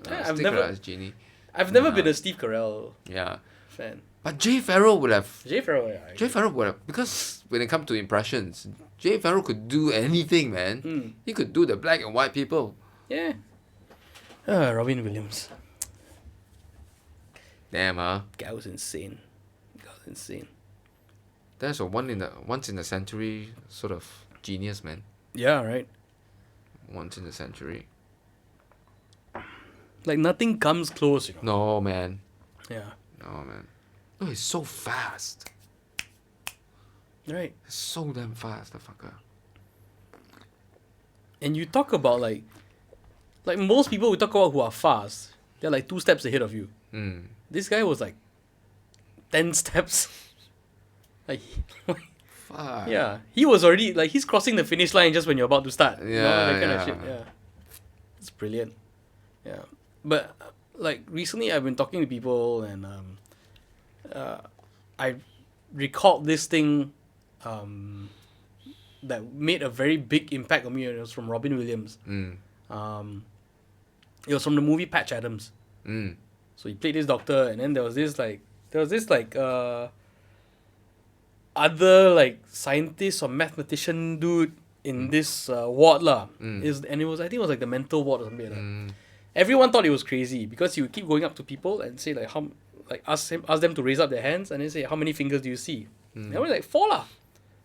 I've Steve never- Carell is genie. I've never been a Steve Carell Yeah. fan. But Jay Farrell would have. Jay Farrell, yeah. Jay Farrell would have, because when it comes to impressions, Jay Farrell could do anything, man. Mm. He could do the black and white people. Yeah. Robin Williams. Damn, huh? Guy was insane. That's a once in a century sort of genius, man. Yeah, right. Once in a century. Like nothing comes close, you know. No, man. Yeah. No, man. No, he's so fast. Right. He's so damn fast, the fucker. And you talk about like most people we talk about who are fast, they're like 2 steps ahead of you. Mm. This guy was like 10 steps. like Fuck. yeah, he was already like he's crossing the finish line just when you're about to start. You know, Yeah, that kind of yeah. shit. Yeah, it's brilliant. Yeah, but like recently I've been talking to people and I recalled this thing that made a very big impact on me. And it was from Robin Williams. Mm. It was from the movie Patch Adams. Mm. So he played this doctor, and then there was this other like scientist or mathematician dude in this ward lah. Mm. I think it was like the mental ward or something like that. Mm. Everyone thought he was crazy because he would keep going up to people and say like ask them to raise up their hands and then say how many fingers do you see? And they were like 4 lah,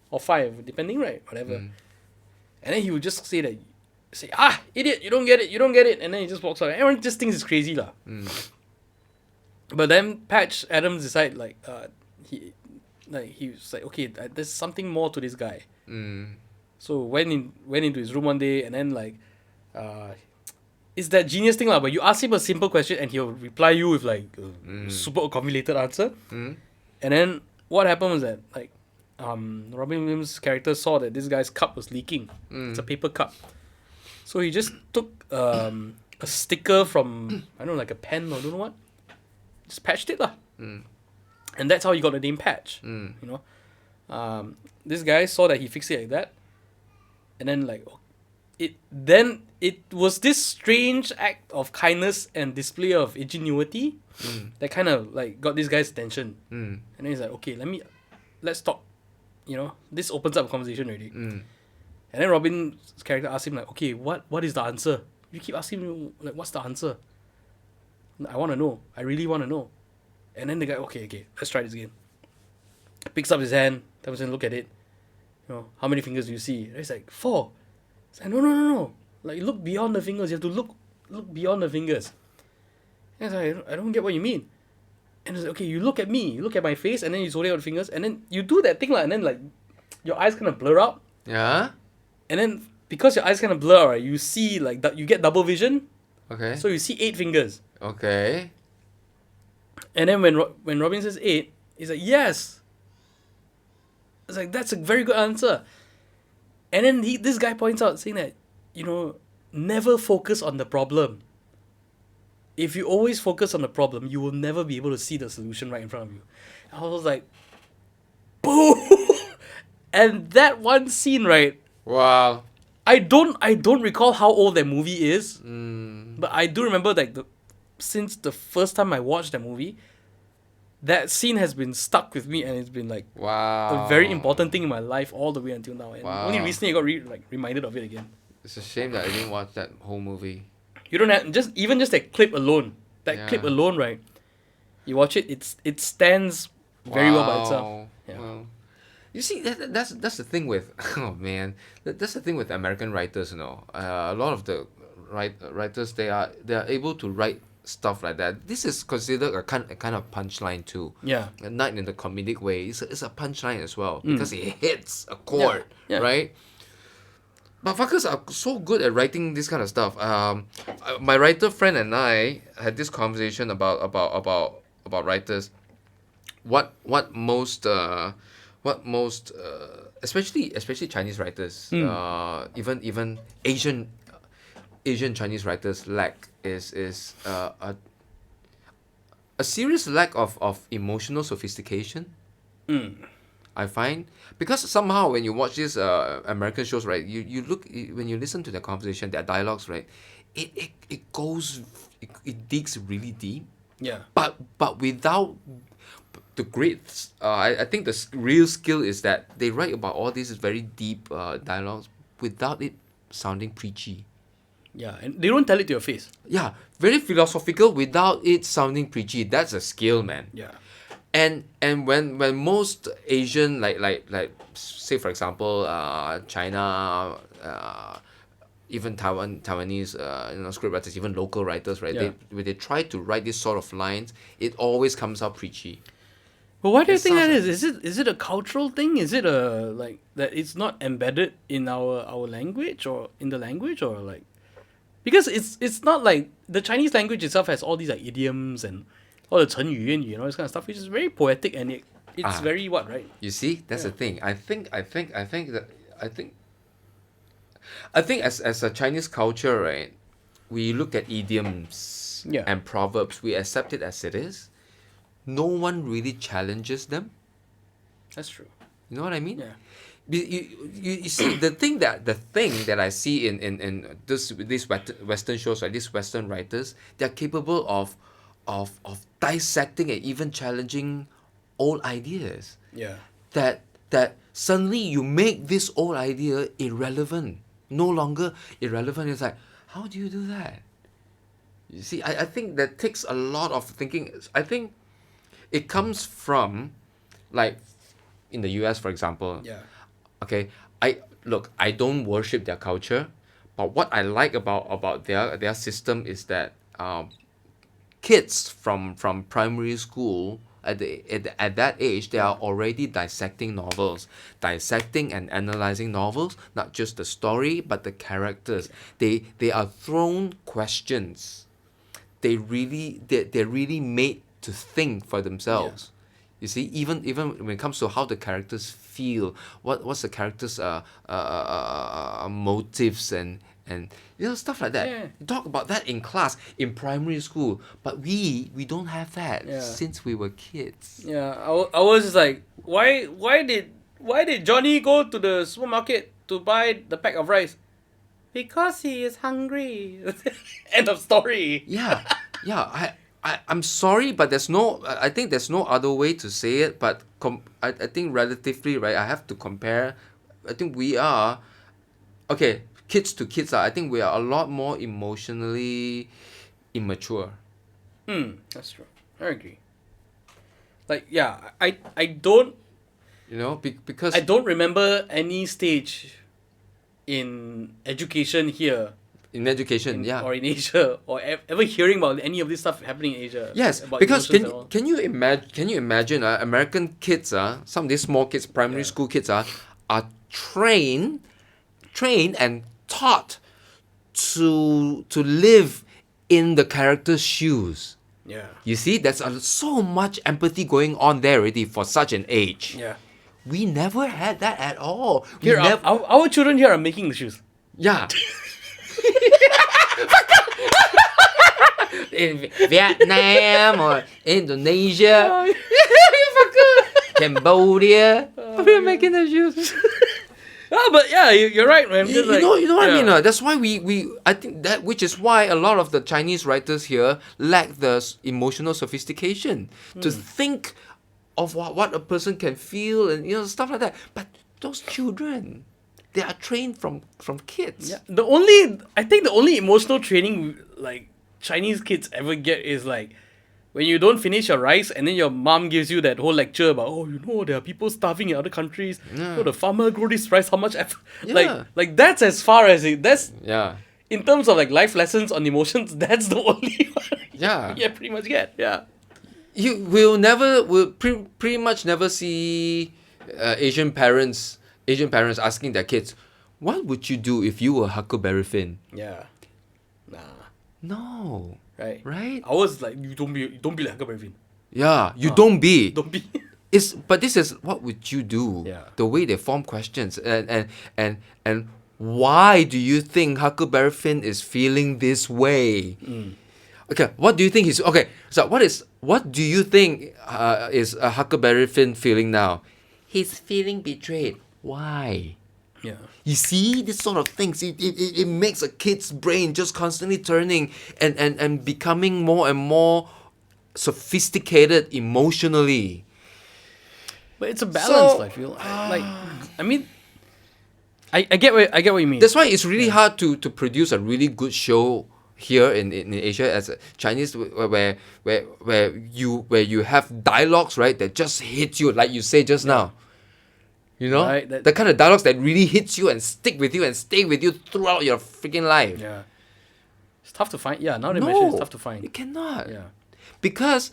or 5 depending, right? Whatever. Mm. And then he would just say idiot, you don't get it, and then he just walks out. Everyone just thinks it's crazy lah. Mm. But then Patch Adams decided he was like, okay, there's something more to this guy. Mm. So went into his room one day and then it's that genius thing lah. But you ask him a simple question and he'll reply you with like a super convoluted answer. Mm. And then what happened was that Robin Williams' character saw that this guy's cup was leaking. It's a paper cup. So he just took a sticker from I don't know, like a pen or I don't know what. Just patched it lah. Mm. And that's how he got the name Patch. Mm. You know, this guy saw that he fixed it like that, and then it was this strange act of kindness and display of ingenuity that kind of like got this guy's attention. Mm. And then he's like, okay, let's talk. You know, this opens up a conversation already. Mm. And then Robin's character asked him like, okay, what is the answer? You keep asking me like, what's the answer? I want to know. I really want to know. And then the guy, okay, let's try this again. Picks up his hand, tells him, look at it. You know, how many fingers do you see? And he's like, 4. He's like, no. Like, look beyond the fingers. You have to look beyond the fingers. And he's like, I don't get what you mean. And he's like, okay, you look at me. You look at my face, and then you hold out the fingers, and then you do that thing, and then, like, your eyes kind of blur out. Yeah? And then, because your eyes kind of blur out, right, you see, like, you get double vision. Okay. So you see 8 fingers. Okay. And then when Robin says 8, he's like, yes. It's like, that's a very good answer. And then this guy points out saying that, you know, never focus on the problem. If you always focus on the problem, you will never be able to see the solution right in front of you. I was like, boo! And that one scene, right? Wow. I don't recall how old that movie is, Mm. but I do remember like since the first time I watched that movie, that scene has been stuck with me, and it's been like Wow. a very important thing in my life all the way until now. And Wow. only recently I got reminded of it again. It's a shame that I didn't watch that whole movie. You don't have just that clip alone That clip Yeah. alone, right? You watch it, it stands very well by itself. Wow. Yeah. Wow. You see, that's the thing with oh man, that's the thing with American writers. A lot of the writers they are able to write stuff like that. This is considered a kind of punchline too. Yeah. Not in the comedic way. It's a punchline as well because it hits a chord, Yeah. right? But fuckers are so good at writing this kind of stuff. My writer friend and I had this conversation about writers. What most especially Chinese writers, even Asian Chinese writers lack is a serious lack of emotional sophistication. I find, because somehow when you watch these American shows, right, you look, when you listen to their conversation, their dialogues, right, it goes, it digs really deep, Yeah. but without the great I think the real skill is that they write about all these very deep dialogues without it sounding preachy. Yeah. And they don't tell it to your face. Yeah, very philosophical without it sounding preachy. That's a skill, man. Yeah. And when most Asian, like say for example China, even Taiwanese script writers, even local writers, right? Yeah. When they try to write this sort of lines, it always comes out preachy. But why do you It think that sounds is? Is it a cultural thing? Is it a like that it's not embedded in our language or in the language, or like, because it's not like the Chinese language itself has all these like idioms and all the 成语谚语 and all this kind of stuff, which is very poetic, and it's very what, right? You see, that's the thing. I think as a Chinese culture, right, we look at idioms Yeah. and proverbs, we accept it as it is. No one really challenges them. That's true. You know what I mean? Yeah. You see, the thing that I see in these Western shows, like these Western writers, they're capable of dissecting and even challenging old ideas. Yeah. That suddenly you make this old idea irrelevant, no longer irrelevant. It's like, how do you do that? You see, I think that takes a lot of thinking. I think it comes from, like, in the US, for example. Yeah. Okay, I don't worship their culture, but what I like about their system is that kids from primary school at that age, they are already dissecting novels, dissecting and analyzing novels, not just the story but the characters. They are thrown questions. They're really made to think for themselves. You see, even when it comes to how the characters feel, what's the characters' motives and stuff like that. Yeah. You talk about that in class, in primary school, but we don't have that Yeah. since we were kids. Yeah. I was just like, why did Johnny go to the supermarket to buy the pack of rice? Because he is hungry. End of story. Yeah. I'm sorry, but I think there's no other way to say it, but I think relatively, right, I have to compare. I think we are, okay, kids to kids, I think we are a lot more emotionally immature. That's true. I agree. Like, yeah, I don't Because I don't remember any stage in education here in education, or in Asia, or ever hearing about any of this stuff happening in Asia. yes, about because emotions and all. can you imagine American kids, some of these small kids, primary school kids, are trained and taught to live in the character's shoes. Yeah. You see, there's so much empathy going on there already for such an age. Yeah. We never had that at all. We Here, never, our children here are making the shoes. yeah. In Vietnam or Indonesia, Cambodia, we're making the shoes. Oh, but yeah, you're right, man. You Because, know what I mean? yeah. That's why I think that, which is why a lot of the Chinese writers here lack the emotional sophistication to think of what a person can feel and stuff like that. But those children, they are trained from kids. Yeah. I think the only emotional training like Chinese kids ever get is like when you don't finish your rice and then your mom gives you that whole lecture about, oh, you know, there are people starving in other countries. Yeah. Oh, the farmer grew this rice, how much effort? Yeah. Like that's as far as it. That's Yeah. in terms of like life lessons on emotions. That's the only one. Yeah. Yeah, pretty much get. Yeah. You will pretty much never see Asian parents asking their kids, what would you do if you were Huckleberry Finn? Yeah. Nah. No. Right. Right? I was like, you don't be like Huckleberry Finn. Yeah, you don't be. Don't be. But this is what would you do? Yeah. The way they form questions and why do you think Huckleberry Finn is feeling this way? Okay, what do you think so what do you think is a Huckleberry Finn feeling now? He's feeling betrayed. Why? Yeah. You see, this sort of things, it makes a kid's brain just constantly turning and becoming more and more sophisticated emotionally. But it's a balance, I feel. I mean, I get what you mean. That's why it's really hard to produce a really good show here in Asia as a Chinese where you have dialogues, right, that just hit you, like you say just now. You know, Right, the kind of dialogues that really hits you and stick with you and stay with you throughout your freaking life. Yeah. It's tough to find. Yeah, now that you mention it, it's tough to find. You cannot. Yeah. Because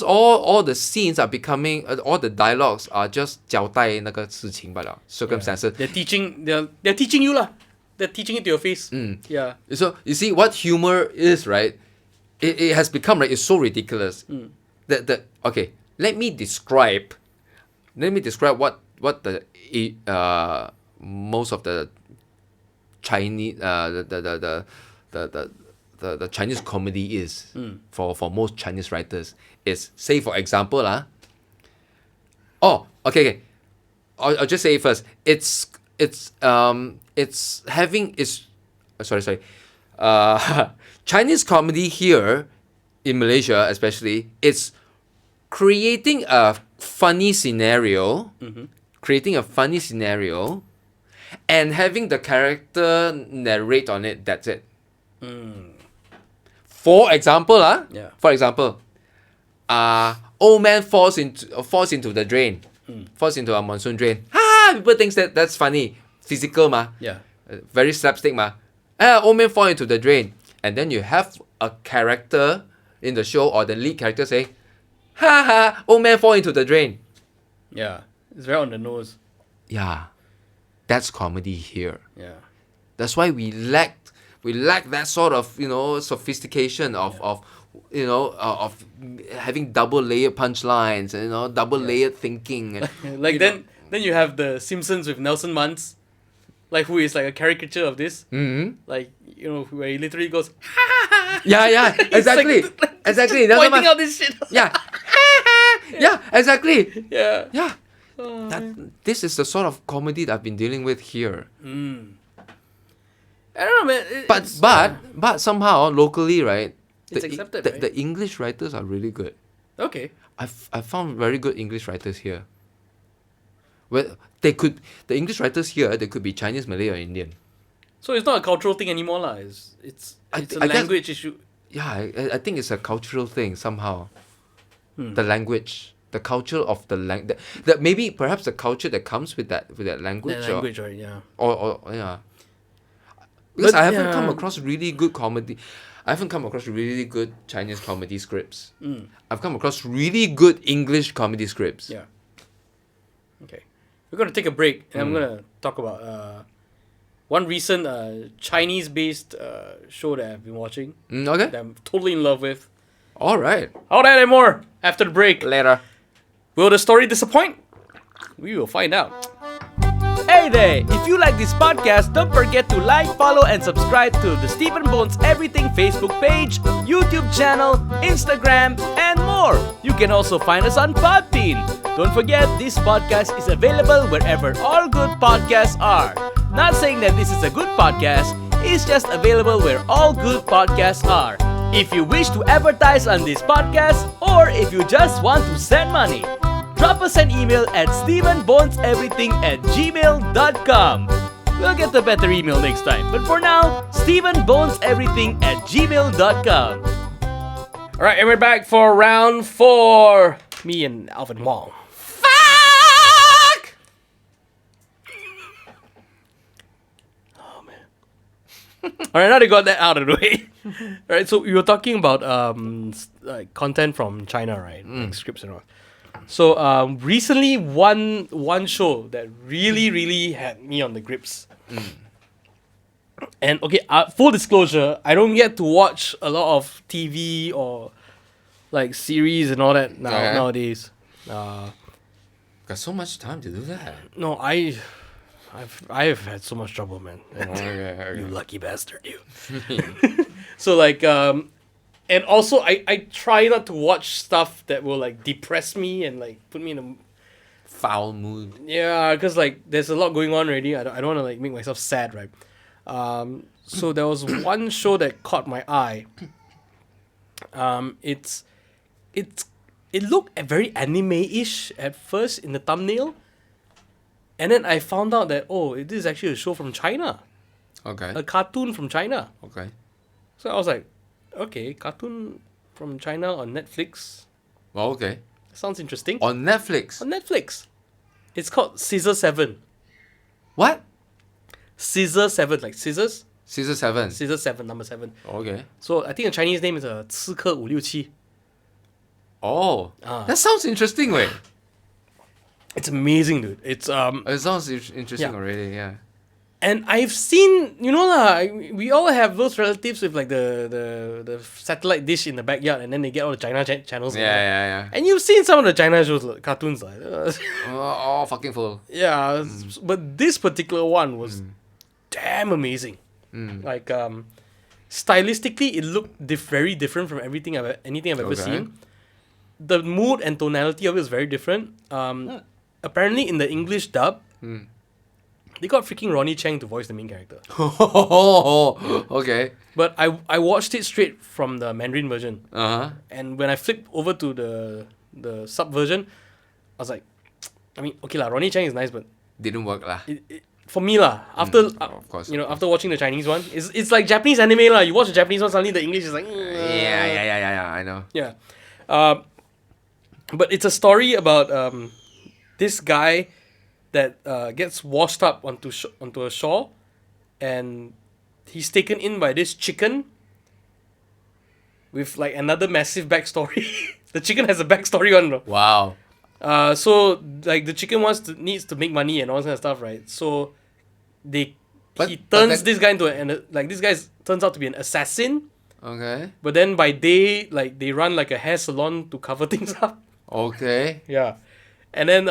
all the scenes are becoming all the dialogues are just 交代那个事情罢了 circumstances. They're teaching you lah. They're teaching it to your face. Yeah. So you see what humor is, right? It has become, right, it's so ridiculous. Okay, let me describe what the most of the Chinese the Chinese comedy is for most Chinese writers is, say for example okay. I'll just say it first. Chinese comedy here in Malaysia especially, it's creating a funny scenario, and having the character narrate on it. That's it. For example, old man falls into the drain, falls into a monsoon drain. People think that's funny, physical ma. Yeah. Very slapstick ma. Old man fall into the drain, and then you have a character in the show or the lead character say, "Ha ha, old man fall into the drain." Yeah. It's very on the nose. Yeah, that's comedy here. Yeah. That's why we lack that sort of sophistication of having double layered punchlines and double layered thinking. Like then you have the Simpsons with Nelson Muntz, like who is like a caricature of this. Like where he literally goes, Yeah, exactly. Exactly. pointing out this shit. Yeah. Yeah, exactly. Yeah. Yeah. This is the sort of comedy that I've been dealing with here. I don't know, man. But somehow locally, right? It's accepted, right? The English writers are really good. Okay. I found very good English writers here. Well, the English writers here, they could be Chinese, Malay, or Indian. So it's not a cultural thing anymore, lah. It's a language issue. Yeah, I think it's a cultural thing somehow. The language, the culture of the language, that maybe perhaps the culture that comes with that language. The language, right? Yeah. Or yeah. Because But, I haven't yeah. come across really good comedy. I haven't come across really good Chinese comedy scripts. I've come across really good English comedy scripts. Yeah. Okay. We're gonna take a break, and I'm gonna talk about one recent Chinese-based show that I've been watching Okay. that I'm totally in love with. All right. All that and more after the break. Later. Will the story disappoint? We will find out. Hey there! If you like this podcast, don't forget to like, follow, and subscribe to the Stephen Bones Everything Facebook page, YouTube channel, Instagram, and more. You can also find us on Podbean. Don't forget, this podcast is available wherever all good podcasts are. Not saying that this is a good podcast, it's just available where all good podcasts are. If you wish to advertise on this podcast, or if you just want to send money, drop us an email at stephenboneseverything@gmail.com. We'll get the better email next time. But for now, StephenBonesEverything@gmail.com. All right, and we're back for round 4. Me and Alvin Wong. Fuck! All right, now they got that out of the way. All right, so we were talking about like content from China, right? Like scripts and all. So recently, one show that really had me on the grips. And okay, full disclosure, I don't get to watch a lot of TV or like series and all that nowadays. Got so much time to do that. No, I've had so much trouble, man. Okay. You lucky bastard, you. So like and also I try not to watch stuff that will like depress me and like put me in a Foul mood. because like there's a lot going on already. I don't want to like make myself sad, right? So there was one show that caught my eye. It looked very anime-ish at first in the thumbnail, and then I found out that it is actually a show from China, Okay. a cartoon from China. Okay. So I was like, okay, cartoon from China on Netflix. Well, okay. Sounds interesting. On Netflix. On Netflix. It's called Scissor 7. What? Scissor 7, like scissors. Season 7. Scissor 7, number 7. Okay. So I think the Chinese name is 刺客567. Oh. That sounds interesting, wait. It's amazing, dude. It's It sounds interesting Yeah. already, yeah. and I've seen, we all have those relatives with like the satellite dish in the backyard, and then they get all the China channels. Yeah. And you've seen some of the China shows, like, cartoons, like. Oh, fucking full. Yeah, but this particular one was damn amazing. Like stylistically, it looked very different from anything I've ever Okay. seen. The mood and tonality of it is very different. Apparently, in the English dub, they got freaking Ronnie Chang to voice the main character. Okay. But I watched it straight from the Mandarin version, Uh-huh. and when I flipped over to the sub version, I was like, I mean, okay lah, Ronnie Chang is nice, but Didn't work lah. for me lah, after of course. after watching the Chinese one, it's like Japanese anime lah. You watch the Japanese one, suddenly the English is like Yeah, I know. yeah. But it's a story about this guy that gets washed up onto a shore, and he's taken in by this chicken with like another massive backstory. The chicken has a backstory on, bro. Wow. So like the chicken needs to make money and all that kind of stuff, right? So he turns this guy into this guy turns out to be an assassin. Okay. But then by day, like they run like a hair salon to cover things up. Okay. Yeah, and then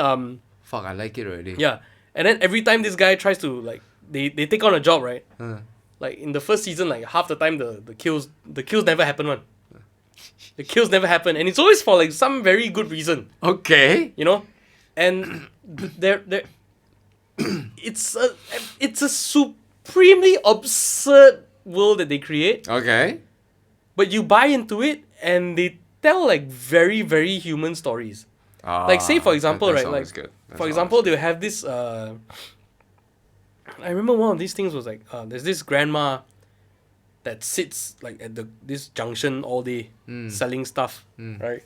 Fuck, I like it already. yeah, and then every time this guy tries to like they take on a job, right? Like in the first season, like half the time the kills never happen one. The kills never happen, and it's always for like some very good reason, Okay. and there it's a supremely absurd world that they create, Okay. but you buy into it, and they tell like very very human stories. Like say for example, right? Like good. for example, they'll have this. I remember one of these things was like there's this grandma that sits like at this junction all day selling stuff, right?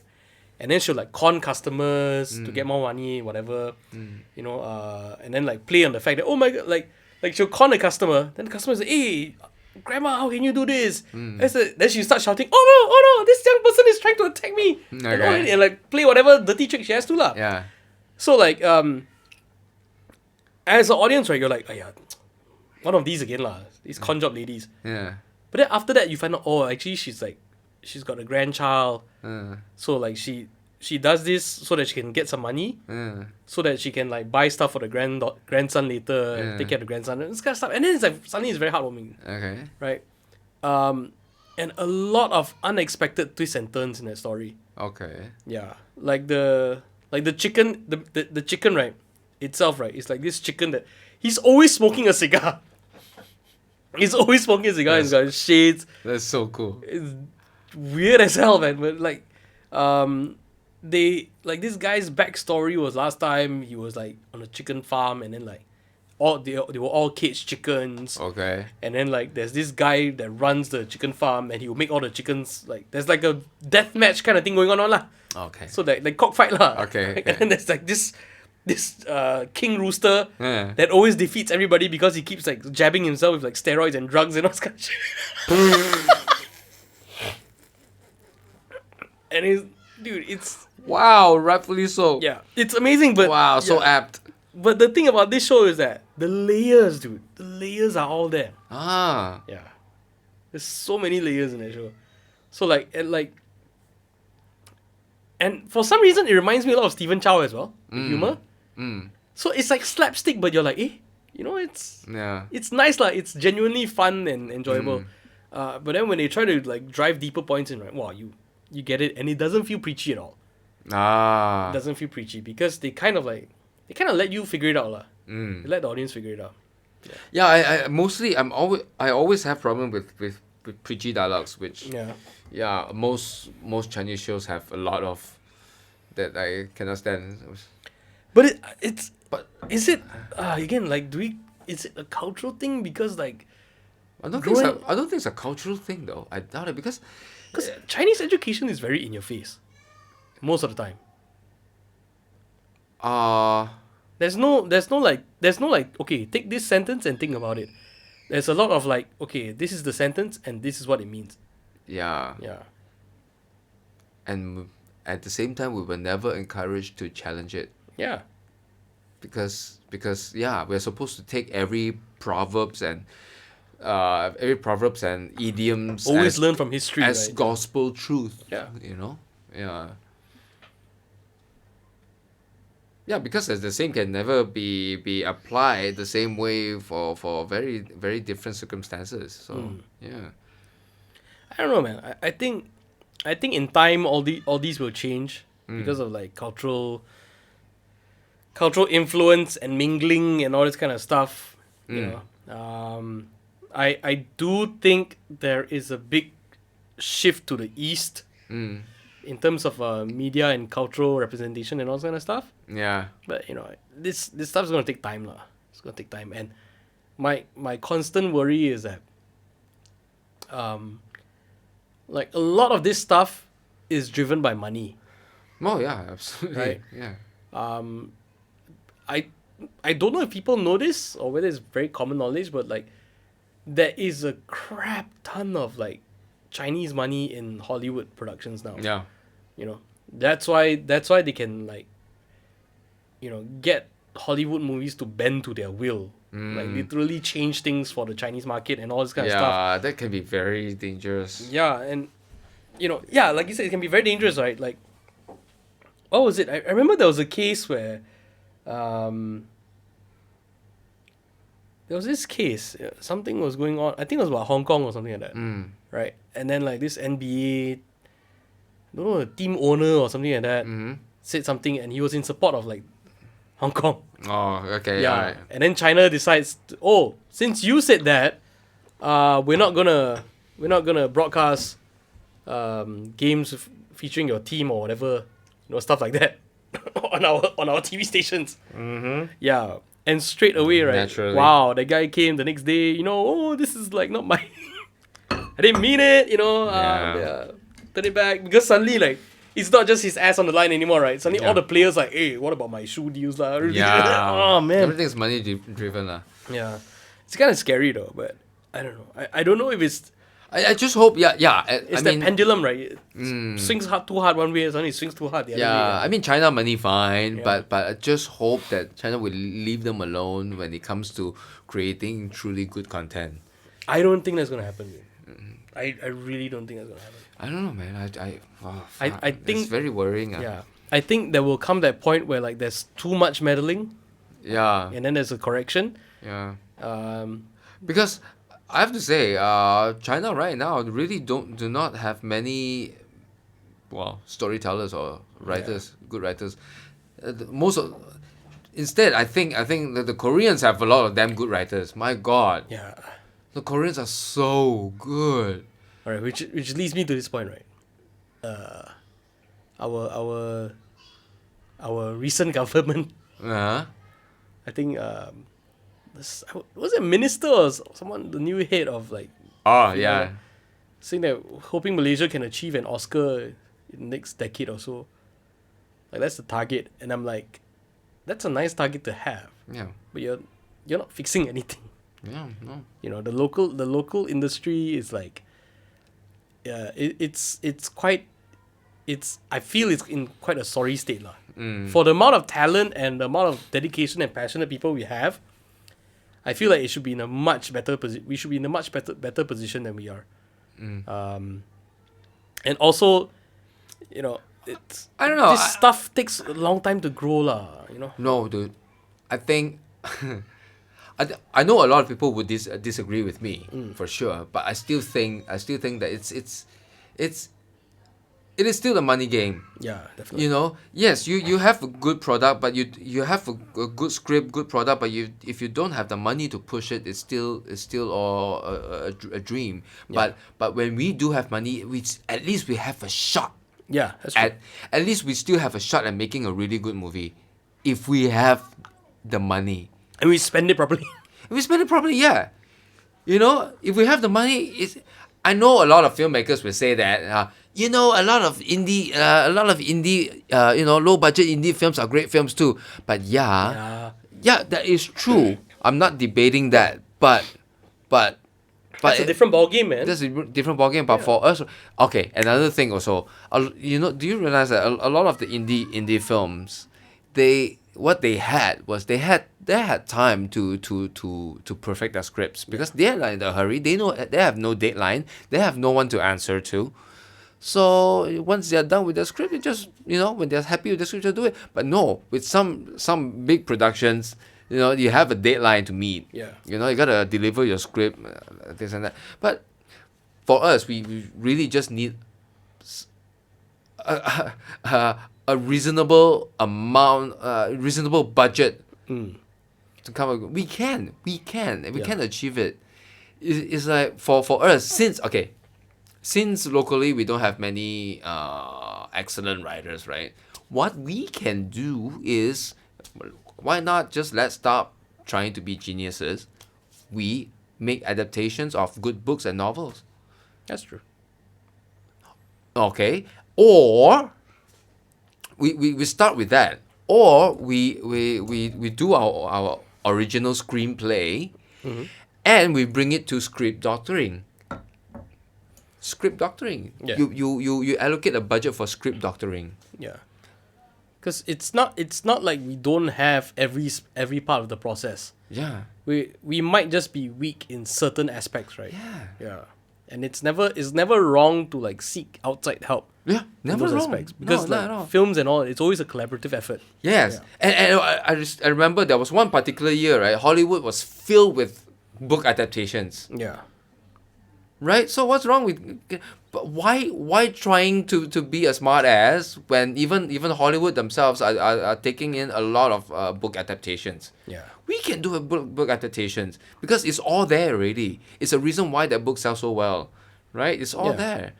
And then she'll like con customers to get more money, whatever, and then like play on the fact that, oh my god, like she'll con a customer, then the customer is like, hey, grandma, how can you do this? Then she starts shouting, oh no, this young person is trying to attack me, and like play whatever dirty trick she has to lah. Yeah. So like as an audience, right, you're like, oh yeah, one of these again lah, these con job ladies. Yeah. But then after that, you find out, actually she's got a grandchild. So like she does this so that she can get some money, so that she can like buy stuff for the grandson later, and take care of the grandson, and this kind of stuff. And then it's like suddenly it's very heartwarming, Okay. right? And a lot of unexpected twists and turns in that story. Okay. Yeah, like the chicken, the chicken, right, itself, right, it's like this chicken that he's always smoking a cigar. He's always smoking a cigar. He's got shades. That's so cool. It's weird as hell, man. But like, they like this guy's backstory was last time he was like on a chicken farm, and then like they were all caged chickens. Okay. And then like there's this guy that runs the chicken farm, and he will make all the chickens like there's like a death match kind of thing going on lah. Okay. So like cockfight lah. Okay. And then there's like this king rooster Yeah. that always defeats everybody because he keeps like jabbing himself with like steroids and drugs and all this kind of shit. And it's Wow, rightfully so. yeah, it's amazing, but Wow, so yeah. apt. But the thing about this show is that the layers, dude, the layers are all there. Ah. Yeah, there's so many layers in that show. So like and for some reason it reminds me a lot of Stephen Chow as well, the humor. So it's like slapstick, but you're like, it's Yeah. it's nice lah. It's genuinely fun and enjoyable. But then when they try to like drive deeper points in, right? Wow, you get it, and it doesn't feel preachy at all. Ah. It doesn't feel preachy because they kind of let you figure it out lah. They let the audience figure it out. Yeah, I always have problem with preachy dialogues, which most Chinese shows have a lot of that I cannot stand. But is it again like is it a cultural thing because like I don't think it's a cultural thing though. I doubt it because Chinese education is very in your face most of the time. There's no like okay, take this sentence and think about it. There's a lot of like, okay, this is the sentence and this is what it means. yeah. And at the same time, we were never encouraged to challenge it Yeah. because we're supposed to take every proverbs and idioms Always learn from history, as right? gospel truth. Yeah. Yeah, because as the same can never be applied the same way for very very different circumstances. So yeah. I don't know, man. I think in time all these will change because of like cultural influence and mingling and all this kind of stuff. You know, I do think there is a big shift to the east in terms of media and cultural representation and all this kind of stuff. Yeah. But you know, this stuff's gonna take time, lah. It's gonna take time, and my constant worry is that, like a lot of this stuff is driven by money. Oh yeah, absolutely. Right. Yeah. I don't know if people know this or whether it's very common knowledge, but like there is a crap ton of like Chinese money in Hollywood productions now. Yeah. You know, that's why they can like, you know, get Hollywood movies to bend to their will. Like literally change things for the Chinese market and all this kind of stuff. Yeah, that can be very dangerous. Yeah, and you know, yeah, like you said, it can be very dangerous, right? Like, what was it? I remember there was a case where, there was this case. Something was going on. I think it was about Hong Kong or something like that, right? And then like this NBA, I don't know, a team owner or something like that, said something, and he was in support of like Hong Kong. Oh, okay. Yeah, Alright. and then China decides, since you said that, we're not gonna broadcast games featuring your team or whatever, you know, stuff like that on our TV stations. Yeah, and straight away, right? Naturally. Wow, the guy came the next day. You know, this is like not my. I didn't mean it. You know, turn it back because suddenly like. It's not just his ass on the line anymore, right? Suddenly all the players like, hey, what about my shoe deals? Yeah. Oh, man. Everything's money driven. Yeah. It's kind of scary though, but I don't know. I don't know if it's... I just hope, It's that pendulum, right? It swings too hard one way, suddenly it swings too hard the other way. I mean, China money fine, but I just hope that China will leave them alone when it comes to creating truly good content. I don't think that's going to happen. I really don't think that's going to happen. I don't know, man. I think it's very worrying. Yeah. I think there will come that point where like there's too much meddling. Yeah. And then there's a correction. Yeah. Because I have to say, China right now really do not have many, storytellers or writers, good writers. Instead, I think that the Koreans have a lot of damn good writers. My God. Yeah. The Koreans are so good. All right, which leads me to this point, right? Our recent government, Uh-huh. I think was it a minister or someone, the new head of like Oh, you yeah. know, saying that hoping Malaysia can achieve an Oscar in the next decade or so. Like that's the target, and I'm like, that's a nice target to have, Yeah. but you're not fixing anything. Yeah, no. You know, the local industry is like, it's quite, I feel it's in quite a sorry state lah. For the amount of talent and the amount of dedication and passionate people we have, I feel like it should be in a much better we should be in a much better position than we are. And also, you know, it's, I don't know. this stuff takes a long time to grow lah. You know. No, dude. I think I know a lot of people would disagree with me for sure, but I still think that it is still a money game. Yeah, definitely. You know, yes, you have a good product, but you have a good script, good product, but if you don't have the money to push it, it's still all a dream. Yeah. But when we do have money, at least we have a shot. Yeah, that's true. At least we still have a shot at making a really good movie, if we have the money. And we spend it properly. If we spend it properly, yeah. You know, if we have the money, I know a lot of filmmakers will say that. You know, a lot of indie, low budget indie films are great films too. But yeah, that is true. I'm not debating that, but That's a different ballgame, man. that's a different ballgame. But for us, okay, another thing also, you know, do you realize that a lot of the indie films, what they had was they had time to perfect their scripts, because they're not in a hurry. They have no deadline. They have no one to answer to. So once they're done with the script, they just, you know, when they're happy with the script, they'll do it. But no, with some big productions, you know, you have a deadline to meet. Yeah. You know, you gotta deliver your script, this and that. But for us, we really just need a reasonable amount, reasonable budget to come up. We can achieve it. It's like for us, since locally we don't have many excellent writers, right? What we can do is, why not just let's stop trying to be geniuses. We make adaptations of good books and novels. That's true. Okay, or we start with that, or we do our original screenplay, and we bring it to script doctoring. Yeah. You allocate a budget for script doctoring. Yeah. Because it's not like we don't have every part of the process. Yeah. We might just be weak in certain aspects, right? Yeah. Yeah. And it's never wrong to like seek outside help. Yeah, in never those wrong. aspects, because No, not at all. like films and all, it's always a collaborative effort. Yes, and I remember there was one particular year, right? Hollywood was filled with book adaptations, Yeah. right? So what's wrong with? But why trying to be a smart ass when even Hollywood themselves are taking in a lot of book adaptations? Yeah. We can do a book adaptations because it's all there already. It's a reason why that book sells so well, right? It's all Yeah. there.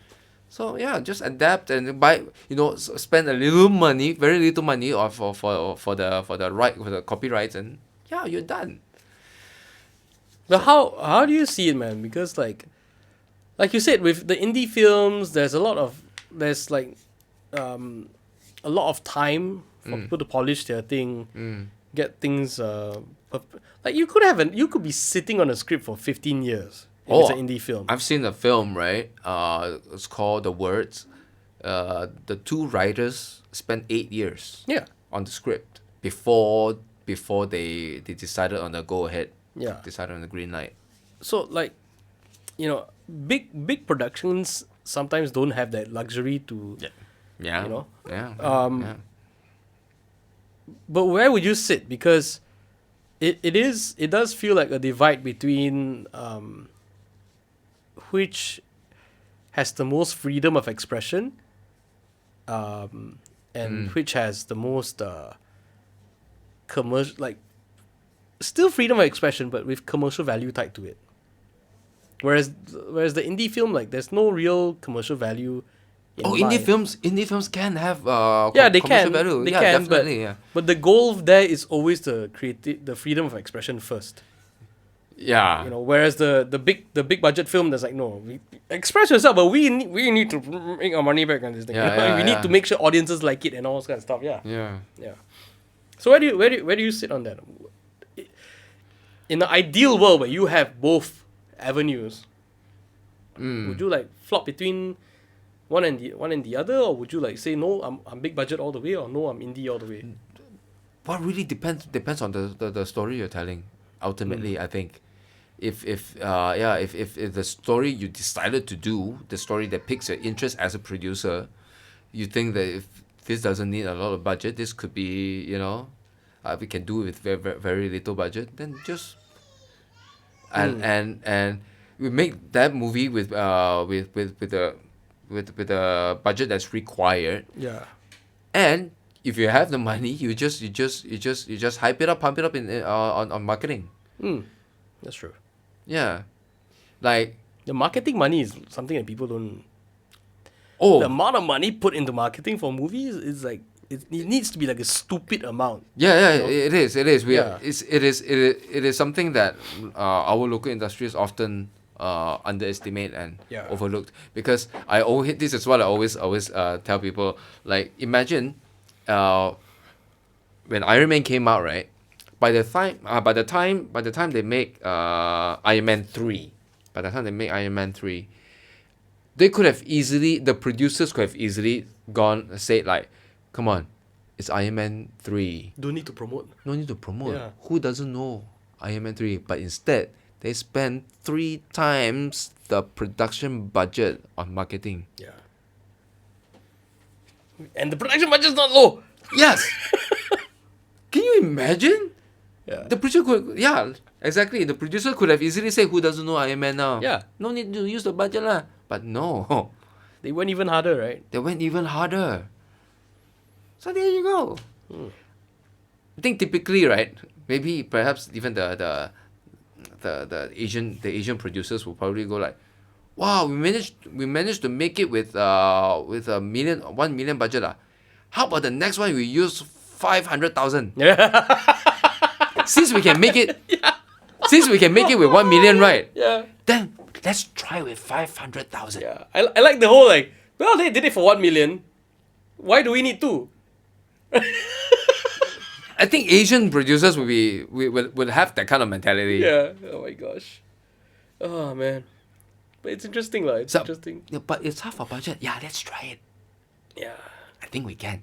So yeah, just adapt and buy. You know, spend a little money, very little money, for the copyrights, and yeah, you're done. But how do you see it, man? Because like you said, with the indie films, there's a lot of time for people to polish their thing, get things. Like you could be sitting on a script for 15 years if it's an indie film. I've seen a film, right? It's called The Words. The two writers spent 8 years Yeah. on the script before they decided on the go ahead. Yeah. Decided on the green light. So like, you know, big productions sometimes don't have that luxury to. Yeah. You know? Yeah. Yeah. But where would you sit? Because it does feel like a divide between which has the most freedom of expression, and which has the most commercial, like, still freedom of expression but with commercial value tied to it. Whereas the indie film, like, there's no real commercial value. Indie films can have They commercial can. value. They yeah, can, definitely. but the goal there is always the freedom of expression first. Yeah. You know, whereas the big budget film, that's like, no, express yourself, but we need to make our money back on this thing. Yeah, You know? yeah, We yeah. need to make sure audiences like it and all this kind of stuff. Yeah. Yeah. Yeah. So where do you sit on that? In the ideal world where you have both avenues, would you like flop between one and the other, or would you like say no, I'm big budget all the way, or no, I'm indie all the way? What really depends on the story you're telling. Ultimately, I think, if the story you decided to do, the story that piques your interest as a producer, you think that if this doesn't need a lot of budget, this could be, we can do it with very, very, very little budget, then just and we make that movie with the budget that's required. Yeah. And if you have the money, you just hype it up, pump it up on marketing. That's true. Yeah, like The marketing money is something that people don't. oh The amount of money put into marketing for movies is like it needs to be like a stupid amount. yeah, you know? it is Yeah. it is something that our local industries often underestimate and Yeah. overlooked, because this is what I always tell people, like imagine when Iron Man came out, right? By the time they make Iron Man 3, they could have easily, the producers could have easily said like, come on, it's Iron Man 3. Don't need to promote. No need to promote. Yeah. Who doesn't know Iron Man 3? But instead, they spend 3 times the production budget on marketing. Yeah. And the production budget's not low. Yes! Can you imagine? Yeah. The producer could, exactly. The producer could have easily said, who doesn't know Iron Man now? Yeah. No need to use the budget lah. But no, They went even harder, right? they went even harder. So there you go. I think typically, right? Maybe perhaps even the Asian producers will probably go like, wow, we managed to make it with a 1 million budget lah. How about the next one we use 500,000? Since we can make it, with 1 million, right? Yeah. Then let's try with 500,000. Yeah. I like the whole like, well, they did it for 1 million. Why do we need 2? I think Asian producers would have that kind of mentality. Yeah. Oh my gosh. Oh man. But it's interesting, lah. It's interesting. Yeah, but it's half our budget. Yeah, let's try it. Yeah. I think we can.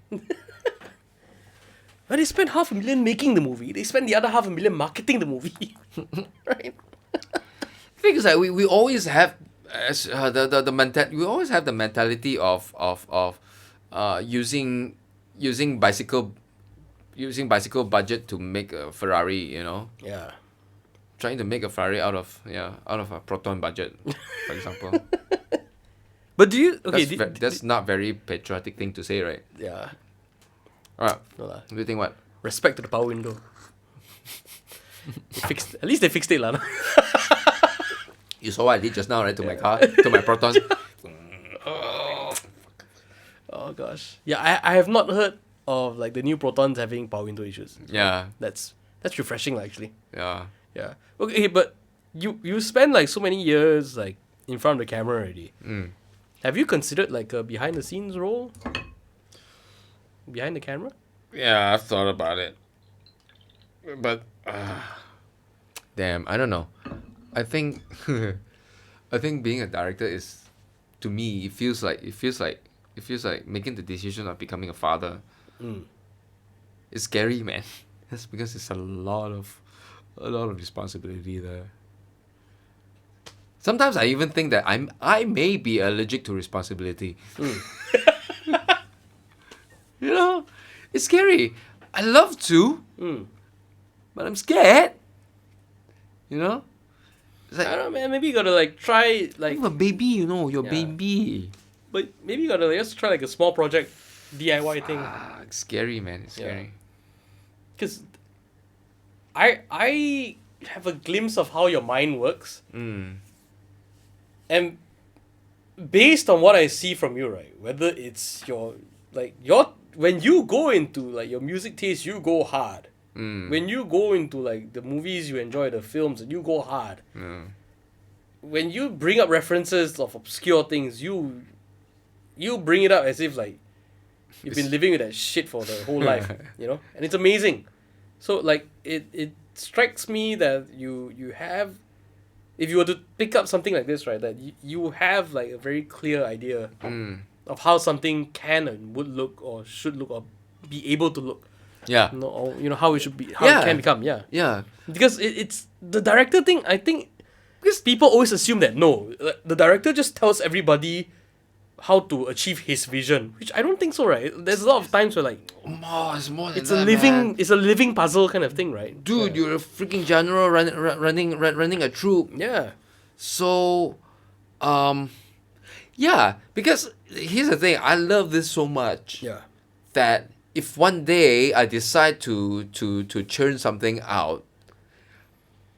But they spent $500,000 making the movie. They spent the other $500,000 marketing the movie. Right? The thing is that we always have we always have the mentality of using bicycle budget to make a Ferrari, Yeah. trying to make a Ferrari out of a Proton budget, for example. But do you okay? That's not very patriotic thing to say, right? Yeah. Alright. No lah. Do you think what? Respect to the power window. At least they fixed it, lah. You saw what I did just now, right? To my car, to my Proton. Oh gosh. Yeah, I have not heard of like the new Protons having power window issues. Yeah. That's refreshing, lah, actually. Yeah. Yeah. Okay, but you spend like so many years like in front of the camera already. Have you considered like a behind the scenes role? Behind the camera? Yeah, I've thought about it. But damn, I don't know. I think being a director is, to me, it feels like making the decision of becoming a father. It's scary, man. That's because it's a lot of responsibility there. Sometimes I even think that I may be allergic to responsibility. It's scary. I love to, but I'm scared. It's like, I don't know, man. Maybe you gotta like try like, I'm a baby, your Yeah. baby. but maybe you gotta like, just try like a small project, DIY thing. It's scary, man. It's scary. Because I have a glimpse of how your mind works, and based on what I see from you, right, whether it's your when you go into like your music taste, you go hard. When you go into like the movies you enjoy, the films, and you go hard. When you bring up references of obscure things, you bring it up as if like you've been living with that shit for the whole life, you know? And it's amazing. So like it strikes me that you have, if you were to pick up something like this, right, that you have like a very clear idea of how something can and would look or should look or be able to look. Yeah. Or, how it should be, how it can become. Yeah. Yeah. Because it's the director thing, I think, because people always assume that no, the director just tells everybody how to achieve his vision, which I don't think so, right? There's a lot of times where like It's more than it's that, a living man. it's a living puzzle kind of thing, right? Dude, you're a freaking general running a troop. Yeah. So, yeah, because here's the thing, I love this so much Yeah. that if one day I decide to churn something out,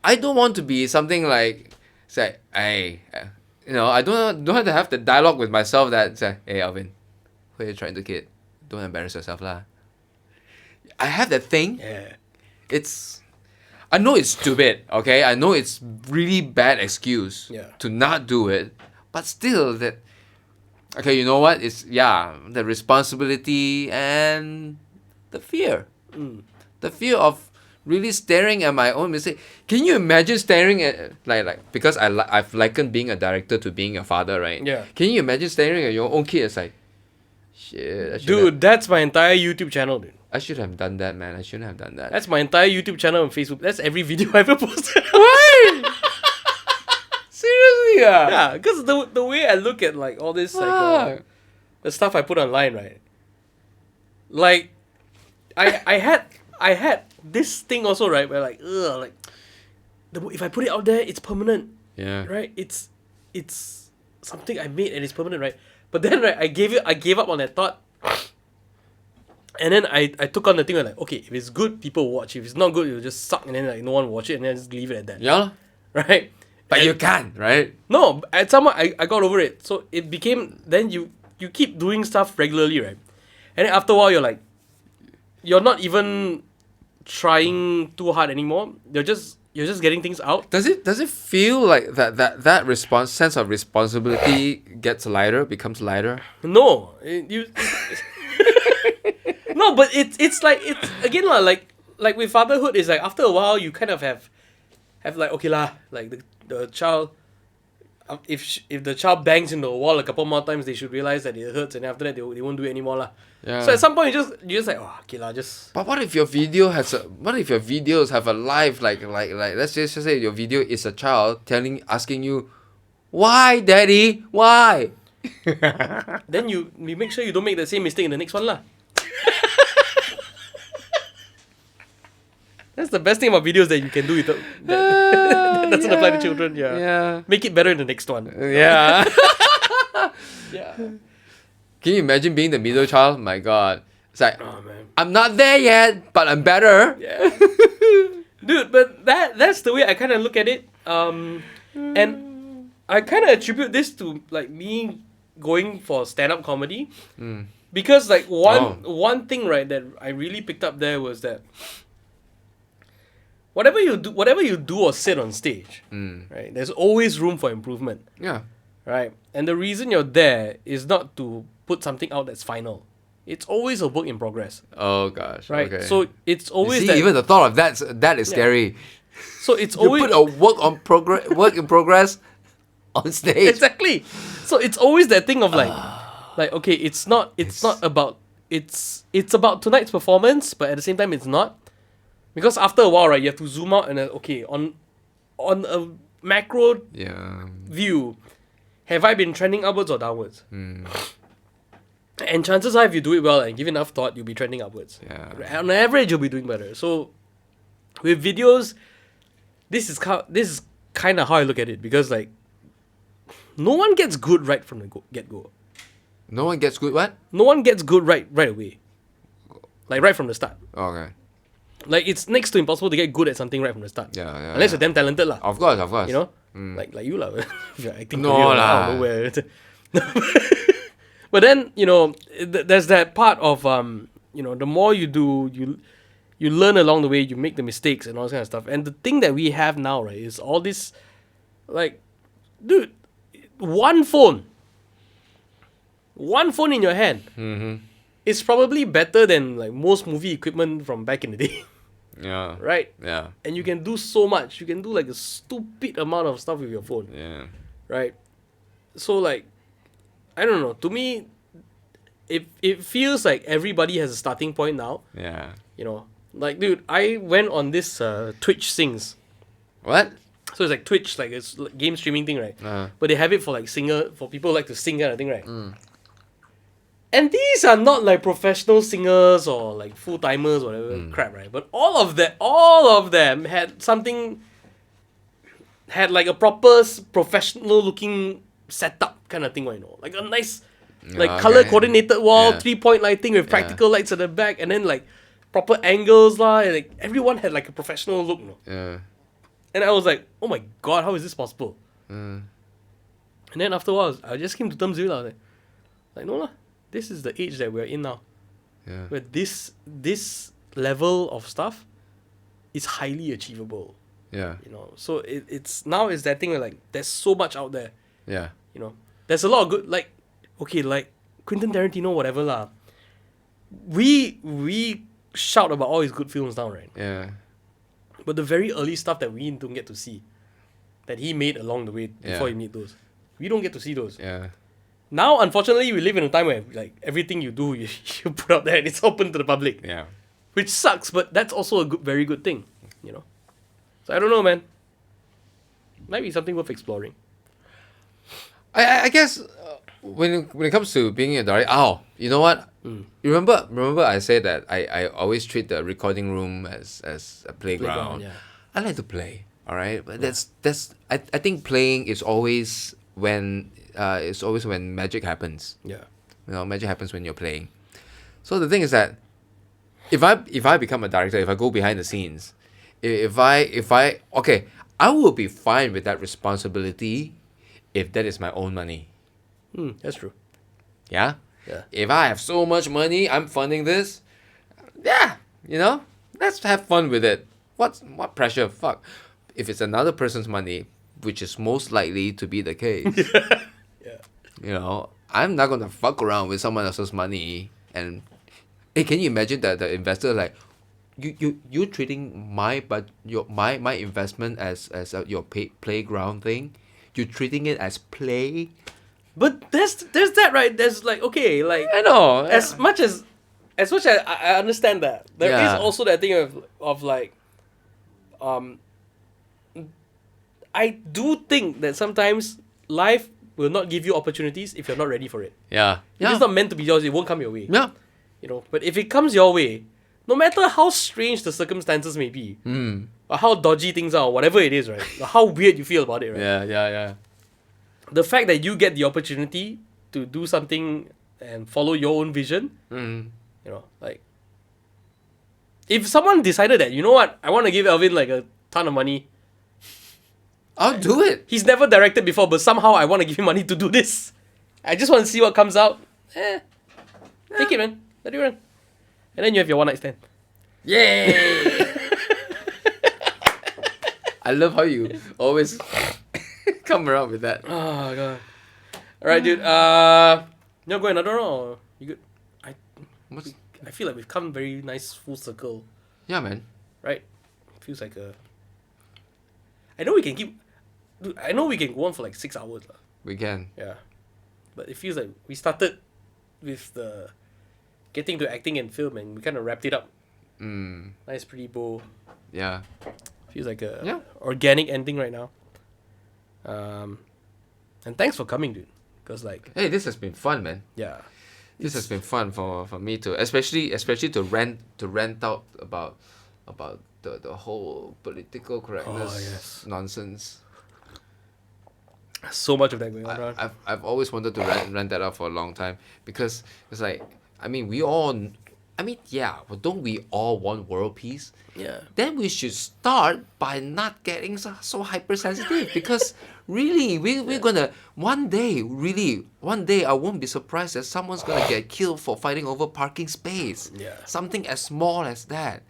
I don't want to be something like say, hey, I don't have to have the dialogue with myself that say, hey Alvin, what are you trying to kid? Don't embarrass yourself lah. I have that thing. Yeah. I know it's stupid, okay? I know it's really bad excuse to not do it, but still that. Okay, you know what? It's the responsibility and the fear, the fear of really staring at my own mistake. Can you imagine staring at like because I've likened being a director to being a father, right? Yeah. Can you imagine staring at your own kid? It's like, shit. Dude, that's my entire YouTube channel, dude. I should have done that, man. I shouldn't have done that. That's my entire YouTube channel and Facebook. That's every video I ever posted. Why? Seriously, Yeah, because the way I look at like all this like the stuff I put online, right? Like, I had this thing also, right? Where like, if I put it out there, it's permanent, Yeah. right? It's something I made and it's permanent, right? But then right, I gave up on that thought, and then I took on the thing where like, okay, if it's good, people will watch. If it's not good, it'll just suck, and then like no one will watch it, and then just leave it at that. Yeah. Right. But And- you can't, right? No, at some point I got over it. So it became, then you keep doing stuff regularly, right? And then after a while you're not even trying too hard anymore. You're just getting things out. Does it feel like that sense of responsibility gets lighter, becomes lighter? No, no, but it's like it's again like with fatherhood, it's like after a while you kind of have like, okay lah, like the child, if the child bangs into the wall a couple more times, they should realize that it hurts, and after that they won't do it anymore lah. Yeah. So at some point you just like, oh, okay lah, just. But what if your videos have a life like let's just say your video is a child asking you, why daddy, why? Then you make sure you don't make the same mistake in the next one lah. That's the best thing about videos that you can do that doesn't apply to children. Yeah. Yeah. Make it better in the next one. Yeah. Yeah. Can you imagine being the middle child? My God. It's like, Oh man. I'm not there yet, but I'm better. Yeah. Dude, but that's the way I kind of look at it. And I kind of attribute this to like me going for stand-up comedy. Because like one thing, right, that I really picked up there was that whatever you do or sit on stage, right, there's always room for improvement, Yeah. right? And the reason you're there is not to put something out that's final. It's always a work in progress, Oh gosh. right? Okay. So it's You always see, that. even the thought of that is scary. So it's You always put a work in progress on stage. exactly. So it's always that thing of like okay, it's not about it's about tonight's performance, but at the same time it's not, because after a while, right, you have to zoom out and then, okay, on a macro Yeah. view, have I been trending upwards or downwards? And chances are, if you do it well and give enough thought, you'll be trending upwards. Yeah. On average, you'll be doing better. So with videos, this is kind of how I look at it, because like no one gets good right from the get-go. No one gets good what? No one gets good right away. Like right from the start. Okay. Like it's next to impossible to get good at something right from the start. Yeah, yeah. Unless you're damn talented lah. Of course. You know? Like you lah. You're acting No career lah. out of nowhere. But then, there's that part of the more you do, you learn along the way, you make the mistakes and all this kind of stuff. And the thing that we have now, right, is all this, like, dude, one phone in your hand is probably better than like most movie equipment from back in the day. Yeah. Right? Yeah. And you can do so much. You can do like a stupid amount of stuff with your phone. Yeah. Right? So like, I don't know. To me, it feels like everybody has a starting point now. Yeah. You know, like, dude, I went on this Twitch Sings. What? So it's like Twitch, like it's like game streaming thing, right? But they have it for like for people who like to sing kind of thing, right? And these are not like professional singers or like full timers or whatever crap, right? But all of them had like a proper professional looking setup kind of thing, right? You know, like a nice, like color coordinated wall, 3-point lighting with practical lights at the back, and then like proper angles lah. Like everyone had like a professional look, you know? Yeah. And I was like, oh my god, how is this possible? And then after a while, I just came to terms with it. I was like, no lah, this is the age that we're in now. Yeah. Where this level of stuff is highly achievable. Yeah. You know, so it's that thing where like there's so much out there. Yeah. You know, there's a lot of good, like, okay, like Quentin Tarantino, whatever lah. We shout about all his good films now, right? Yeah. But the very early stuff that we don't get to see, that he made along the way before he made those, we don't get to see those. Yeah. Now, unfortunately, we live in a time where like everything you do, you put out there and it's open to the public. Yeah. Which sucks, but that's also a very good thing, you know. So I don't know, man. Might be something worth exploring. I guess when it comes to being a director, you know what? You remember I said that I always treat the recording room as a playground. Yeah. I like to play, all right? But I think playing is always when magic happens. Yeah. You know, magic happens when you're playing. So the thing is that if I become a director, if I go behind the scenes, I will be fine with that responsibility if that is my own money. That's true. Yeah? Yeah. If I have so much money, I'm funding this. Yeah, you know, let's have fun with it. What pressure? Fuck. If it's another person's money, which is most likely to be the case, Yeah. you know, I'm not gonna fuck around with someone else's money. And hey, can you imagine that the investor like, you treating my investment as your playground thing? You're treating it as play. But there's that, right? There's like, okay, like, I know. as much as I understand that, there is also that thing of like, I do think that sometimes life will not give you opportunities if you're not ready for it. Yeah. If it's not meant to be yours, it won't come your way. Yeah. You know, but if it comes your way, no matter how strange the circumstances may be, or how dodgy things are, or whatever it is, right? Or how weird you feel about it, right? Yeah. The fact that you get the opportunity to do something and follow your own vision, you know, like, if someone decided that, you know what, I want to give Alvin like a ton of money. I'll do it. He's never directed before, but somehow I want to give him money to do this. I just want to see what comes out. Take it, man. Let it run. And then you have your one night stand. Yay! I love how you always come around with that. Oh god. Alright, dude. You go another round or you good? I feel like we've come very nice full circle. Yeah, man. Right? Feels like a. I know we can keep. Dude, I know we can go on for like 6 hours. We can. Yeah. But it feels like we started with the getting to acting and film and we kind of wrapped it up. Nice, pretty bow. Yeah. Feels like a organic ending right now. And thanks for coming, dude. Because like, Hey, this has been fun, man. yeah, This has been fun for me to, especially to rant out about the whole political correctness nonsense. so much of that going on. Around. I've always wanted to rant that out for a long time because it's like, but don't we all want world peace? Yeah. Then we should start by not getting so hypersensitive because really we're gonna one day I won't be surprised that someone's gonna get killed for fighting over parking space. Yeah. Something as small as that.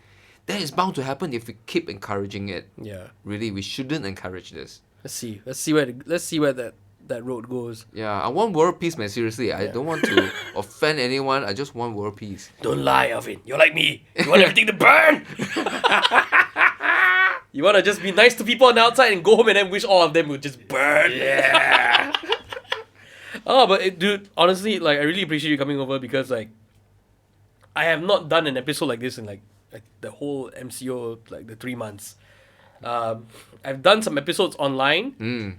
that is bound to happen if we keep encouraging it. Yeah. Really, we shouldn't encourage this. Let's see where that road goes. Yeah, I want world peace, man. Seriously, I don't want to offend anyone. I just want world peace. Don't lie, Alvin. You're like me. You want everything to burn. You want to just be nice to people on the outside and go home and then wish all of them would just burn. Yeah. Oh, but dude, honestly, like I really appreciate you coming over because like I have not done an episode like this in like the whole MCO, like the 3 months. I've done some episodes online.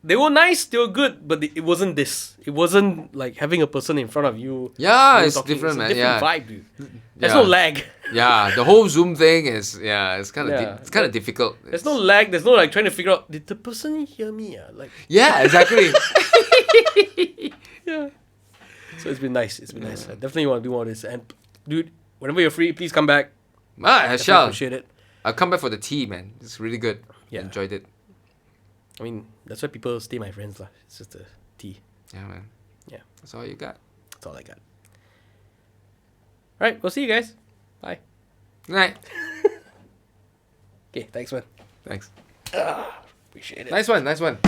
They were nice, they were good, but it wasn't this. It wasn't like having a person in front of you. Yeah, you it's talking. different, It's a man. different Yeah. vibe, dude. There's no lag. Yeah, the whole Zoom thing is it's kind of Yeah. it's kind of difficult. There's no lag. There's no like trying to figure out, did the person hear me? Like, Yeah, exactly. yeah. So it's been nice. It's been nice. I definitely want to do all this. And dude, whenever you're free, please come back. I Definitely shall. appreciate it. I'll come back for the tea, man. It's really good. Yeah. Enjoyed it. I mean, that's why people stay my friends lah. It's just the tea. Yeah, man. Yeah, That's all you got. that's all I got. All right, we'll see you guys. Bye. Good night. Okay, thanks, man. Thanks. Appreciate it. Nice one.